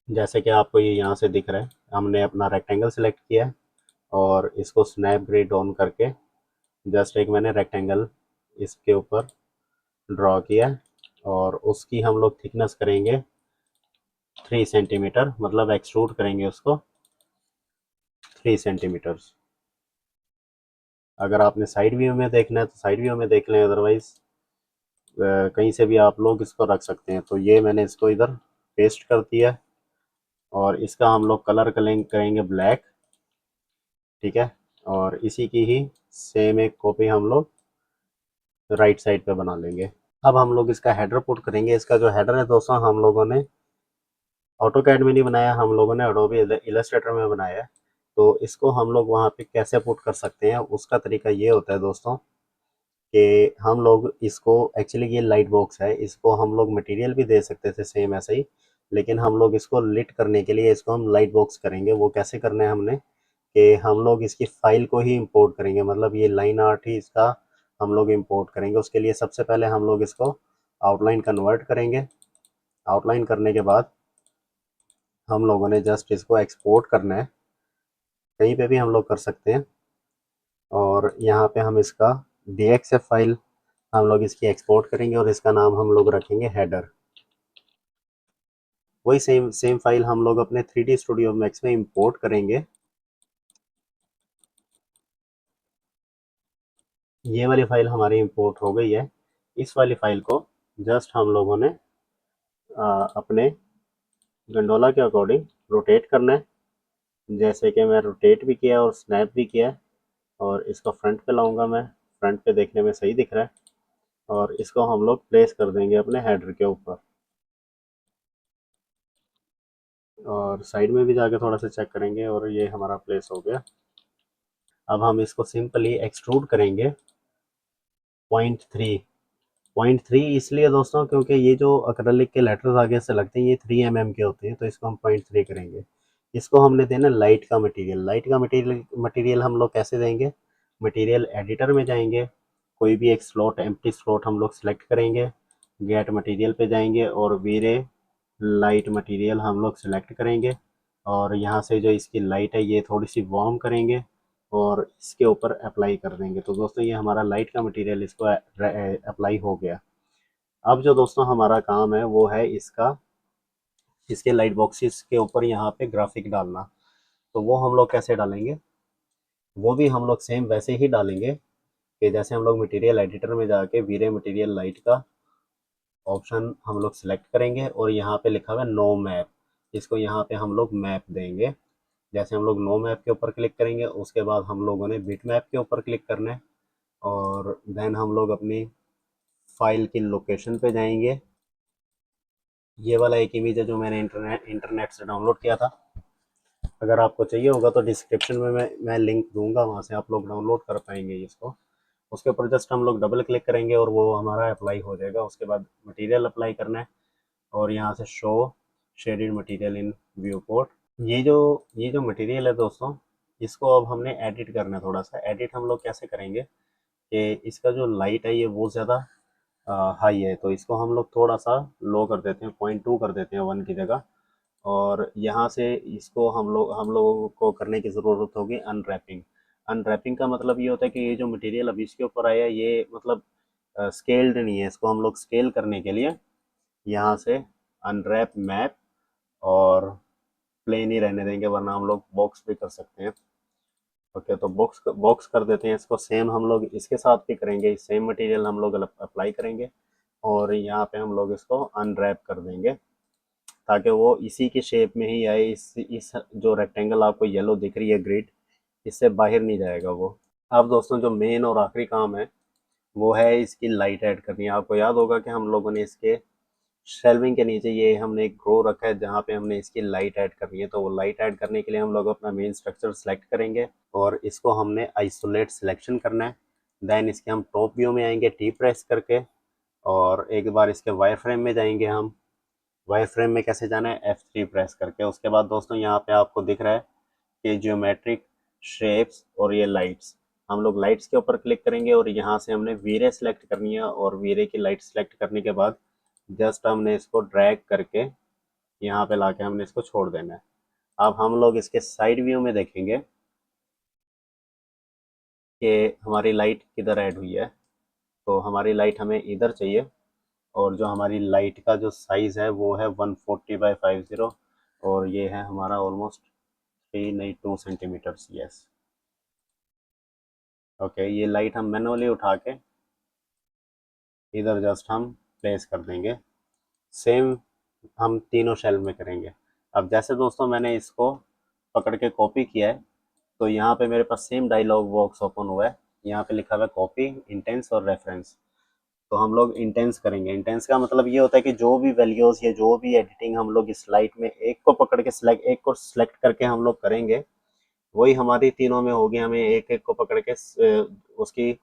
जैसे कि आपको ये यहाँ से दिख रहा है, हमने अपना रेक्टेंगल सेलेक्ट किया है और इसको स्नैप ग्रिड ऑन करके जस्ट एक मैंने रेक्टेंगल इसके ऊपर ड्रॉ किया है और उसकी हम लोग थिकनेस करेंगे 3 सेंटीमीटर, मतलब एक्सट्रूड करेंगे उसको 3 सेंटीमीटर्स। अगर आपने साइड व्यू में देखना है तो साइड व्यू में देख लें, अदरवाइज कहीं से भी आप लोग इसको रख सकते हैं। तो ये मैंने इसको इधर पेस्ट कर दिया और इसका हम लोग कलर करेंगे ब्लैक, ठीक है। और इसी की ही सेम एक कॉपी हम लोग राइट साइड पे बना लेंगे। अब हम लोग इसका हेडर पुट करेंगे। इसका जो हेडर है दोस्तों हम लोगों ने ऑटोकैड में नहीं बनाया, हम लोगों ने एडोबी इलस्ट्रेटर में बनाया है। तो इसको हम लोग वहाँ पे कैसे पुट कर सकते हैं उसका तरीका ये होता है दोस्तों कि हम लोग इसको एक्चुअली ये लाइट बॉक्स है, इसको हम लोग मटेरियल भी दे सकते थे सेम ऐसे ही, लेकिन हम लोग इसको लिट करने के लिए इसको हम लाइट बॉक्स करेंगे। वो कैसे करना है हमने कि हम लोग इसकी फाइल को ही इंपोर्ट करेंगे, मतलब ये लाइन आर्ट ही इसका हम लोग इंपोर्ट करेंगे। उसके लिए सबसे पहले हम लोग इसको आउटलाइन कन्वर्ट करेंगे। आउटलाइन करने के बाद हम लोगों ने जस्ट इसको एक्सपोर्ट करना है, कहीं पे भी हम लोग कर सकते हैं। और यहाँ पे हम इसका DXF फाइल हम लोग इसकी एक्सपोर्ट करेंगे और इसका नाम हम लोग रखेंगे हेडर। वही सेम सेम फाइल हम लोग अपने 3D स्टूडियो मैक्स में इंपोर्ट करेंगे। ये वाली फाइल हमारी इंपोर्ट हो गई है। इस वाली फाइल को जस्ट हम लोगों ने अपने गंडोला के अकॉर्डिंग रोटेट करना है। जैसे कि मैं रोटेट भी किया और स्नैप भी किया, और इसको फ्रंट पे लाऊंगा मैं। फ्रंट पे देखने में सही दिख रहा है और इसको हम लोग प्लेस कर देंगे अपने हेडर के ऊपर। और साइड में भी जाके थोड़ा सा चेक करेंगे और ये हमारा प्लेस हो गया। अब हम इसको सिंपली एक्सट्रूड करेंगे 0.3। 0.3 इसलिए दोस्तों क्योंकि ये जो अक्रेलिक के लेटर्स आगे से लगते हैं ये 3 mm के होते हैं, तो इसको हम 0.3 करेंगे। इसको हमने देना लाइट का मटेरियल। लाइट का मटेरियल हम लोग कैसे देंगे, मटेरियल एडिटर में जाएंगे, कोई भी एक स्लॉट एम्प्टी स्लॉट हम लोग सेलेक्ट करेंगे, गेट मटेरियल पे जाएंगे और वीरे लाइट मटेरियल हम लोग सेलेक्ट करेंगे। और यहाँ से जो इसकी लाइट है ये थोड़ी सी वार्म करेंगे और इसके ऊपर अप्लाई कर देंगे। तो दोस्तों ये हमारा लाइट का मटेरियल इसको अप्लाई हो गया। अब जो दोस्तों हमारा काम है वो है इसके लाइट बॉक्सेस के ऊपर यहाँ पे ग्राफिक डालना। तो वो हम लोग कैसे डालेंगे, वो भी हम लोग सेम वैसे ही डालेंगे कि जैसे हम लोग मटेरियल एडिटर में जाके वीरे मटेरियल लाइट का ऑप्शन हम लोग सेलेक्ट करेंगे और यहाँ पे लिखा हुआ है नो मैप, इसको यहाँ पे हम लोग मैप देंगे। जैसे हम लोग नो मैप के ऊपर क्लिक करेंगे उसके बाद हम लोगों ने बिट मैप के ऊपर क्लिक करना है और देन हम लोग अपनी फाइल की लोकेशन पे जाएंगे। ये वाला एक इमेज है जो मैंने इंटरनेट से डाउनलोड किया था। अगर आपको चाहिए होगा तो डिस्क्रिप्शन में मैं लिंक दूंगा, वहाँ से आप लोग डाउनलोड कर पाएंगे इसको। उसके ऊपर जस्ट हम लोग डबल क्लिक करेंगे और वो हमारा अप्लाई हो जाएगा। उसके बाद मटेरियल अप्लाई करना है और यहाँ से show shaded material in view port. ये जो मटेरियल है दोस्तों, इसको अब हमने एडिट करना है। थोड़ा सा एडिट हम लोग कैसे करेंगे कि इसका जो लाइट है ये बहुत ज़्यादा हाई है, तो इसको हम लोग थोड़ा सा लो कर देते हैं, 0.2 कर देते हैं 1 की जगह। और यहाँ से इसको हम लोगों को करने की ज़रूरत होगी अनरैपिंग। अनरैपिंग का मतलब ये होता है कि ये जो मटेरियल अभी इसके ऊपर आया है ये मतलब स्केल्ड नहीं है। इसको हम लोग स्केल करने के लिए यहाँ से अनरैप मैप और प्लेन ही रहने देंगे, वरना हम लोग बॉक्स भी कर सकते हैं। ओके, तो बॉक्स बॉक्स कर देते हैं इसको। सेम हम लोग इसके साथ भी करेंगे, सेम मटेरियल हम लोग अप्लाई करेंगे और यहाँ पे हम लोग इसको अनरैप कर देंगे ताकि वो इसी के शेप में ही आए। इस जो रेक्टेंगल आपको येलो दिख रही है ग्रिड, इससे बाहर नहीं जाएगा वो। अब दोस्तों जो मेन और आखिरी काम है वो है इसकी लाइट ऐड करनी है। आपको याद होगा कि हम लोगों ने इसके शेल्विंग के नीचे ये हमने एक रो रखा है जहाँ पे हमने इसकी लाइट ऐड करनी है। तो वो लाइट ऐड करने के लिए हम लोग अपना मेन स्ट्रक्चर सेलेक्ट करेंगे और इसको हमने आइसोलेट सिलेक्शन करना है। देन इसके हम टॉप व्यू में आएंगे टी प्रेस करके और एक बार इसके वायर फ्रेम में जाएंगे। हम वायर फ्रेम में कैसे जाना है, F3 प्रेस करके। उसके बाद दोस्तों यहाँ पे आपको दिख रहा है कि जियोमेट्रिक शेप्स और ये लाइट्स, हम लोग लाइट्स के ऊपर क्लिक करेंगे और यहाँ से हमने वीरे सेलेक्ट करनी है और वीरे की लाइट सेलेक्ट करने के बाद जस्ट हमने इसको ड्रैग करके यहाँ पे लाके हमने इसको छोड़ देना है। अब हम लोग इसके साइड व्यू में देखेंगे कि हमारी लाइट किधर ऐड हुई है। तो हमारी लाइट हमें इधर चाहिए और जो हमारी लाइट का जो साइज़ है वो है 140x50 और ये है हमारा ऑलमोस्ट 392 सेंटीमीटर्स। यस, ओके, ये लाइट हम मैनुअली उठा के इधर जस्ट हम प्लेस कर देंगे। सेम हम तीनों शेल में करेंगे। अब जैसे दोस्तों मैंने इसको पकड़ के कॉपी किया है तो यहाँ पे मेरे पास सेम डायलॉग बॉक्स ओपन हुआ है। यहाँ पे लिखा हुआ है कॉपी, इंटेंस और रेफरेंस। तो हम लोग इंटेंस करेंगे। इंटेंस का मतलब ये होता है कि जो भी वैल्यूज़ या जो भी एडिटिंग हम लोग इस लाइट में एक को पकड़ के एक को सिलेक्ट करके हम लोग करेंगे, वही हमारी तीनों में होगी। हमें एक एक को पकड़ के उसकी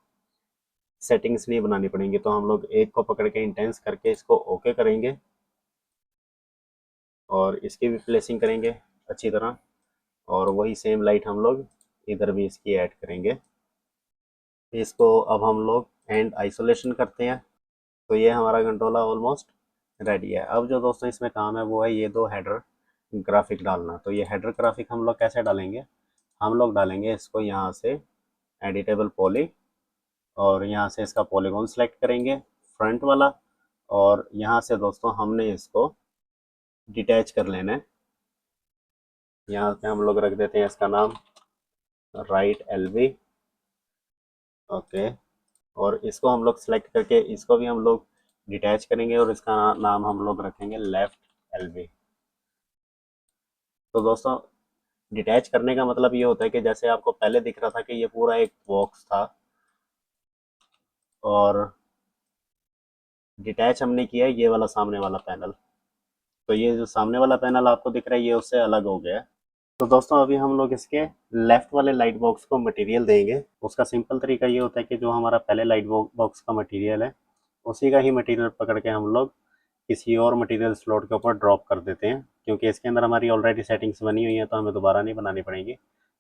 सेटिंग्स नहीं बनानी पड़ेंगी। तो हम लोग एक को पकड़ के इंटेंस करके इसको ओके करेंगे और इसकी भी प्लेसिंग करेंगे अच्छी तरह और वही सेम लाइट हम लोग इधर भी इसकी ऐड करेंगे। इसको अब हम लोग एंड आइसोलेशन करते हैं। तो ये हमारा कंट्रोलर ऑलमोस्ट रेडी है। अब जो दोस्तों इसमें काम है वो है ये दो हेडर ग्राफिक डालना। तो ये हेडर ग्राफिक हम लोग कैसे डालेंगे, हम लोग डालेंगे इसको यहाँ से एडिटेबल पॉली और यहाँ से इसका पॉलीगॉन सेलेक्ट करेंगे फ्रंट वाला और यहाँ से दोस्तों हमने इसको डिटैच कर लेना है। यहाँ पे हम लोग रख देते हैं इसका नाम राइट LV। ओके, और इसको हम लोग सेलेक्ट करके इसको भी हम लोग डिटैच करेंगे और इसका नाम हम लोग रखेंगे लेफ्ट LV। तो दोस्तों डिटैच करने का मतलब ये होता है कि जैसे आपको पहले दिख रहा था कि ये पूरा एक बॉक्स था और डिटैच हमने किया है ये वाला सामने वाला पैनल। तो ये जो सामने वाला पैनल आपको दिख रहा है ये उससे अलग हो गया है। तो दोस्तों अभी हम लोग इसके लेफ्ट वाले लाइट बॉक्स को मटेरियल देंगे। उसका सिंपल तरीका ये होता है कि जो हमारा पहले लाइट बॉक्स का मटेरियल है उसी का ही मटेरियल पकड़ के हम लोग किसी और मटेरियल स्लॉट के ऊपर ड्रॉप कर देते हैं, क्योंकि इसके अंदर हमारी ऑलरेडी सेटिंग्स बनी हुई हैं तो हमें दोबारा नहीं बनानी पड़ेगी।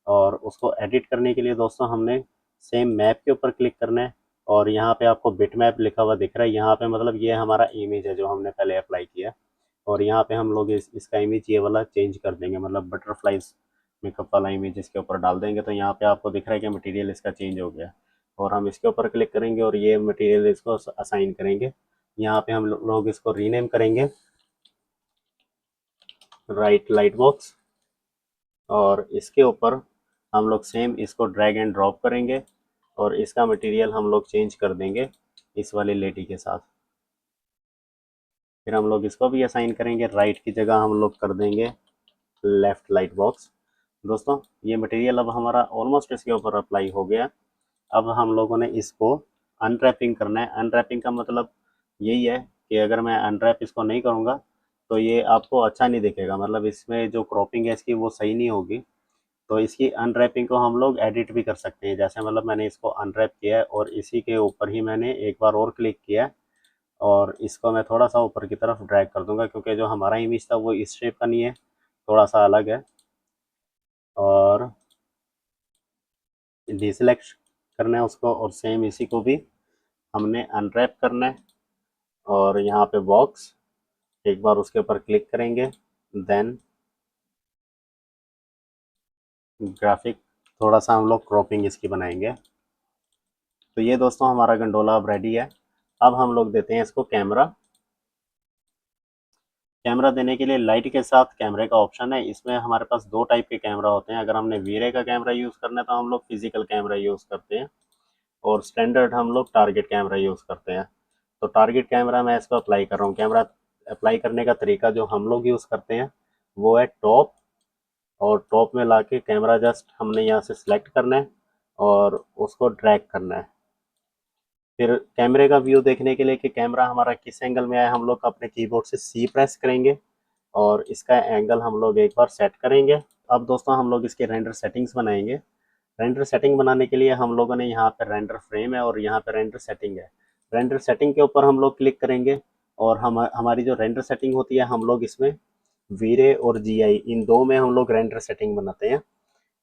और उसको एडिट करने के लिए दोस्तों हमने सेम मैप के ऊपर क्लिक करना है और यहाँ पे आपको बिट मैप लिखा हुआ दिख रहा है। यहाँ पे मतलब ये हमारा इमेज है जो हमने पहले अप्लाई किया है और यहाँ पे हम लोग इसका इमेज ये वाला चेंज कर देंगे, मतलब बटरफ्लाइज मेकअप वाला इमेज इसके ऊपर डाल देंगे। तो यहाँ पे आपको दिख रहा है कि मटेरियल इसका चेंज हो गया और हम इसके ऊपर क्लिक करेंगे और ये मटेरियल इसको असाइन करेंगे। यहाँ पे हम लोग इसको रीनेम करेंगे राइट लाइट बॉक्स और इसके ऊपर हम लोग सेम इसको ड्रैग एंड ड्रॉप करेंगे और इसका मटेरियल हम लोग चेंज कर देंगे इस वाली लेडी के साथ। फिर हम लोग इसको भी असाइन करेंगे, राइट की जगह हम लोग कर देंगे लेफ्ट लाइट बॉक्स। दोस्तों ये मटेरियल अब हमारा ऑलमोस्ट इसके ऊपर अप्लाई हो गया। अब हम लोगों ने इसको अनरैपिंग करना है। अनरैपिंग का मतलब यही है कि अगर मैं अनरैप इसको नहीं करूँगा तो ये आपको अच्छा नहीं दिखेगा, मतलब इसमें जो क्रॉपिंग है इसकी वो सही नहीं होगी। तो इसकी अनरैपिंग को हम लोग एडिट भी कर सकते हैं। जैसे मतलब मैंने इसको अनरैप किया है और इसी के ऊपर ही मैंने एक बार और क्लिक किया है और इसको मैं थोड़ा सा ऊपर की तरफ ड्रैग कर दूंगा, क्योंकि जो हमारा इमेज था वो इस शेप का नहीं है, थोड़ा सा अलग है। और डिसेलेक्ट करना है उसको और सेम इसी को भी हमने अनरैप करना है। और यहाँ पे बॉक्स एक बार उसके ऊपर क्लिक करेंगे, देन ग्राफिक, थोड़ा सा हम लोग क्रॉपिंग इसकी बनाएंगे। तो ये दोस्तों हमारा गंडोला अब रेडी है। अब हम लोग देते हैं इसको कैमरा। कैमरा देने के लिए लाइट के साथ कैमरे का ऑप्शन है। इसमें हमारे पास दो टाइप के कैमरा होते हैं। अगर हमने वीरे का कैमरा यूज़ करना है तो हम लोग फिजिकल कैमरा यूज़ करते हैं और स्टैंडर्ड हम लोग टारगेट कैमरा यूज़ करते हैं। तो टारगेट कैमरा मैं इसको अप्लाई कर रहा हूँ। कैमरा अप्लाई करने का तरीका जो हम लोग यूज़ करते हैं वो है टॉप, और टॉप में लाके कैमरा जस्ट हमने यहाँ से सिलेक्ट करना है और उसको ड्रैग करना है। फिर कैमरे का व्यू देखने के लिए कि कैमरा हमारा किस एंगल में आया, हम लोग अपने कीबोर्ड से सी प्रेस करेंगे और इसका एंगल हम लोग एक बार सेट करेंगे। अब दोस्तों हम लोग इसके रेंडर सेटिंग्स बनाएंगे। रेंडर सेटिंग बनाने के लिए हम लोगों ने यहाँ पे रेंडर फ्रेम है और यहाँ पे रेंडर सेटिंग है। रेंडर सेटिंग के ऊपर हम लोग क्लिक करेंगे और हमारी जो रेंडर सेटिंग होती है हम लोग इसमें वीरे और जीआई इन दो में हम लोग रेंडर सेटिंग बनाते हैं।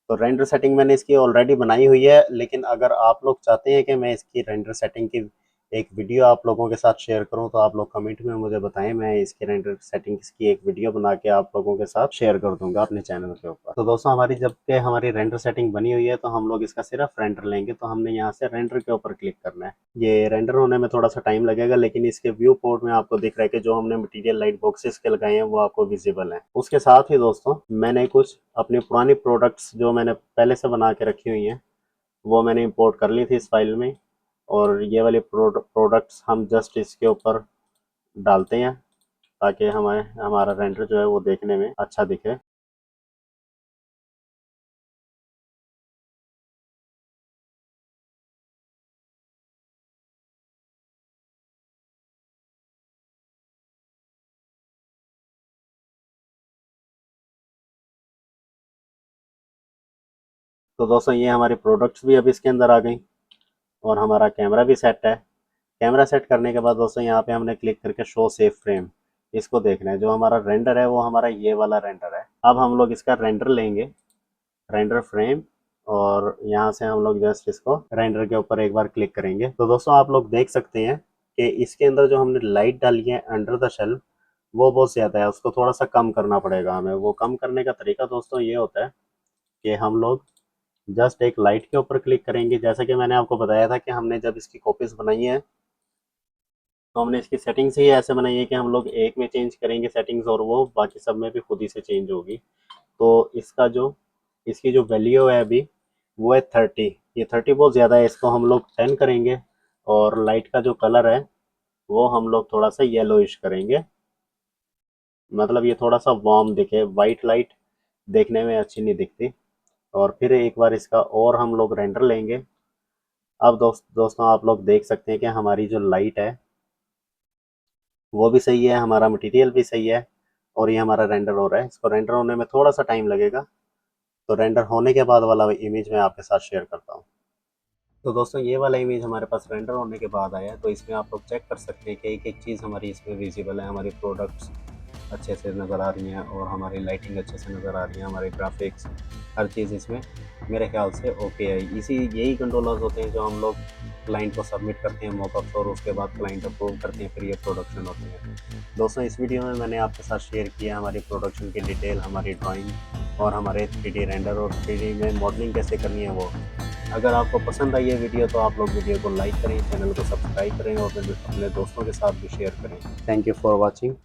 तो रेंडर सेटिंग मैंने इसकी ऑलरेडी बनाई हुई है, लेकिन अगर आप लोग चाहते हैं कि मैं इसकी रेंडर सेटिंग की एक वीडियो आप लोगों के साथ शेयर करूं तो आप लोग कमेंट में मुझे बताएं, मैं इसकी रेंडर सेटिंग्स की एक वीडियो बना के आप लोगों के साथ शेयर कर दूंगा अपने चैनल के ऊपर। तो दोस्तों हमारी जब के हमारी रेंडर सेटिंग बनी हुई है तो हम लोग इसका सिर्फ रेंडर लेंगे। तो हमने यहाँ से रेंडर के ऊपर क्लिक करना है। ये रेंडर होने में थोड़ा सा टाइम लगेगा, लेकिन इसके व्यू पोर्ट में आपको दिख रहा है कि जो हमने मटेरियल लाइट बॉक्सेस के लगाए हैं वो आपको विजिबल है। उसके साथ ही दोस्तों मैंने कुछ अपनी पुरानी प्रोडक्ट्स जो मैंने पहले से बना के रखी हुई हैं वो मैंने इंपोर्ट कर ली थी इस फाइल में, और ये वाले प्रोडक्ट्स हम जस्ट इसके ऊपर डालते हैं ताकि हमारा रेंडर जो है वो देखने में अच्छा दिखे। तो दोस्तों ये हमारी प्रोडक्ट्स भी अब इसके अंदर आ गई और हमारा कैमरा भी सेट है। कैमरा सेट करने के बाद दोस्तों यहाँ पे हमने क्लिक करके शो सेव फ्रेम, इसको देखना है। जो हमारा रेंडर है वो हमारा ये वाला रेंडर है। अब हम लोग इसका रेंडर लेंगे, रेंडर फ्रेम, और यहाँ से हम लोग जस्ट इसको रेंडर के ऊपर एक बार क्लिक करेंगे। तो दोस्तों आप लोग देख सकते हैं कि इसके अंदर जो हमने लाइट डाली है अंडर द शेल्फ वो बहुत ज़्यादा है, उसको थोड़ा सा कम करना पड़ेगा हमें। वो कम करने का तरीका दोस्तों ये होता है कि हम लोग जस्ट एक लाइट के ऊपर क्लिक करेंगे। जैसा कि मैंने आपको बताया था कि हमने जब इसकी कॉपीज बनाई है तो हमने इसकी सेटिंग्स ही ऐसे बनाई है कि हम लोग एक में चेंज करेंगे सेटिंग्स और वो बाकी सब में भी खुद ही से चेंज होगी। तो इसकी जो वैल्यू है अभी वो है 30। ये 30 बहुत ज़्यादा है, इसको हम लोग 10 करेंगे। और लाइट का जो कलर है वो हम लोग थोड़ा सा येलोइश करेंगे, मतलब ये थोड़ा सा वार्म दिखे। वाइट लाइट देखने में अच्छी नहीं दिखती। और फिर एक बार इसका और हम लोग रेंडर लेंगे। अब दोस्तों आप लोग देख सकते हैं कि हमारी जो लाइट है वो भी सही है, हमारा मटेरियल भी सही है और ये हमारा रेंडर हो रहा है। इसको रेंडर होने में थोड़ा सा टाइम लगेगा, तो रेंडर होने के बाद वाला इमेज मैं आपके साथ शेयर करता हूँ। तो दोस्तों ये वाला इमेज हमारे पास रेंडर होने के बाद आया है। तो इसमें आप लोग चेक कर सकते हैं कि एक एक चीज़ हमारी इसमें विजिबल है। हमारी प्रोडक्ट्स अच्छे से नज़र आ रही हैं और हमारी लाइटिंग अच्छे से नज़र आ रही है, हमारे ग्राफिक्स हर चीज़ इसमें मेरे ख्याल से ओके है। यही कंट्रोलर्स होते हैं जो हम लोग क्लाइंट को सबमिट करते हैं मॉकअप्स, और उसके बाद क्लाइंट अप्रूव करते हैं, फिर ये प्रोडक्शन होती है। दोस्तों इस वीडियो में मैंने आपके साथ शेयर किया हमारी प्रोडक्शन की डिटेल, हमारी ड्राइंग और हमारे 3D रेंडर और 3D में मॉडलिंग कैसे करनी है वो। अगर आपको पसंद आई ये वीडियो तो आप लोग वीडियो को लाइक करें, चैनल को सब्सक्राइब करें और अपने दोस्तों के साथ भी शेयर करें। Thank you for watching.